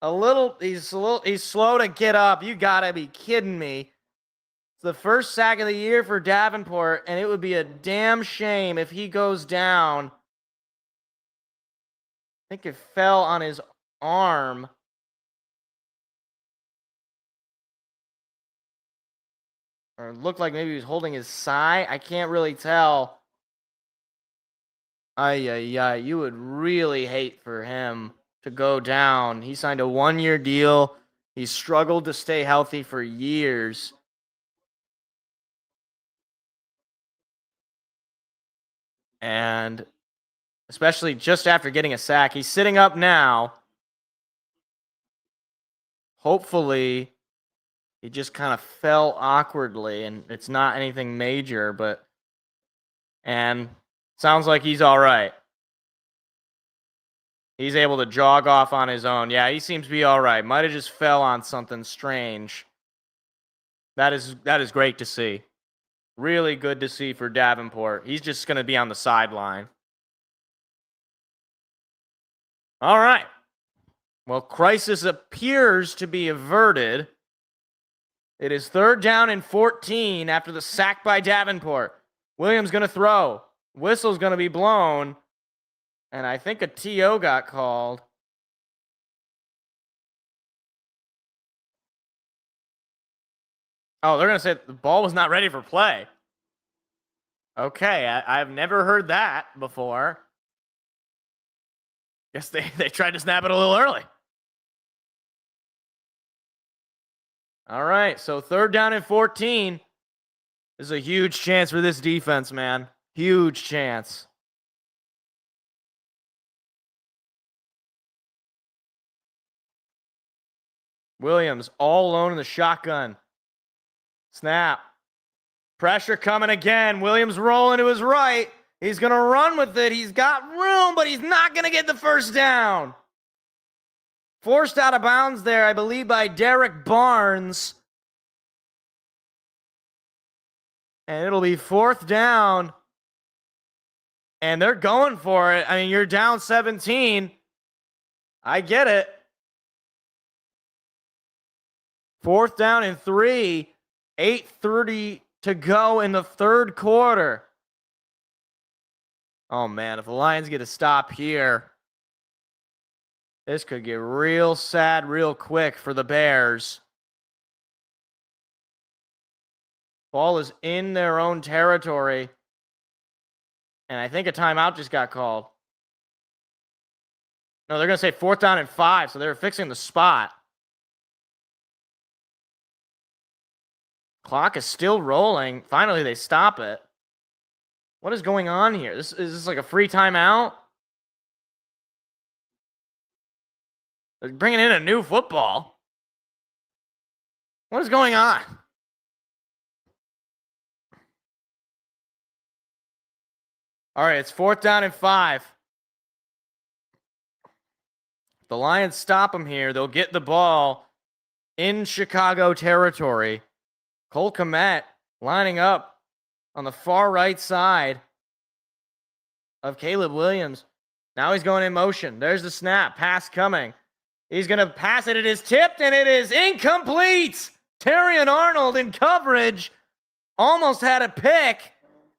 He's slow to get up. You got to be kidding me. It's the 1st sack of the year for Davenport, and it would be a damn shame if he goes down. I think it fell on his arm. Or it looked like maybe he was holding his thigh. I can't really tell. You would really hate for him to go down. He signed a 1-year deal. He struggled to stay healthy for years. And especially just after getting a sack, he's sitting up now. Hopefully, he just kind of fell awkwardly, and it's not anything major, and sounds like he's all right. He's able to jog off on his own. Yeah, he seems to be all right. Might have just fell on something strange. That is great to see. Really good to see for Davenport. He's just going to be on the sideline. All right. Well, crisis appears to be averted. It is 3rd down and 14 after the sack by Davenport. Williams going to throw. Whistle's going to be blown. And I think a TO got called. Oh, they're going to say the ball was not ready for play. Okay, I've never heard that before. Guess they tried to snap it a little early. All right, so 3rd down and 14. This is a huge chance for this defense, man. Huge chance. Williams all alone in the shotgun. Snap. Pressure coming again. Williams rolling to his right. He's going to run with it. He's got room, but he's not going to get the first down. Forced out of bounds there, I believe, by Derek Barnes. And it'll be 4th down. And they're going for it. I mean, you're down 17. I get it. 4th down and 3. 8:30 to go in the third quarter. Oh, man, if the Lions get a stop here, this could get real sad real quick for the Bears. Ball is in their own territory. And I think a timeout just got called. No, they're going to say 4th down and 5, so they're fixing the spot. Clock is still rolling. Finally, they stop it. What is going on here? Is this like a free timeout? They're bringing in a new football. What is going on? All right, it's 4th down and 5. If the Lions stop them here, they'll get the ball in Chicago territory. Cole Kmet lining up on the far right side of Caleb Williams. Now he's going in motion. There's the snap. Pass coming. He's going to pass it. It is tipped, and it is incomplete. Terrion Arnold in coverage almost had a pick,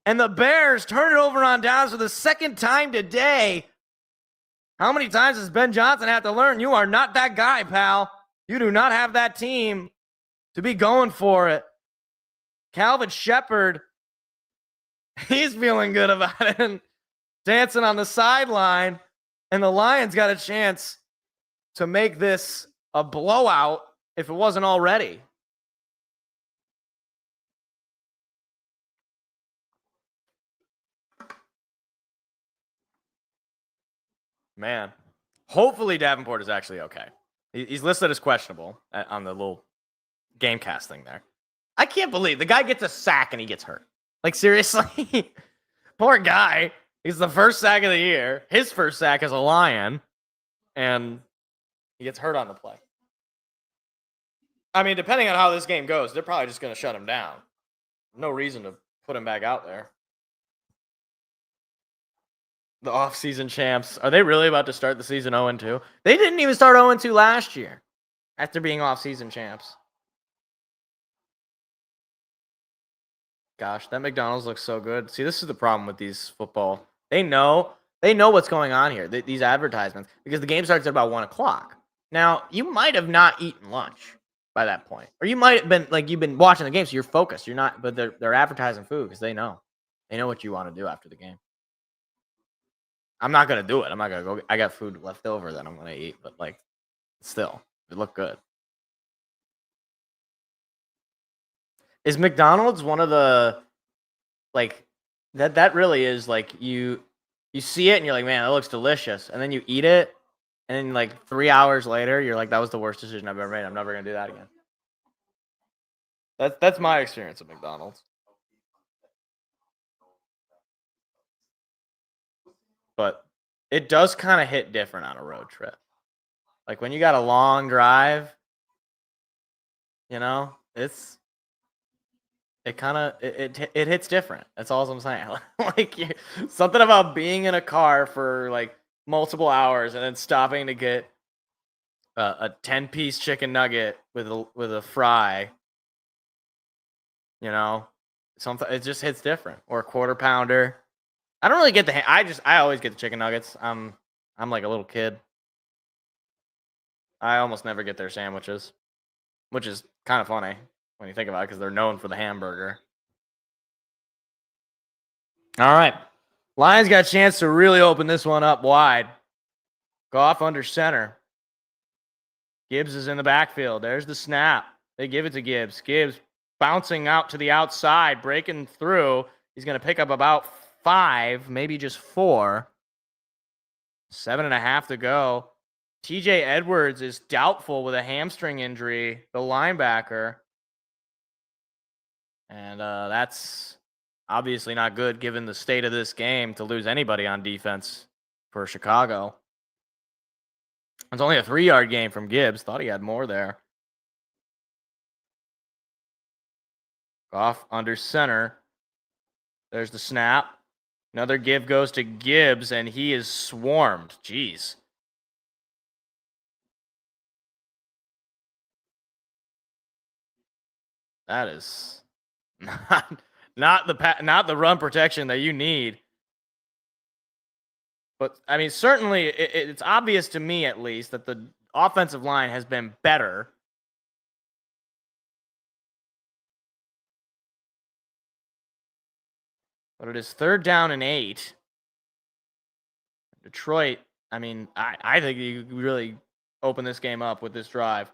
and the Bears turn it over on downs for the second time today. How many times does Ben Johnson have to learn? You are not that guy, pal. You do not have that team to be going for it. Calvin Shepard, he's feeling good about it and dancing on the sideline. And the Lions got a chance to make this a blowout if it wasn't already. Man, hopefully Davenport is actually okay. He's listed as questionable on the little game cast thing there. I can't believe the guy gets a sack and he gets hurt. Like, seriously? Poor guy. He's the first sack of the year. His first sack as a Lion. And he gets hurt on the play. I mean, depending on how this game goes, they're probably just going to shut him down. No reason to put him back out there. The off-season champs. Are they really about to start the season 0-2? They didn't even start 0-2 last year after being off-season champs. Gosh, that McDonald's looks so good. See, this is the problem with these football. They know what's going on here, these advertisements, because the game starts at about 1 o'clock. Now, you might have not eaten lunch by that point. Or you might have been, like, you've been watching the game, so you're focused. You're not, but they're advertising food because they know. They know what you want to do after the game. I'm not going to do it. I'm not going to go. I got food left over that I'm going to eat, but, like, still, it looked good. Is McDonald's one of the, like, that really is, like, you see it and you're like, man, that looks delicious. And then you eat it, and then, like, 3 hours later, you're like, that was the worst decision I've ever made. I'm never going to do that again. That's my experience at McDonald's. But it does kind of hit different on a road trip. Like, when you got a long drive, you know, it hits different. That's all I'm saying. Like, something about being in a car for, like, multiple hours and then stopping to get a 10-piece chicken nugget with a fry. You know, it just hits different. Or a quarter pounder. I don't really get I always get the chicken nuggets. I'm like a little kid. I almost never get their sandwiches, which is kind of funny when you think about it, because they're known for the hamburger. All right. Lions got a chance to really open this one up wide. Goff under center. Gibbs is in the backfield. There's the snap. They give it to Gibbs. Gibbs bouncing out to the outside, breaking through. He's going to pick up about 5, maybe just 4. 7.5 to go. TJ Edwards is doubtful with a hamstring injury, the linebacker. And that's obviously not good given the state of this game to lose anybody on defense for Chicago. It's only a 3-yard gain from Gibbs. Thought he had more there. Goff under center. There's the snap. Another give goes to Gibbs, and he is swarmed. Jeez. That is not the run protection that you need. But, I mean, certainly it's obvious to me, at least, that the offensive line has been better. But it is 3rd down and 8. Detroit, I mean, I think you really open this game up with this drive.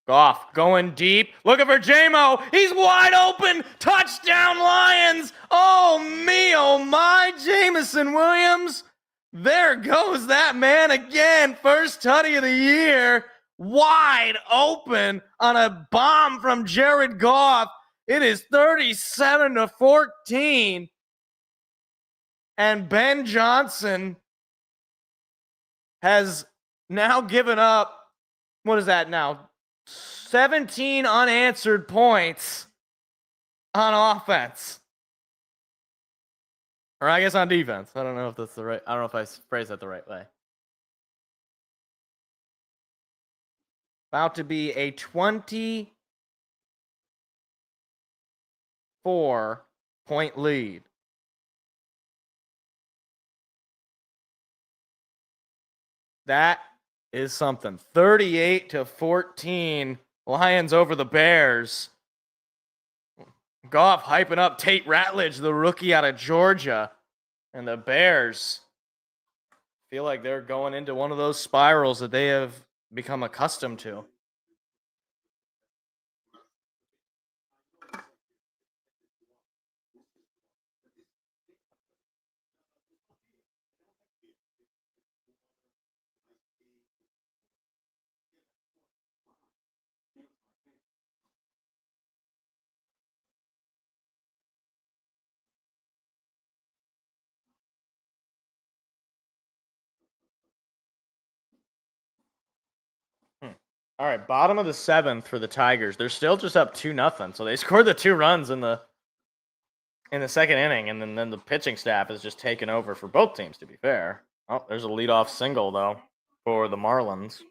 Goff going deep, looking for J-Mo. He's wide open. Touchdown, Lions. Oh, me, oh, my. Jameson Williams. There goes that man again. First tutty of the year. Wide open on a bomb from Jared Goff. It is 37-14. And Ben Johnson has now given up, what is that now? 17 unanswered points on offense. Or I guess on defense. I don't know if that's the right, I don't know if I phrased that the right way. About to be a 24-point lead. That is something. 38-14. Lions over the Bears. Goff hyping up Tate Ratledge, the rookie out of Georgia. And the Bears feel like they're going into one of those spirals that they have become accustomed to. All right, bottom of the 7th for the Tigers. They're still just up 2-0. So they scored the 2 runs in the 2nd inning, and then the pitching staff is just taken over for both teams, to be fair. Oh, there's a leadoff single, though, for the Marlins.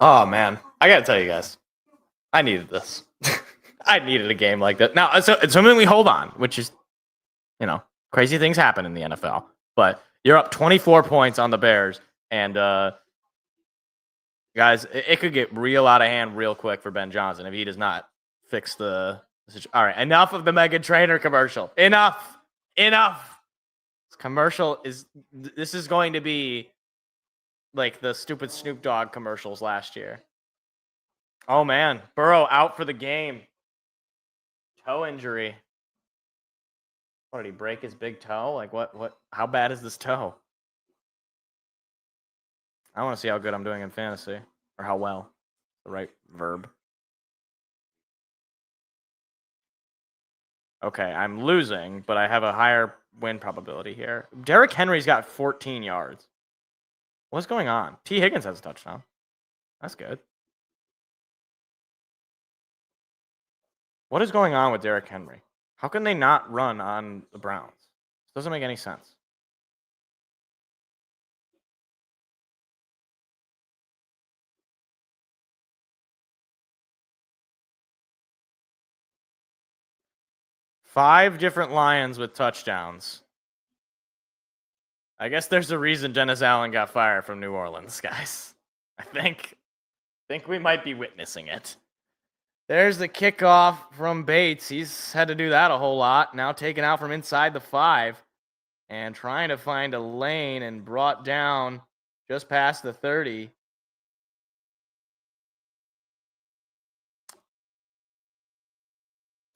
Oh, man. I got to tell you guys, I needed this. I needed a game like that. Now, so it's something we hold on, which is, crazy things happen in the NFL. But you're up 24 points on the Bears. And, guys, it could get real out of hand real quick for Ben Johnson if he does not fix the situation. All right, enough of the Mega Trainer commercial. Enough. This commercial this is going to be like the stupid Snoop Dogg commercials last year. Oh, man. Burrow out for the game. Toe injury. What, did he break his big toe? Like, what? How bad is this toe? I want to see how good I'm doing in fantasy. Or how well. The right verb. Okay, I'm losing, but I have a higher win probability here. Derrick Henry's got 14 yards. What's going on? T. Higgins has a touchdown. That's good. What is going on with Derrick Henry? How can they not run on the Browns? This doesn't make any sense. Five different Lions with touchdowns. I guess there's a reason Dennis Allen got fired from New Orleans, guys. I think we might be witnessing it. There's the kickoff from Bates. He's had to do that a whole lot. Now taken out from inside the 5 and trying to find a lane and brought down just past the 30.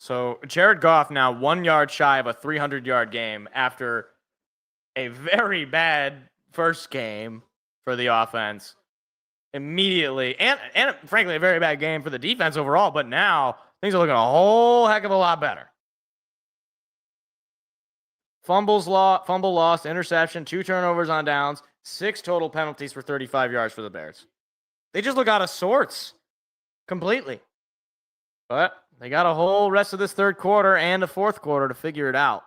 So Jared Goff now 1 yard shy of a 300-yard game after a very bad first game for the offense. Immediately, and frankly, a very bad game for the defense overall, but now things are looking a whole heck of a lot better. Fumble lost, interception, 2 turnovers on downs, 6 total penalties for 35 yards for the Bears. They just look out of sorts completely. But they got a whole rest of this third quarter and a fourth quarter to figure it out.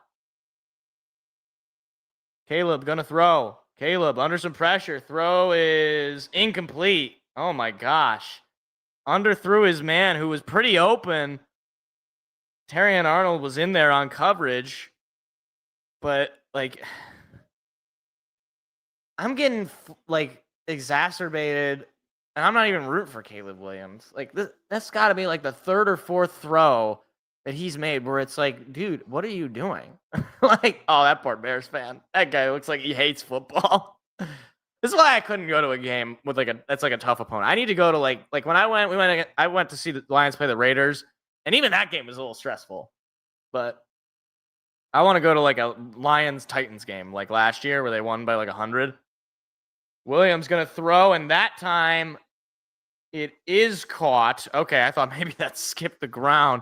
Caleb gonna throw. Caleb under some pressure. Throw is incomplete. Oh my gosh. Underthrew his man who was pretty open. Terrion Arnold was in there on coverage. But, like, I'm getting, like, exacerbated. And I'm not even rooting for Caleb Williams. Like, that's got to be, like, the third or fourth throw that he's made where it's like, dude, what are you doing? Like, oh, that poor Bears fan. That guy looks like he hates football. This is why I couldn't go to a game with that's like a tough opponent. I need to go to like when I went to see the Lions play the Raiders, and even that game was a little stressful. But I want to go to like a Lions Titans game like last year where they won by like 100. Williams gonna throw, and that time it is caught. Okay, I thought maybe that skipped the ground.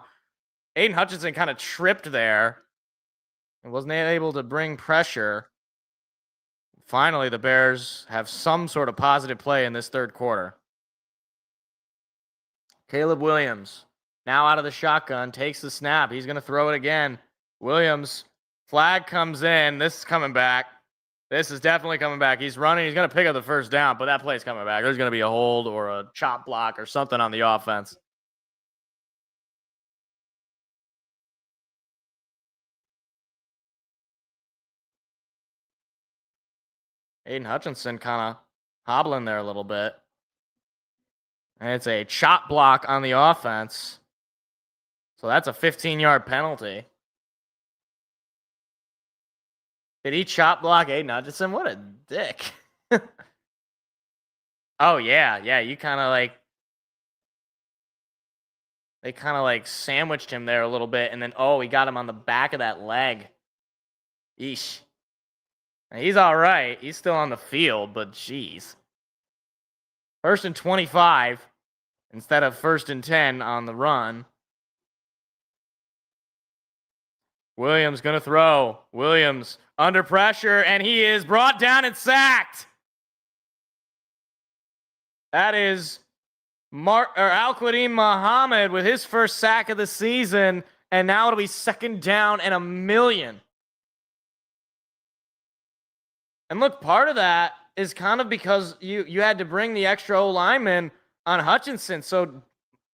Aiden Hutchinson kind of tripped there and wasn't able to bring pressure. Finally, the Bears have some sort of positive play in this third quarter. Caleb Williams, now out of the shotgun, takes the snap. He's going to throw it again. Williams, flag comes in. This is coming back. This is definitely coming back. He's running. He's going to pick up the first down, but that play's coming back. There's going to be a hold or a chop block or something on the offense. Aiden Hutchinson kind of hobbling there a little bit. And it's a chop block on the offense. So that's a 15-yard penalty. Did he chop block Aiden Hutchinson? What a dick. Oh, yeah. Yeah, you kind of like... They kind of like sandwiched him there a little bit. And then, oh, he got him on the back of that leg. Eesh. He's all right. He's still on the field, but geez. 1st and 25 instead of 1st and 10 on the run. Williams going to throw. Williams under pressure, and he is brought down and sacked. That is Al-Quadin Muhammad with his first sack of the season, and now it'll be 2nd down and 1,000,000. And look, part of that is kind of because you had to bring the extra O-lineman on Hutchinson. So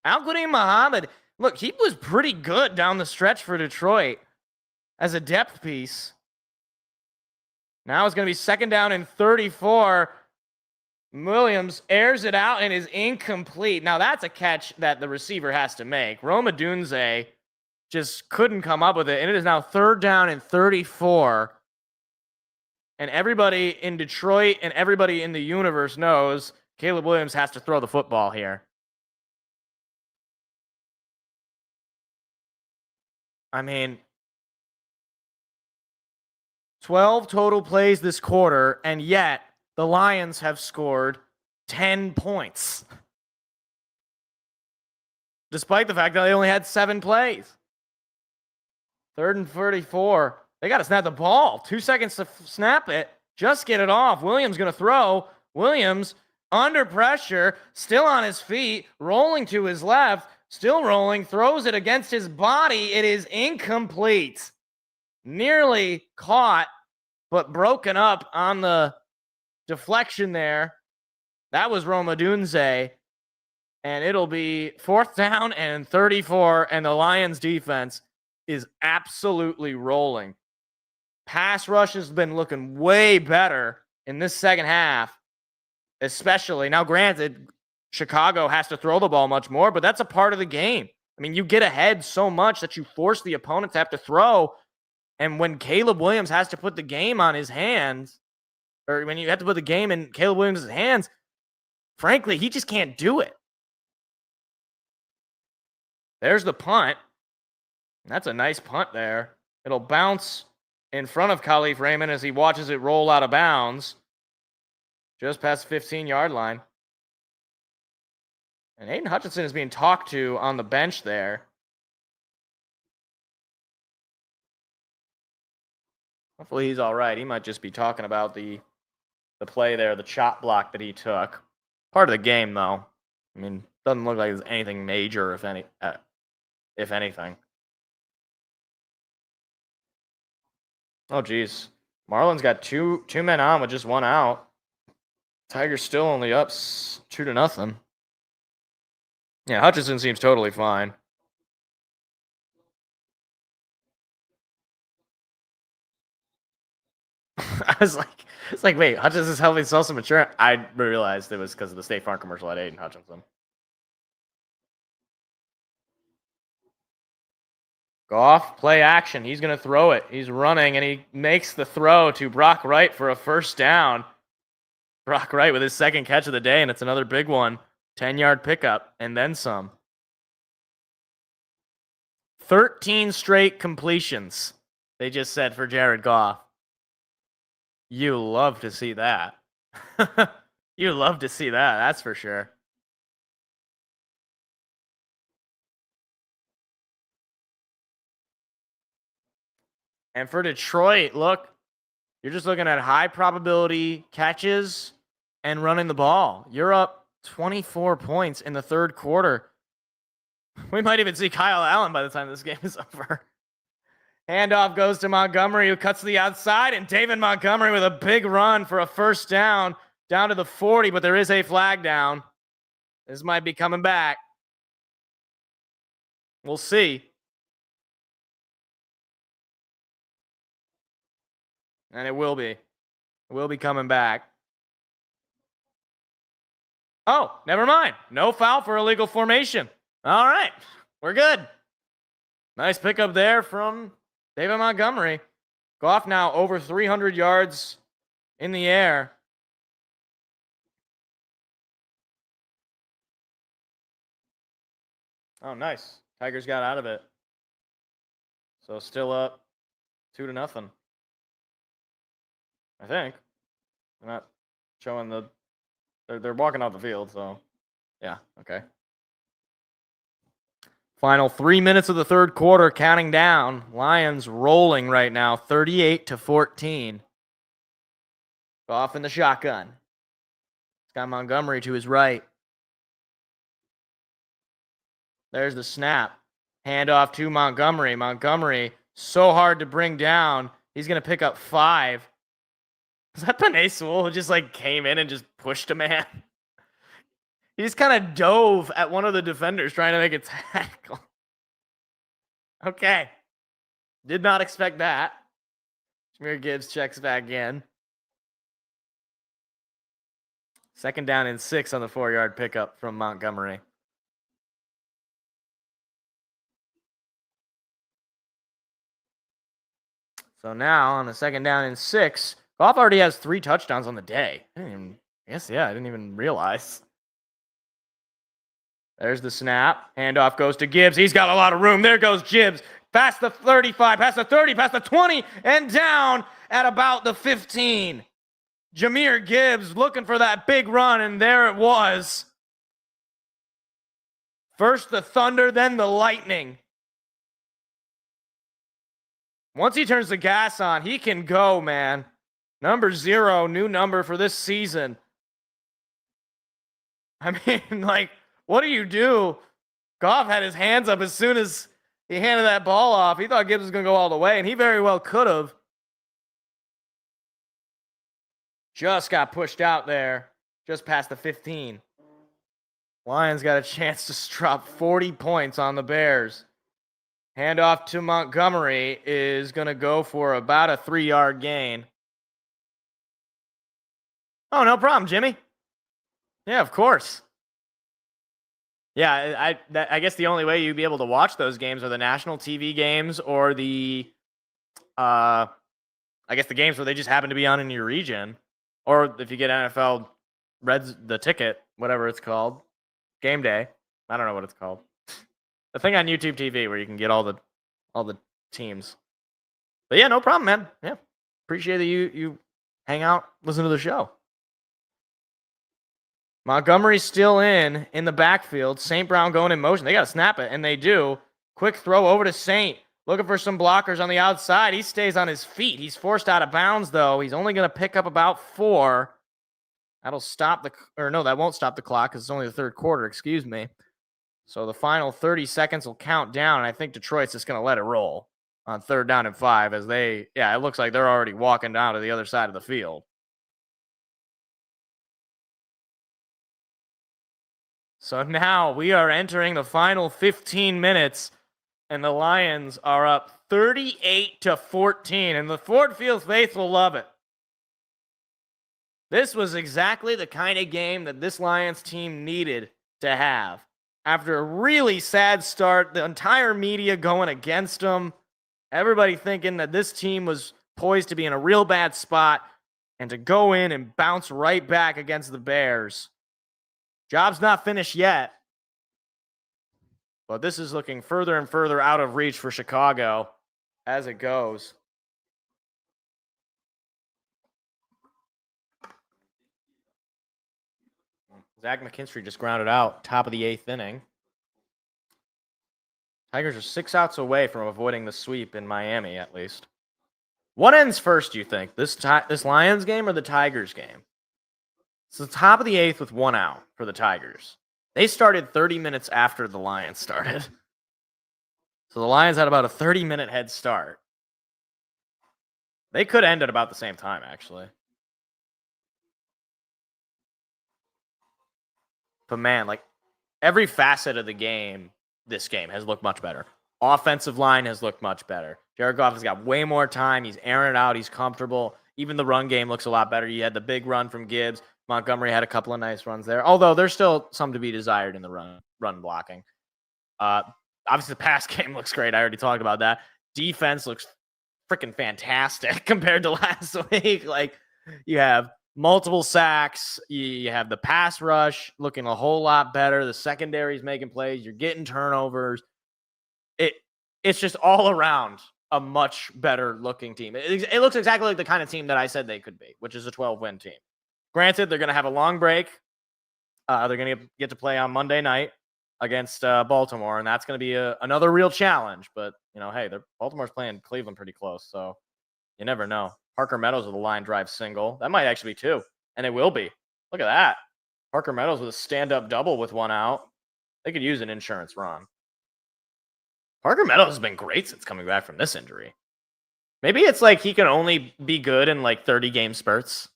Al-Quadin Muhammad, look, he was pretty good down the stretch for Detroit as a depth piece. Now it's going to be 2nd down and 34. Williams airs it out and is incomplete. Now that's a catch that the receiver has to make. Roma Dunze just couldn't come up with it. And it is now 3rd down and 34. And everybody in Detroit and everybody in the universe knows Caleb Williams has to throw the football here. I mean, 12 total plays this quarter, and yet the Lions have scored 10 points. Despite the fact that they only had 7 plays. 3rd and 34. They got to snap the ball. 2 seconds to snap it. Just get it off. Williams going to throw. Williams under pressure, still on his feet, rolling to his left, still rolling, throws it against his body. It is incomplete. Nearly caught, but broken up on the deflection there. That was Roma Dunze. And it'll be 4th down and 34, and the Lions defense is absolutely rolling. Pass rush has been looking way better in this second half, especially. Now, granted, Chicago has to throw the ball much more, but that's a part of the game. I mean, you get ahead so much that you force the opponent to have to throw, and when Caleb Williams has to put the game on his hands, or when you have to put the game in Caleb Williams' hands, frankly, he just can't do it. There's the punt. That's a nice punt there. It'll bounce in front of Khalif Raymond as he watches it roll out of bounds. Just past the 15-yard line. And Aiden Hutchinson is being talked to on the bench there. Hopefully he's all right. He might just be talking about the play there, the chop block that he took. Part of the game, though. I mean, doesn't look like there's anything major, if anything. Oh, geez. Marlins got two men on with just one out. Tigers still only up 2-0. Yeah, Hutchinson seems totally fine. It's like, wait, Hutchinson's helping sell some insurance. I realized it was because of the State Farm commercial at Aiden Hutchinson. Goff, play action. He's going to throw it. He's running, and he makes the throw to Brock Wright for a first down. Brock Wright with his second catch of the day, and it's another big one. 10-yard pickup, and then some. 13 straight completions, they just said, for Jared Goff. You love to see that. You love to see that, that's for sure. And for Detroit, look, you're just looking at high probability catches and running the ball. You're up 24 points in the third quarter. We might even see Kyle Allen by the time this game is over. Handoff goes to Montgomery, who cuts to the outside, and David Montgomery with a big run for a first down to the 40, but there is a flag down. This might be coming back. We'll see. And it will be. It will be coming back. Oh, never mind. No foul for illegal formation. All right. We're good. Nice pickup there from David Montgomery. Goff now over 300 yards in the air. Oh, nice. Tigers got out of it. So still up 2-0. I think. They're not showing the... They're walking off the field, so... Yeah, okay. Final 3 minutes of the third quarter, counting down. Lions rolling right now, 38-14. Goff in the shotgun. It's got Montgomery to his right. There's the snap. Handoff to Montgomery. Montgomery, so hard to bring down. He's going to pick up 5. Was that Penei Sewell who just came in and just pushed a man? He just kind of dove at one of the defenders trying to make a tackle. Okay. Did not expect that. Jahmyr Gibbs checks back in. 2nd down and 6 on the 4-yard pickup from Montgomery. So now on the 2nd down and 6, Goff already has 3 touchdowns on the day. I didn't even realize. There's the snap. Handoff goes to Gibbs. He's got a lot of room. There goes Gibbs. Past the 35, past the 30, past the 20, and down at about the 15. Jahmyr Gibbs looking for that big run, and there it was. First the thunder, then the lightning. Once he turns the gas on, he can go, man. Number 0, new number for this season. I mean, what do you do? Goff had his hands up as soon as he handed that ball off. He thought Gibbs was going to go all the way, and he very well could have. Just got pushed out there, just past the 15. Lions got a chance to drop 40 points on the Bears. Handoff to Montgomery is going to go for about a 3-yard gain. Oh, no problem, Jimmy. Yeah, of course. Yeah, I guess the only way you'd be able to watch those games are the national TV games or the, I guess the games where they just happen to be on in your region. Or if you get NFL Reds, the ticket, whatever it's called, game day. I don't know what it's called. The thing on YouTube TV where you can get all the all the teams. But yeah, no problem, man. Yeah, appreciate that you hang out, listen to the show. Montgomery's still in the backfield. St. Brown going in motion. They got to snap it, and they do. Quick throw over to St. Looking for some blockers on the outside. He stays on his feet. He's forced out of bounds, though. He's only going to pick up about 4. That'll stop that won't stop the clock because it's only the third quarter, excuse me. So the final 30 seconds will count down, and I think Detroit's just going to let it roll on 3rd down and 5 as it looks like they're already walking down to the other side of the field. So now we are entering the final 15 minutes, and the Lions are up 38-14, and the Ford Field faithful love it. This was exactly the kind of game that this Lions team needed to have. After a really sad start, the entire media going against them, everybody thinking that this team was poised to be in a real bad spot, and to go in and bounce right back against the Bears. Job's not finished yet, but this is looking further and further out of reach for Chicago as it goes. Zach McKinstry just grounded out, top of the 8th inning. Tigers are 6 outs away from avoiding the sweep in Miami, at least. What ends first, do you think? This Lions game or the Tigers game? It's the top of the 8th with 1 out for the Tigers. They started 30 minutes after the Lions started. So the Lions had about a 30-minute head start. They could end at about the same time, actually. But man, like every facet of the game, this game has looked much better. Offensive line has looked much better. Jared Goff has got way more time. He's airing it out. He's comfortable. Even the run game looks a lot better. You had the big run from Gibbs. Montgomery had a couple of nice runs there, although there's still some to be desired in the run blocking. Obviously, the pass game looks great. I already talked about that. Defense looks freaking fantastic compared to last week. Like, you have multiple sacks. You have the pass rush looking a whole lot better. The secondary's making plays. You're getting turnovers. It's just all around a much better looking team. It looks exactly like the kind of team that I said they could be, which is a 12-win team. Granted, they're going to have a long break. They're going to get to play on Monday night against Baltimore, and that's going to be another real challenge. But, hey, Baltimore's playing Cleveland pretty close, so you never know. Parker Meadows with a line drive single. That might actually be 2, and it will be. Look at that. Parker Meadows with a stand-up double with 1 out. They could use an insurance run. Parker Meadows has been great since coming back from this injury. Maybe it's like he can only be good in like 30-game spurts.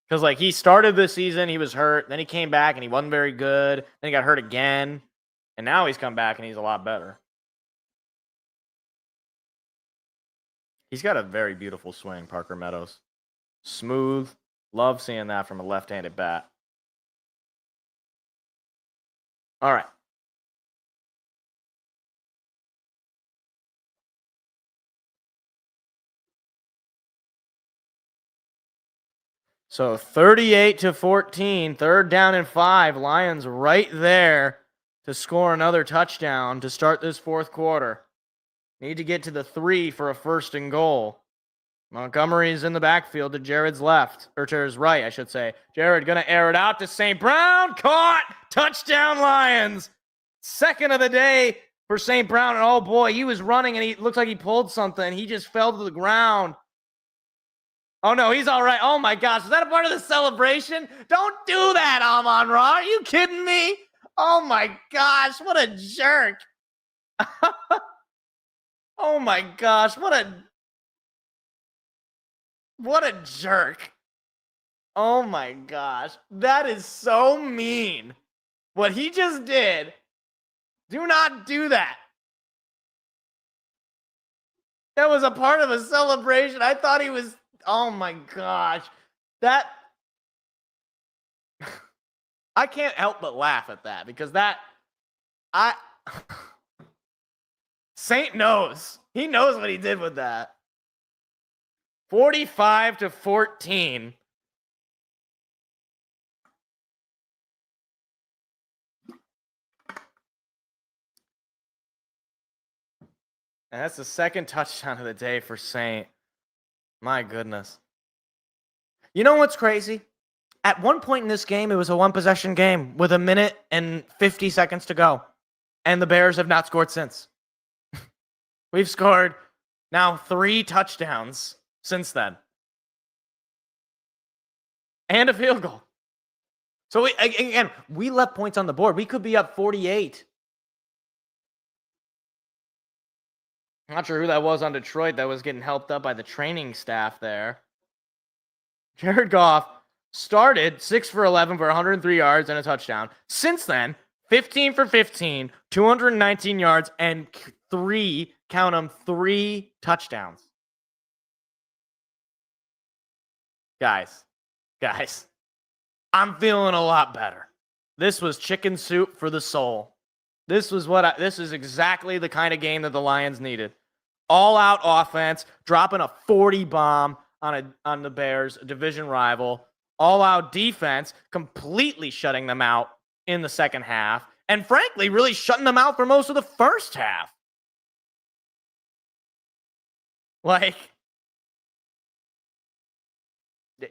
Because, like, he started this season, he was hurt, then he came back and he wasn't very good, then he got hurt again, and now he's come back and he's a lot better. He's got a very beautiful swing, Parker Meadows. Smooth. Love seeing that from a left-handed bat. All right. So 38-14, 3rd down and 5. Lions right there to score another touchdown to start this 4th quarter. Need to get to the 3 for a 1st and goal. Montgomery's in the backfield to Jared's left, or to his right, I should say. Jared going to air it out to St. Brown. Caught! Touchdown Lions! 2nd of the day for St. Brown. And oh boy, he was running and he looked like he pulled something. He just fell to the ground. Oh, no, he's all right. Oh, my gosh. Is that a part of the celebration? Don't do that, Amon Ra. Are you kidding me? Oh, my gosh. What a jerk. Oh, my gosh. What a jerk. Oh, my gosh. That is so mean. What he just did. Do not do that. That was a part of a celebration. I thought he was... Oh my gosh. I can't help but laugh at that because Saint knows. He knows what he did with that. 45-14. And that's the second touchdown of the day for Saint. My goodness. You know what's crazy? At one point in this game, it was a one-possession game with 1 minute and 50 seconds to go. And the Bears have not scored since. We've scored now 3 touchdowns since then. And a field goal. So, again, we left points on the board. We could be up 48. I'm not sure who that was on Detroit that was getting helped up by the training staff there. Jared Goff started 6 for 11 for 103 yards and a touchdown. Since then, 15 for 15, 219 yards, and 3 touchdowns. Guys, I'm feeling a lot better. This was chicken soup for the soul. This is exactly the kind of game that the Lions needed. All-out offense, dropping a 40 bomb on the Bears, a division rival. All-out defense, completely shutting them out in the second half, and frankly, really shutting them out for most of the first half. Like,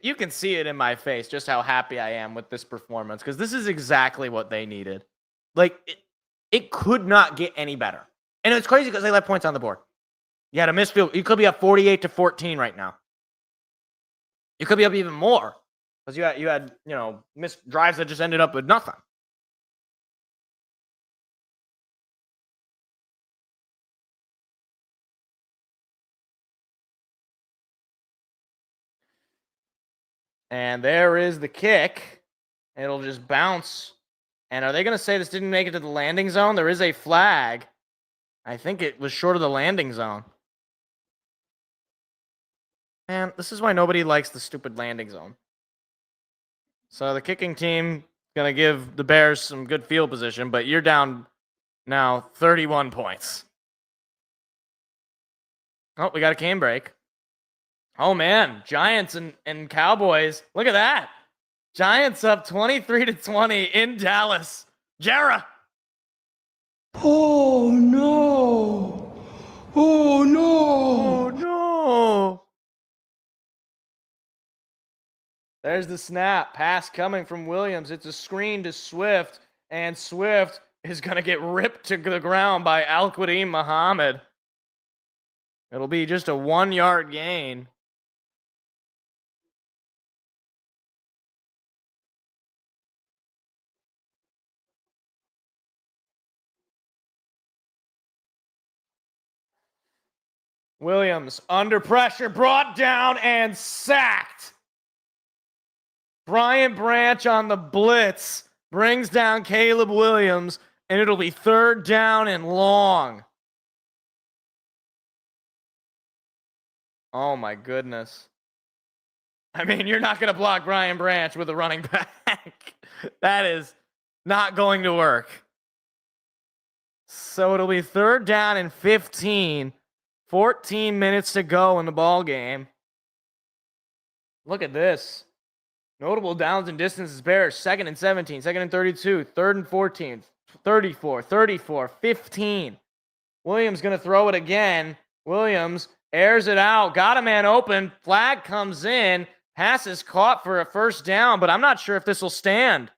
you can see it in my face just how happy I am with this performance, because this is exactly what they needed. Like, it could not get any better. And it's crazy because they left points on the board. You had a missed field. You could be up 48-14 right now. You could be up even more because you had missed drives that just ended up with nothing. And there is the kick. It'll just bounce. And are they going to say this didn't make it to the landing zone? There is a flag. I think it was short of the landing zone. Man, this is why nobody likes the stupid landing zone. So the kicking team going to give the Bears some good field position, but you're down now 31 points. Oh, we got a cane break. Oh, man. Giants and Cowboys. Look at that. Giants up 23-20 in Dallas. Jarrah. Oh no! Oh no! Oh, no. There's the snap. Pass coming from Williams. It's a screen to Swift, and Swift is going to get ripped to the ground by Al-Quadin Muhammad. It'll be just a 1-yard gain. Williams under pressure, brought down and sacked. Brian Branch on the blitz brings down Caleb Williams, and it'll be 3rd down and long. Oh my goodness. I mean, you're not going to block Brian Branch with a running back. That is not going to work. So it'll be 3rd down and 15. 14 minutes to go in the ball game. Look at this. Notable downs and distances Bears. 2nd and 17, 2nd and 32, 3rd and 14, 34, 34, 15. Williams going to throw it again. Williams airs it out. Got a man open. Flag comes in. Pass is caught for a 1st down, but I'm not sure if this will stand.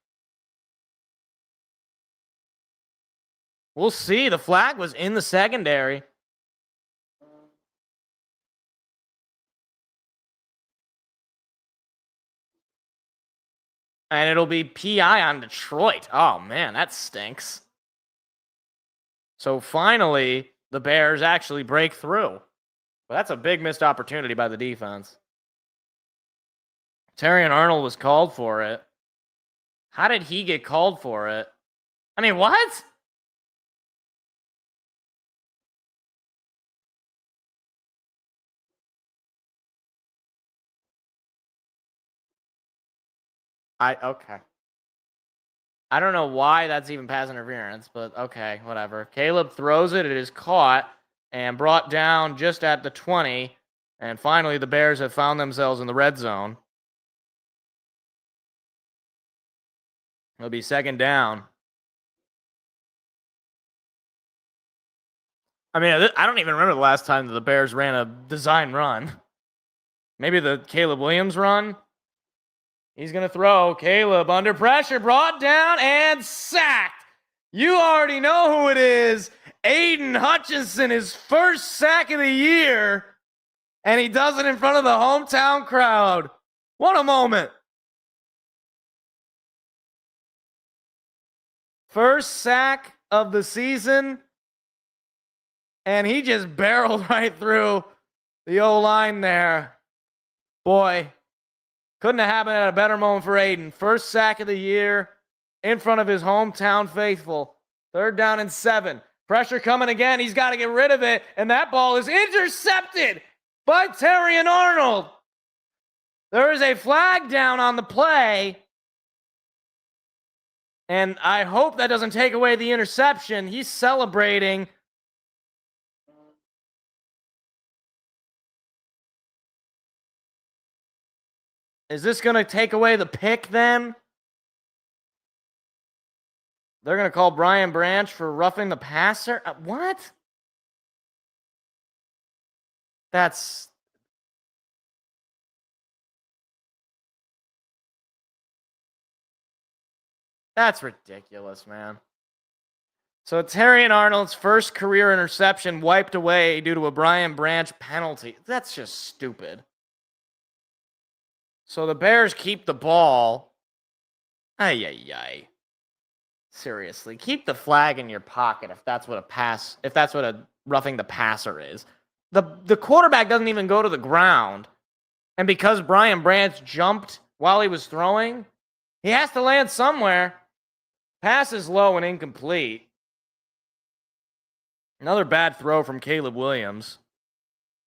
We'll see. The flag was in the secondary. And it'll be PI on Detroit. Oh, man, that stinks. So finally, the Bears actually break through. But that's a big missed opportunity by the defense. Terrion Arnold was called for it. How did he get called for it? I mean, what? Okay. I don't know why that's even pass interference, but okay, whatever. Caleb throws it. It is caught and brought down just at the 20. And finally, the Bears have found themselves in the red zone. It'll be 2nd down. I mean, I don't even remember the last time that the Bears ran a design run. Maybe the Caleb Williams run. He's going to throw. Caleb under pressure, brought down and sacked. You already know who it is. Aiden Hutchinson, his first sack of the year. And he does it in front of the hometown crowd. What a moment. First sack of the season. And he just barreled right through the O-line there. Boy, couldn't have happened at a better moment for Aiden. First sack of the year in front of his hometown faithful. 3rd down and 7. Pressure coming again. He's got to get rid of it. And that ball is intercepted by Terrion Arnold. There is a flag down on the play. And I hope that doesn't take away the interception. He's celebrating. Is this going to take away the pick then? They're going to call Brian Branch for roughing the passer? What? That's ridiculous, man. So Terrion Arnold's first career interception wiped away due to a Brian Branch penalty. That's just stupid. So the Bears keep the ball. Ay. Seriously, keep the flag in your pocket if that's what a roughing the passer is. The quarterback doesn't even go to the ground. And because Brian Branch jumped while he was throwing, he has to land somewhere. Pass is low and incomplete. Another bad throw from Caleb Williams.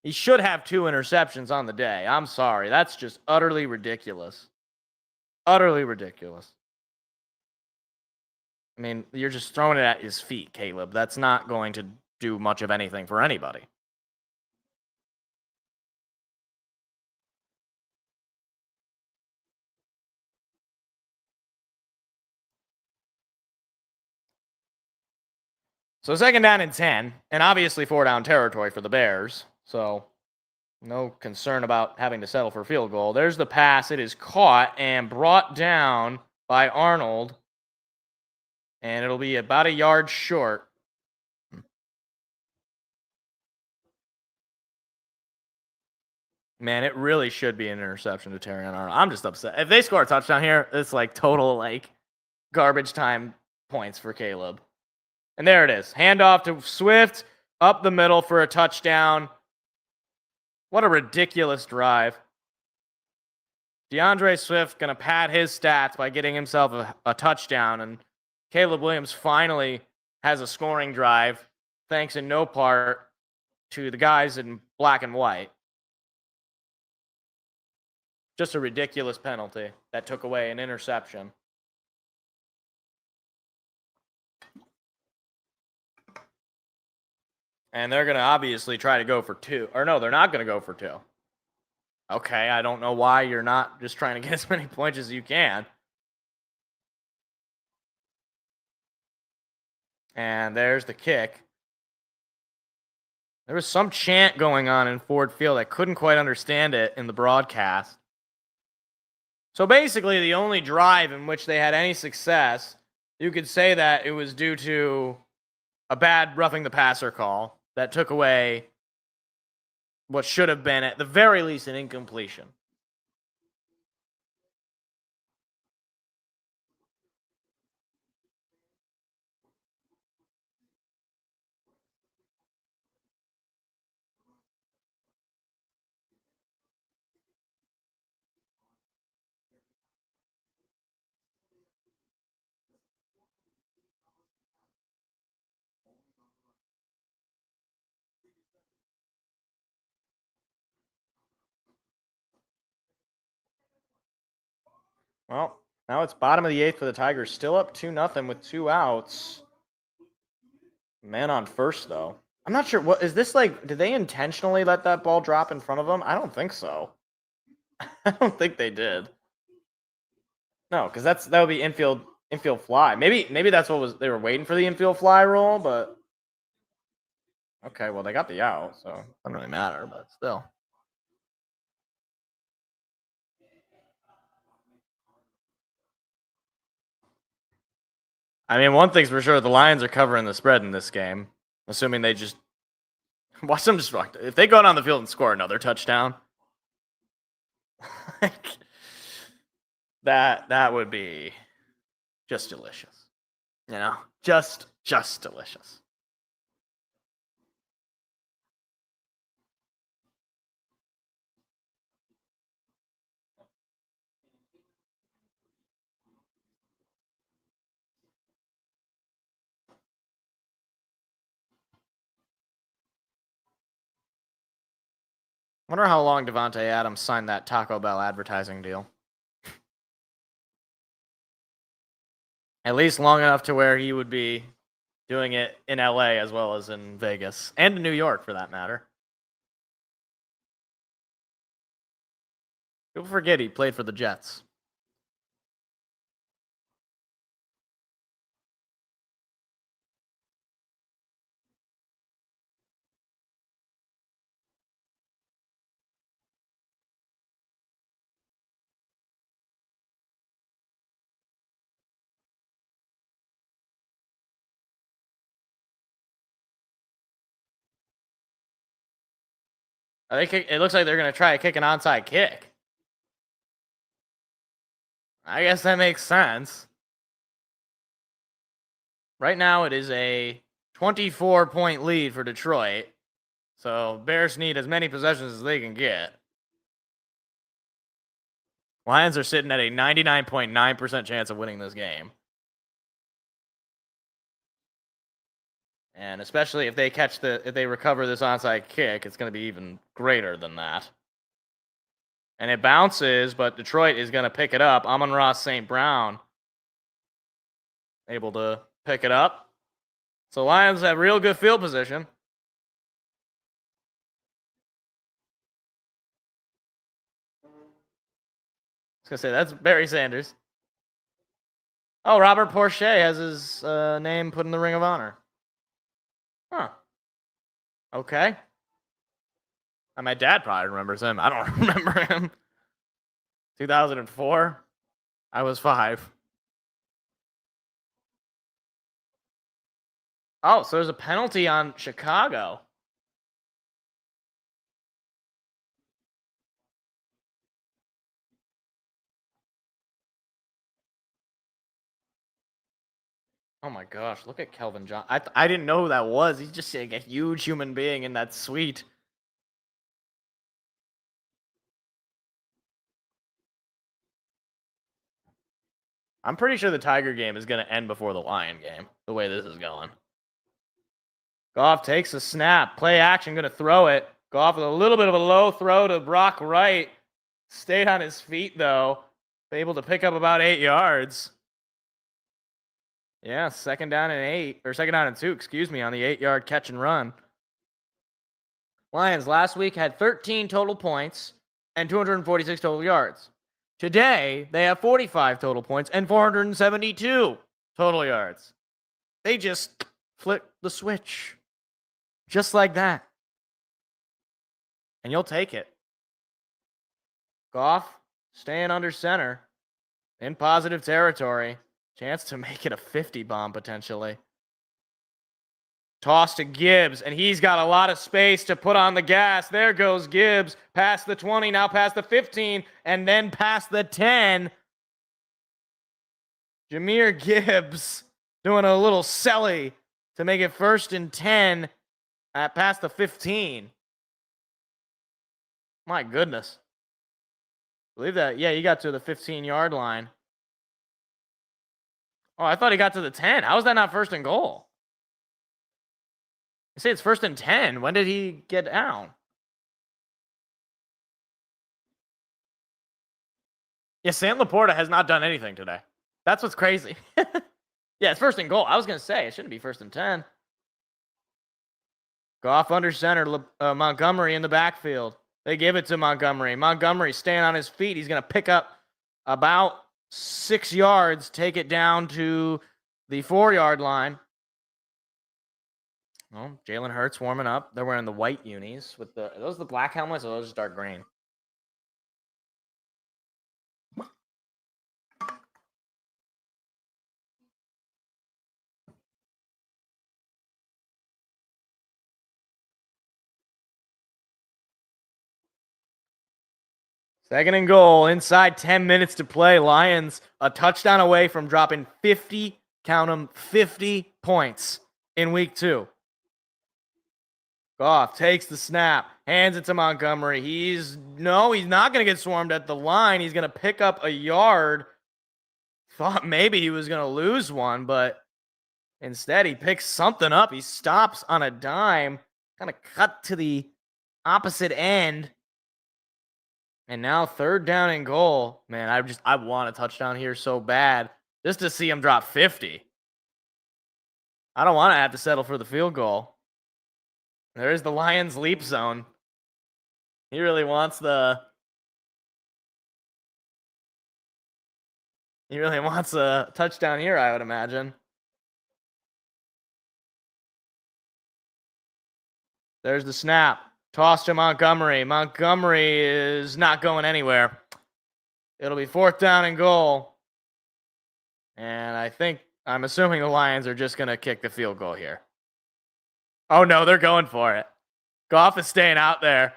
He should have 2 interceptions on the day. I'm sorry. That's just utterly ridiculous. Utterly ridiculous. I mean, you're just throwing it at his feet, Caleb. That's not going to do much of anything for anybody. So 2nd down and 10, and obviously 4-down territory for the Bears. So no concern about having to settle for a field goal. There's the pass. It is caught and brought down by Arnold. And it'll be about a yard short. Man, it really should be an interception to Terrion Arnold. I'm just upset. If they score a touchdown here, it's like total garbage time points for Caleb. And there it is. Handoff to Swift up the middle for a touchdown. What a ridiculous drive. DeAndre Swift going to pad his stats by getting himself a touchdown. And Caleb Williams finally has a scoring drive, thanks in no part to the guys in black and white. Just a ridiculous penalty that took away an interception. And they're going to obviously try to go for 2. Or no, they're not going to go for 2. Okay, I don't know why you're not just trying to get as many points as you can. And there's the kick. There was some chant going on in Ford Field. I couldn't quite understand it in the broadcast. So basically, the only drive in which they had any success, you could say that it was due to a bad roughing the passer call that took away what should have been, at the very least, an incompletion. Well, now it's bottom of the 8th for the Tigers. Still up 2-0 with 2 outs. Man on first, though. I'm not sure. What is this like? Did they intentionally let that ball drop in front of them? I don't think so. I don't think they did. No, because that would be infield fly. Maybe that's what they were waiting for the infield fly rule, but Okay, well, they got the out, so it doesn't really matter, but still. I mean, one thing's for sure, the Lions are covering the spread in this game, assuming they just watch them just if they go down the field and score another touchdown, like, that would be just delicious. You know? Just delicious. Wonder how long Devontae Adams signed that Taco Bell advertising deal. At least long enough to where he would be doing it in LA as well as in Vegas and in New York for that matter. People forget he played for the Jets. It looks like they're going to try to kick an onside kick. I guess that makes sense. Right now, it is a 24-point lead for Detroit. So Bears need as many possessions as they can get. Lions are sitting at a 99.9% chance of winning this game. And especially if they if they recover this onside kick, it's going to be even greater than that. And it bounces, but Detroit is going to pick it up. Amon-Ra St. Brown able to pick it up. So Lions have real good field position. I was going to say, that's Barry Sanders. Oh, Robert Porcher has his name put in the Ring of Honor. Huh. Okay. My dad probably remembers him. I don't remember him. 2004. I was 5. Oh, so there's a penalty on Chicago. Oh my gosh, look at Kelvin John. I didn't know who that was. He's just like a huge human being in that suite. I'm pretty sure the Tiger game is going to end before the Lion game, the way this is going. Goff takes a snap. Play action, going to throw it. Goff with a little bit of a low throw to Brock Wright. Stayed on his feet, though. Able to pick up about 8 yards. Yeah, second down and 2, on the 8-yard catch and run. Lions last week had 13 total points and 246 total yards. Today, they have 45 total points and 472 total yards. They just flipped the switch. Just like that. And you'll take it. Goff staying under center in positive territory. Chance to make it a 50 bomb potentially. Toss to Gibbs, and he's got a lot of space to put on the gas. There goes Gibbs, past the 20, now past the 15, and then past the 10. Jahmyr Gibbs doing a little selly to make it 1st and 10 at past the 15. My goodness. Believe that. Yeah, he got to the 15-yard line. Oh, I thought he got to the 10. How is that not 1st and goal? I say it's 1st and 10. When did he get down? Yeah, Sam Laporta has not done anything today. That's what's crazy. Yeah, it's 1st and goal. I was going to say, it shouldn't be 1st and 10. Goff under center. Montgomery in the backfield. They give it to Montgomery. Montgomery staying on his feet. He's going to pick up about 6 yards, take it down to the 4-yard line. Well, Jalen Hurts warming up. They're wearing the white unis with are those the black helmets or are those just dark green? Second and goal, inside 10 minutes to play. Lions a touchdown away from dropping 50, count them, 50 points in week 2. Goff takes the snap, hands it to Montgomery. He's not going to get swarmed at the line. He's going to pick up a yard. Thought maybe he was going to lose one, but instead he picks something up. He stops on a dime, kind of cut to the opposite end. And now 3rd down and goal. Man, I want a touchdown here so bad just to see him drop 50. I don't want to have to settle for the field goal. There is the Lions leap zone. He really wants a touchdown here, I would imagine. There's the snap. Toss to Montgomery. Montgomery is not going anywhere. It'll be 4th down and goal. And I'm assuming the Lions are just going to kick the field goal here. Oh, no, they're going for it. Goff is staying out there.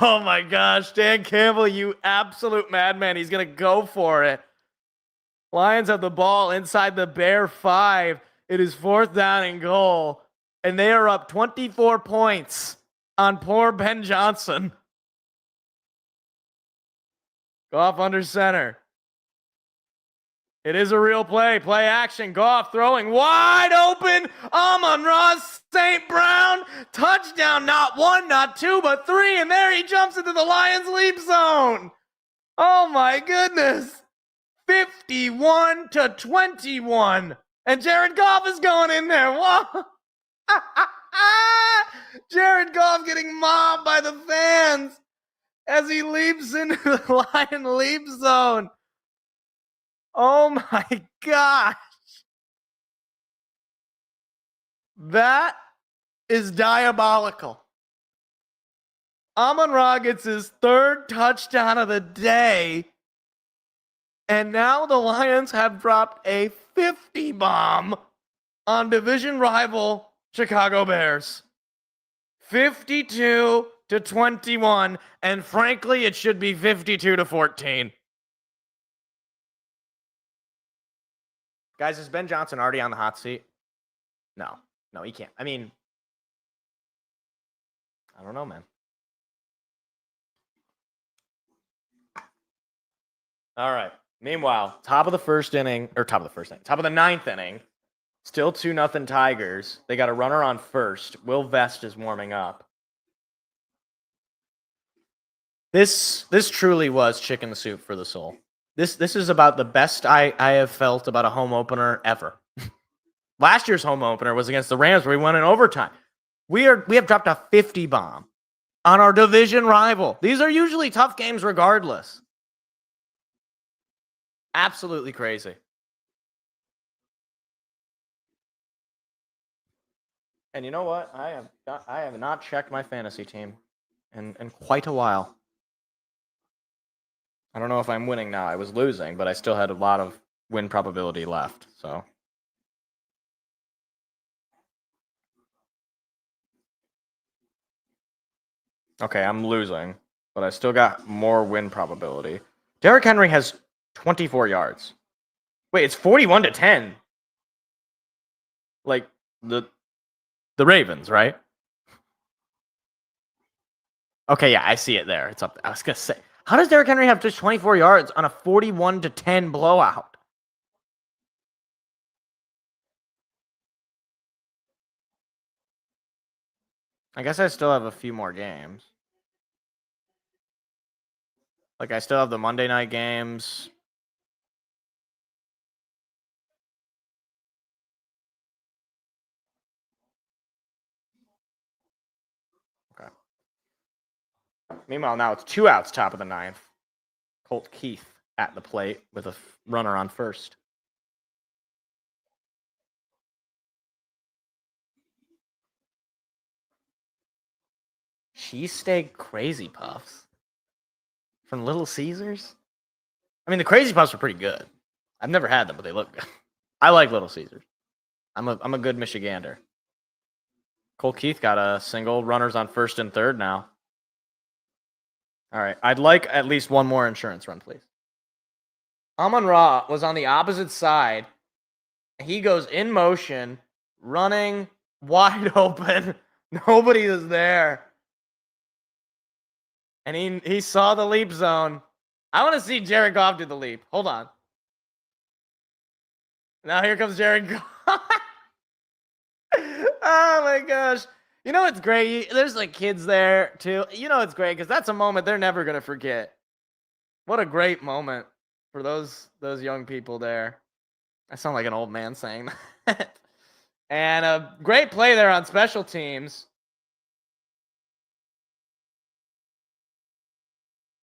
Oh, my gosh. Dan Campbell, you absolute madman. He's going to go for it. Lions have the ball inside the Bear 5. It is 4th down and goal. And they are up 24 points on poor Ben Johnson. Goff under center. It is a real play. Play action. Goff throwing wide open. Amon-Ra St. Brown. Touchdown. Not 1, not 2, but 3. And there he jumps into the Lions leap zone. Oh my goodness. 51-21. And Jared Goff is going in there. Whoa. Jared Goff getting mobbed by the fans as he leaps into the Lion leap zone. Oh my gosh. That is diabolical. Amon-Ra gets his 3rd touchdown of the day. And now the Lions have dropped a 50 bomb on division rival Chicago Bears. 52-21, and frankly, it should be 52-14. Guys, is Ben Johnson already on the hot seat? No, he can't. I mean, I don't know, man. All right. Meanwhile, top of the 9th inning. Still 2-0 Tigers. They got a runner on first. Will Vest is warming up. This truly was chicken soup for the soul. This is about the best I have felt about a home opener ever. Last year's home opener was against the Rams where we won in overtime. We have dropped a 50 bomb on our division rival. These are usually tough games regardless. Absolutely crazy. And you know what? I have not checked my fantasy team in quite a while. I don't know if I'm winning now. I was losing, but I still had a lot of win probability left. So okay, I'm losing, but I still got more win probability. Derrick Henry has 24 yards. Wait, it's 41-10. Like the Ravens, right? Okay, yeah, I see it there. It's up there. I was going to say, how does Derrick Henry have just 24 yards on a 41-10 blowout? I guess I still have a few more games. Like, I still have the Monday night games. Meanwhile, now it's 2 outs, top of the 9th. Colt Keith at the plate with a runner on first. cheesesteak crazy puffs from Little Caesars. I mean, the crazy puffs are pretty good. I've never had them, but they look good. I like Little Caesars. I'm a good Michigander. Cole Keith got a single. Runners on first and third now. All right. I'd like at least one more insurance run, please. Amon-Ra was on the opposite side. He goes in motion, running wide open. Nobody is there. And he saw the leap zone. I want to see Jared Goff do the leap. Hold on. Now here comes Jared Goff. Oh my gosh. You know it's great? There's like kids there too. You know it's great because that's a moment they're never going to forget. What a great moment for those young people there. I sound like an old man saying that. And a great play there on special teams.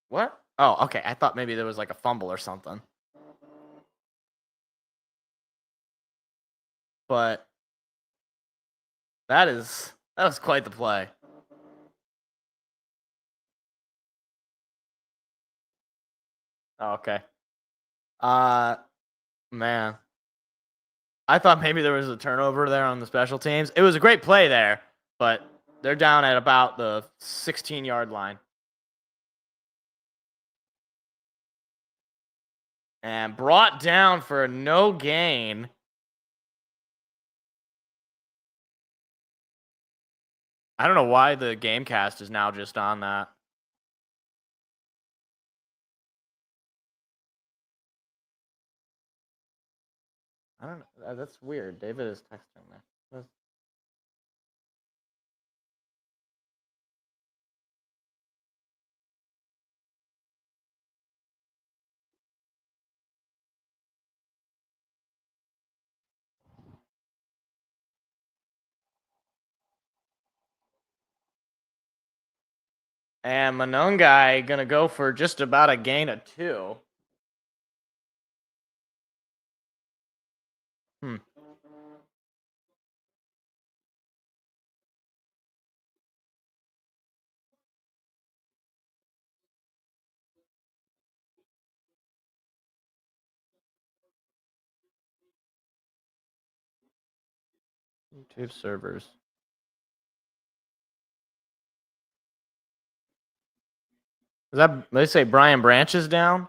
What? Oh, okay. I thought maybe there was like a fumble or something. But that was quite the play. Oh, okay. Man. I thought maybe there was a turnover there on the special teams. It was a great play there, but they're down at about the 16-yard line. And brought down for a no gain. I don't know why the Gamecast is now just on that. I don't know. That's weird. David is texting me. And Monongai going to go for just about a gain of 2. YouTube servers. Is that, they say Brian Branch is down?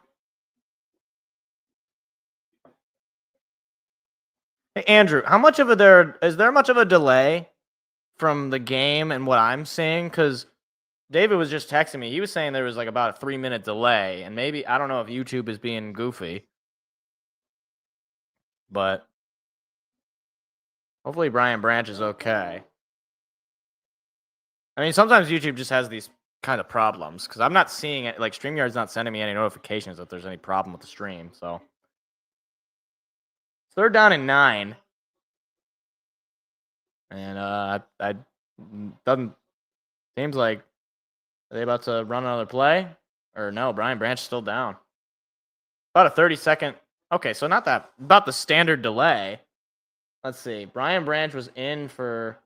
Hey, Andrew, is there much of a delay from the game and what I'm seeing? Because David was just texting me. He was saying there was like about a 3-minute delay, and maybe, I don't know if YouTube is being goofy, but hopefully Brian Branch is okay. I mean, sometimes YouTube just has these kind of problems because I'm not seeing it. Like, StreamYard's not sending me any notifications that there's any problem with the stream. So, 3rd down and 9. And I doesn't seems like, are they about to run another play? Or no, Brian Branch is still down. About a 30-second. Okay, so not that, about the standard delay. Let's see. Brian Branch was in for,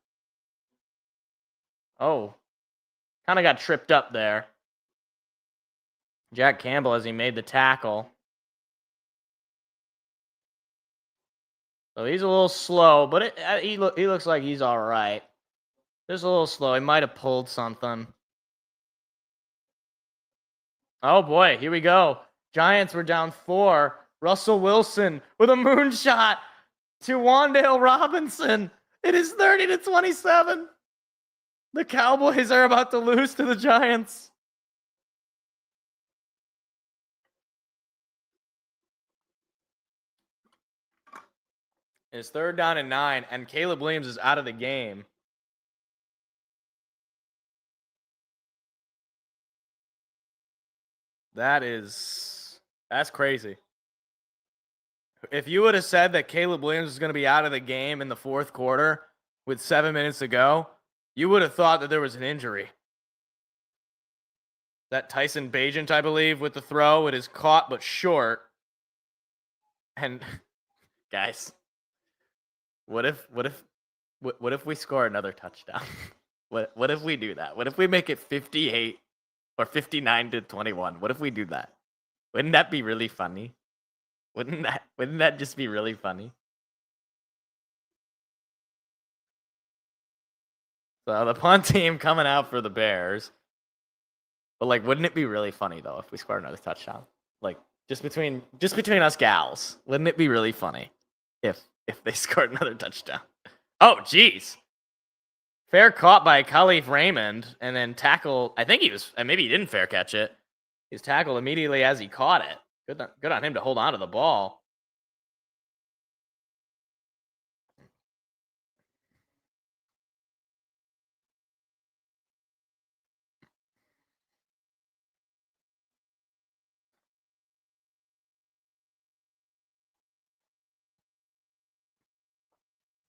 oh, kind of got tripped up there. Jack Campbell as he made the tackle. So he's a little slow, but he looks like he's all right. Just a little slow. He might have pulled something. Oh, boy. Here we go. Giants were down 4. Russell Wilson with a moonshot to Wan'Dale Robinson. It is 30-27. The Cowboys are about to lose to the Giants. It's 3rd down and 9, and Caleb Williams is out of the game. That's crazy. If you would have said that Caleb Williams was going to be out of the game in the 4th quarter with 7 minutes to go, you would have thought that there was an injury. That Tyson Bagent, I believe, with the throw, it is caught but short. And guys, what if we score another touchdown? What if we do that? What if we make it 58 or 59-21? What if we do that? Wouldn't that be really funny? Wouldn't that just be really funny? So the punt team coming out for the Bears. But like, wouldn't it be really funny though if we scored another touchdown? Like just between us gals, wouldn't it be really funny if they scored another touchdown? Oh, jeez. Fair caught by Khalif Raymond, and then tackle. I think maybe he didn't fair catch it. He was tackled immediately as he caught it. Good on him to hold on to the ball.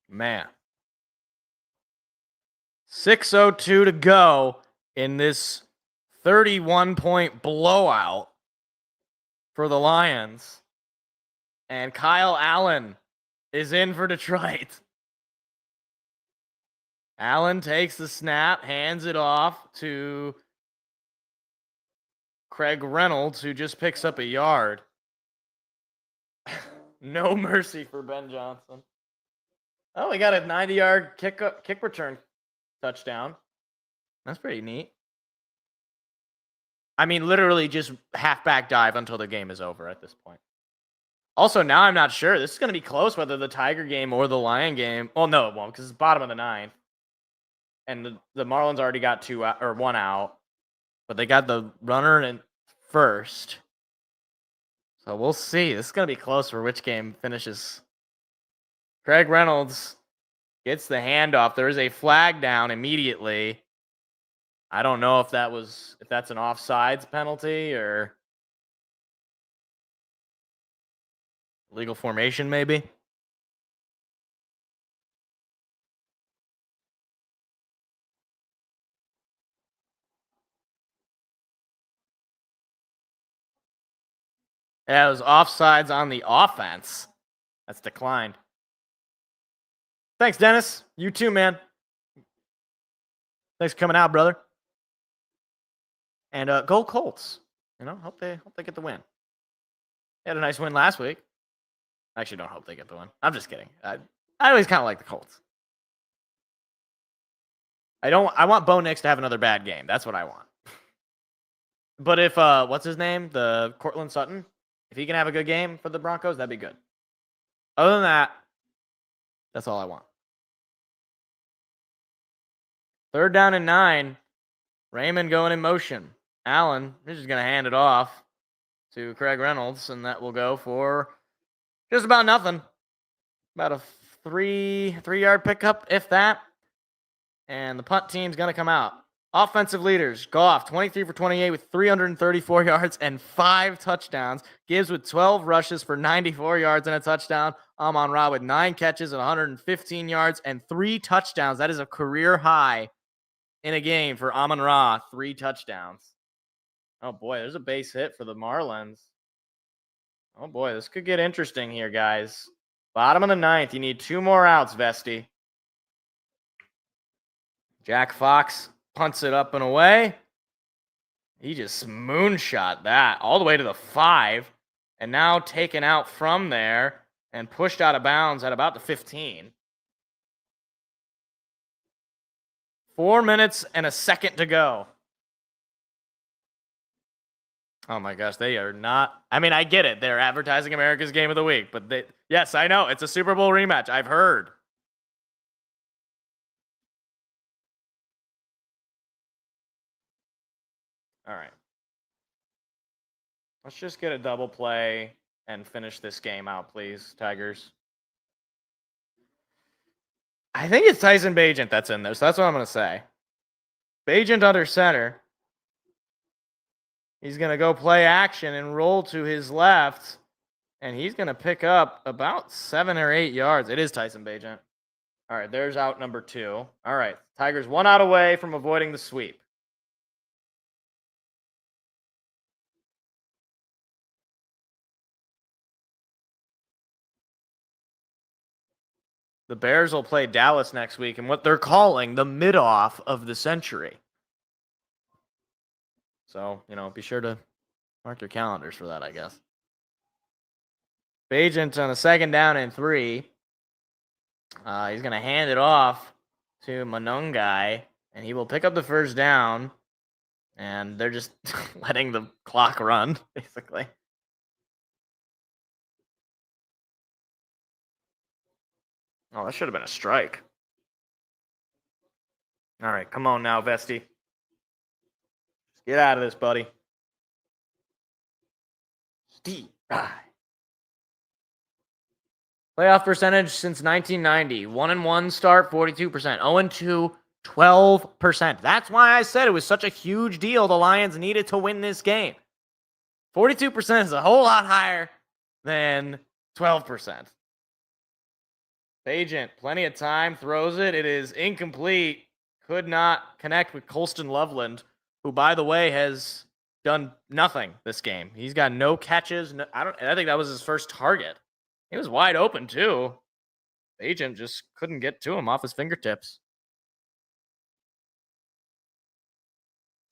Man. 6:02 to go in this 31-point blowout for the Lions. And Kyle Allen is in for Detroit. Allen takes the snap, hands it off to Craig Reynolds, who just picks up a yard. No mercy for Ben Johnson. Oh, we got a 90-yard kick return touchdown. That's pretty neat. I mean, literally just halfback dive until the game is over at this point. Also, now I'm not sure. This is going to be close whether the Tiger game or the Lion game. Well, no, it won't because it's bottom of the ninth. And the Marlins already got one out. But they got the runner in first. So we'll see. This is going to be close for which game finishes. Craig Reynolds gets the handoff. There is a flag down immediately. I don't know if that's an offsides penalty or legal formation, maybe. Yeah, it was offsides on the offense. That's declined. Thanks, Dennis. You too, man. Thanks for coming out, brother. And go Colts. You know, hope they get the win. They had a nice win last week. I actually don't hope they get the win. I'm just kidding. I always kind of like the Colts. I want Bo Nix to have another bad game. That's what I want. But if what's his name? The Cortland Sutton, if he can have a good game for the Broncos, that'd be good. Other than that, that's all I want. 3rd down and 9. Raymond going in motion. Allen is just going to hand it off to Craig Reynolds, and that will go for just about nothing. About a 3-yard pickup, if that. And the punt team's going to come out. Offensive leaders, Goff, 23 for 28 with 334 yards and 5 touchdowns. Gibbs with 12 rushes for 94 yards and a touchdown. Amon-Ra with 9 catches and 115 yards and 3 touchdowns. That is a career high in a game for Amon-Ra. 3 touchdowns. Oh, boy, there's a base hit for the Marlins. Oh, boy, this could get interesting here, guys. Bottom of the 9th. You need 2 more outs, Vesty. Jack Fox punts it up and away. He just moonshot that all the way to the 5. And now taken out from there and pushed out of bounds at about the 15. 4 minutes and a second to go. Oh my gosh, they are not. I mean, I get it. They're advertising America's Game of the Week, but yes, I know. It's a Super Bowl rematch. I've heard. All right. Let's just get a double play and finish this game out, please, Tigers. I think it's Tyson Bagent that's in there, so that's what I'm going to say. Bagent under center. He's going to go play action and roll to his left, and he's going to pick up about 7 or 8 yards. It is Tyson Bagent. All right, there's out number 2. All right, Tigers 1 out away from avoiding the sweep. The Bears will play Dallas next week in what they're calling the mid-off of the century. So, be sure to mark your calendars for that, I guess. Bajent on a 2nd down and 3. He's going to hand it off to Monongai, and he will pick up the 1st down. And they're just letting the clock run, basically. Oh, that should have been a strike. All right, come on now, Vesty. Just get out of this, buddy. Steve. Playoff percentage since 1990. 1-1 start, 42%. 0-2, 12%. That's why I said it was such a huge deal. The Lions needed to win this game. 42% is a whole lot higher than 12%. Agent, plenty of time, throws it. It is incomplete. Could not connect with Colston Loveland, who, by the way, has done nothing this game. He's got no catches. I think that was his first target. He was wide open too. Agent just couldn't get to him off his fingertips.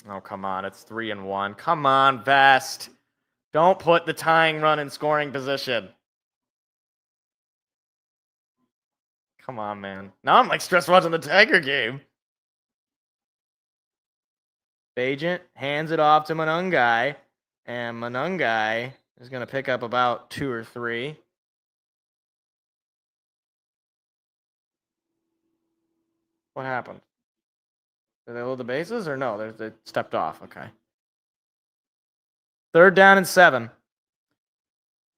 Oh, come on. It's 3-1. Come on, Vest. Don't put the tying run in scoring position. Come on, man. Now I'm like stressed watching the Tiger game. Agent hands it off to Monongai, and Monongai is going to pick up about 2 or 3. What happened? Did they load the bases or no? They stepped off. Okay. 3rd down and 7.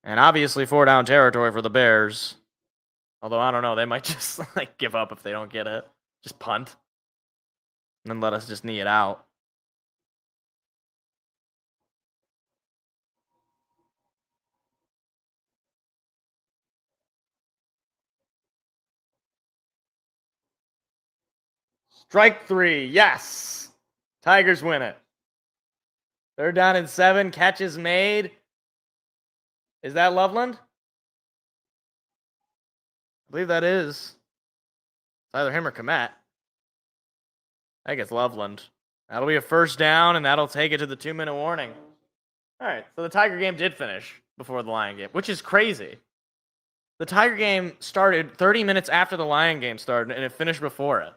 And obviously 4-down territory for the Bears. Although, I don't know. They might just give up if they don't get it. Just punt. And then let us just knee it out. Strike 3. Yes. Tigers win it. 3rd down and 7. Catches made. Is that Loveland? I believe that is. It's either him or Komet. I think it's Loveland. That'll be a 1st down, and that'll take it to the 2-minute warning. All right, so the Tiger game did finish before the Lion game, which is crazy. The Tiger game started 30 minutes after the Lion game started, and it finished before it.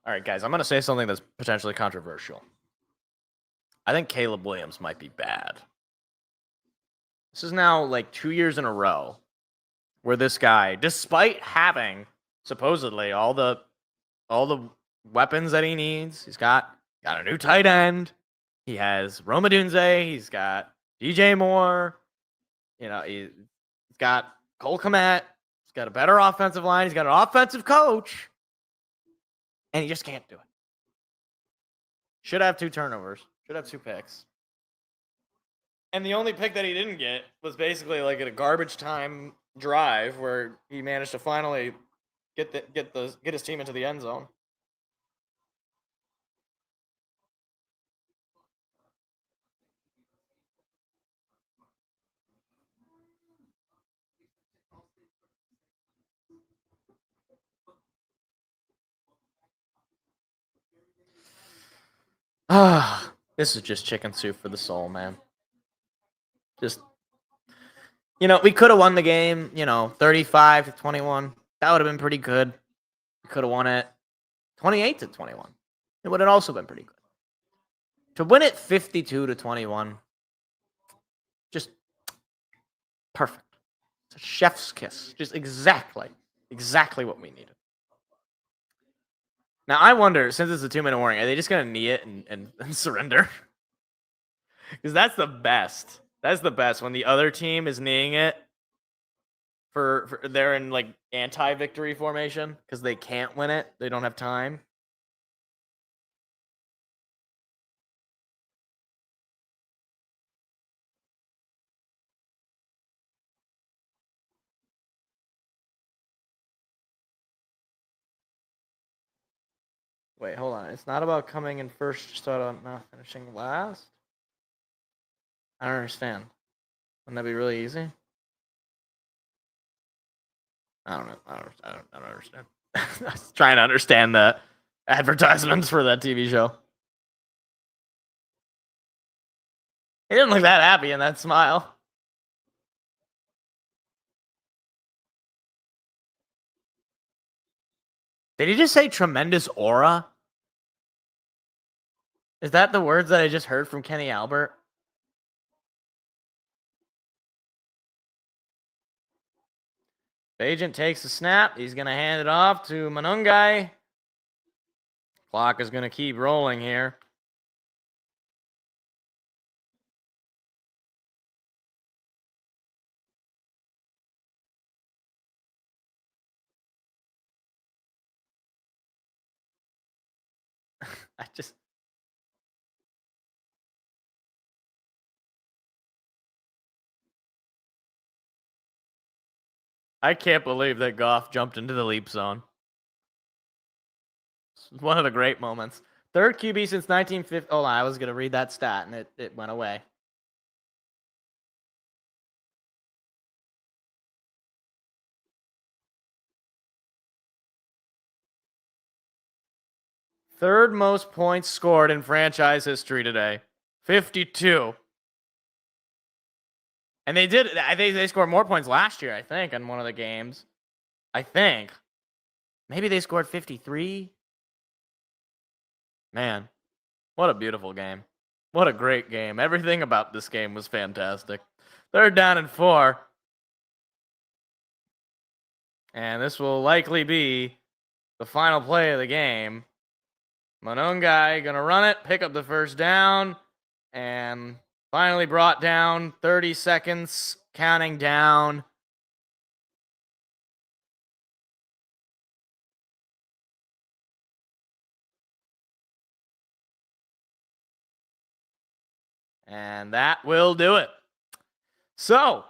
All right, guys, I'm going to say something that's potentially controversial. I think Caleb Williams might be bad. This is now 2 years in a row where this guy, despite having supposedly all the weapons that he needs, he's got a new tight end. He has Rome Odunze. He's got DJ Moore. He's got Cole Kmet. He's got a better offensive line. He's got an offensive coach. And he just can't do it. Should have 2 turnovers. Should have 2 picks. And the only pick that he didn't get was basically a garbage time drive where he managed to finally get his team into the end zone. This is just chicken soup for the soul, man. Just, we could have won the game, 35-21. That would have been pretty good. We could have won it 28-21. It would have also been pretty good. To win it 52-21, just perfect. It's a chef's kiss. Just exactly what we needed. Now, I wonder, since it's a 2-minute warning, are they just going to knee it and surrender? Because that's the best. That's the best when the other team is kneeing it for they're in anti-victory formation because they can't win it. They don't have time. Wait, hold on. It's not about coming in first, just about not finishing last? I don't understand. Wouldn't that be really easy? I don't know. I don't understand. I was trying to understand the advertisements for that TV show. He didn't look that happy in that smile. Did he just say tremendous aura? Is that the words that I just heard from Kenny Albert? The agent takes the snap. He's going to hand it off to Manungai. Clock is going to keep rolling here. I can't believe that Goff jumped into the leap zone. It's one of the great moments. Third QB since 1950. Hold on, I was going to read that stat, and it went away. Third most points scored in franchise history today. 52. And they scored more points last year, I think, in one of the games. I think. Maybe they scored 53. Man, what a beautiful game. What a great game. Everything about this game was fantastic. 3rd down and 4. And this will likely be the final play of the game. Manungai gonna run it, pick up the first down, and finally brought down. 30 seconds, counting down. And that will do it. So,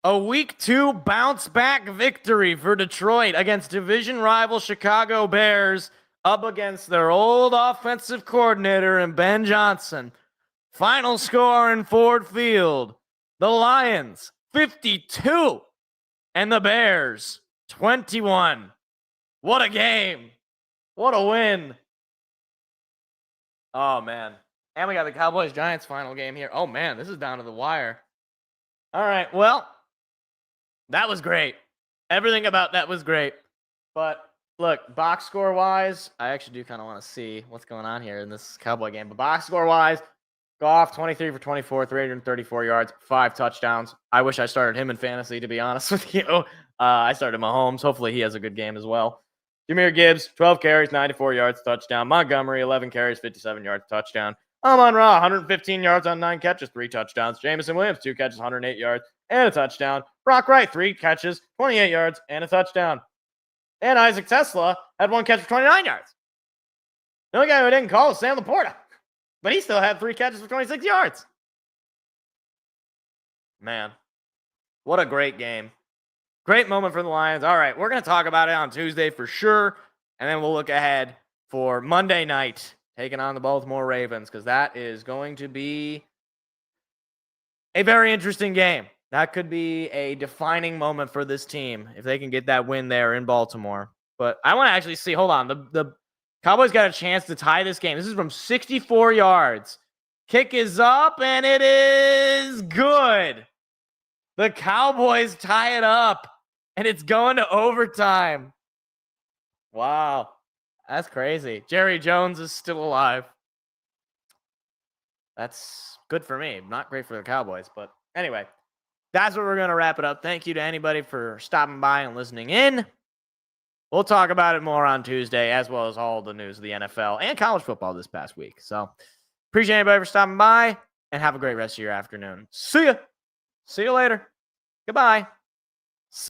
a week 2 bounce back victory for Detroit against division rival Chicago Bears, up against their old offensive coordinator and Ben Johnson. Final score in Ford Field: the Lions 52 and the Bears 21. What a game. What a win. Oh, man. And we got the Cowboys-Giants final game here. Oh, man, this is down to the wire. All right, well, that was great. Everything about that was great. But look, box score-wise, I actually do kind of want to see what's going on here in this Cowboy game. But box score-wise, Goff, 23 for 24, 334 yards, 5 touchdowns. I wish I started him in fantasy, to be honest with you. I started Mahomes. Hopefully he has a good game as well. Jahmyr Gibbs, 12 carries, 94 yards, touchdown. Montgomery, 11 carries, 57 yards, touchdown. Amon-Ra, 115 yards on 9 catches, 3 touchdowns. Jamison Williams, 2 catches, 108 yards, and a touchdown. Brock Wright, 3 catches, 28 yards, and a touchdown. And Isaac Tesla had 1 catch for 29 yards. The only guy who didn't call was Sam Laporta, but he still had 3 catches for 26 yards. Man, what a great game. Great moment for the Lions. All right, we're going to talk about it on Tuesday for sure, and then we'll look ahead for Monday night, taking on the Baltimore Ravens, because that is going to be a very interesting game. That could be a defining moment for this team if they can get that win there in Baltimore. But I want to actually see, hold on, the Cowboys got a chance to tie this game. This is from 64 yards. Kick is up, and it is good. The Cowboys tie it up, and it's going to overtime. Wow. That's crazy. Jerry Jones is still alive. That's good for me. Not great for the Cowboys, but anyway, that's what we're going to wrap it up. Thank you to anybody for stopping by and listening in. We'll talk about it more on Tuesday, as well as all the news of the NFL and college football this past week. So appreciate anybody for stopping by, and have a great rest of your afternoon. See ya. See you later. Goodbye.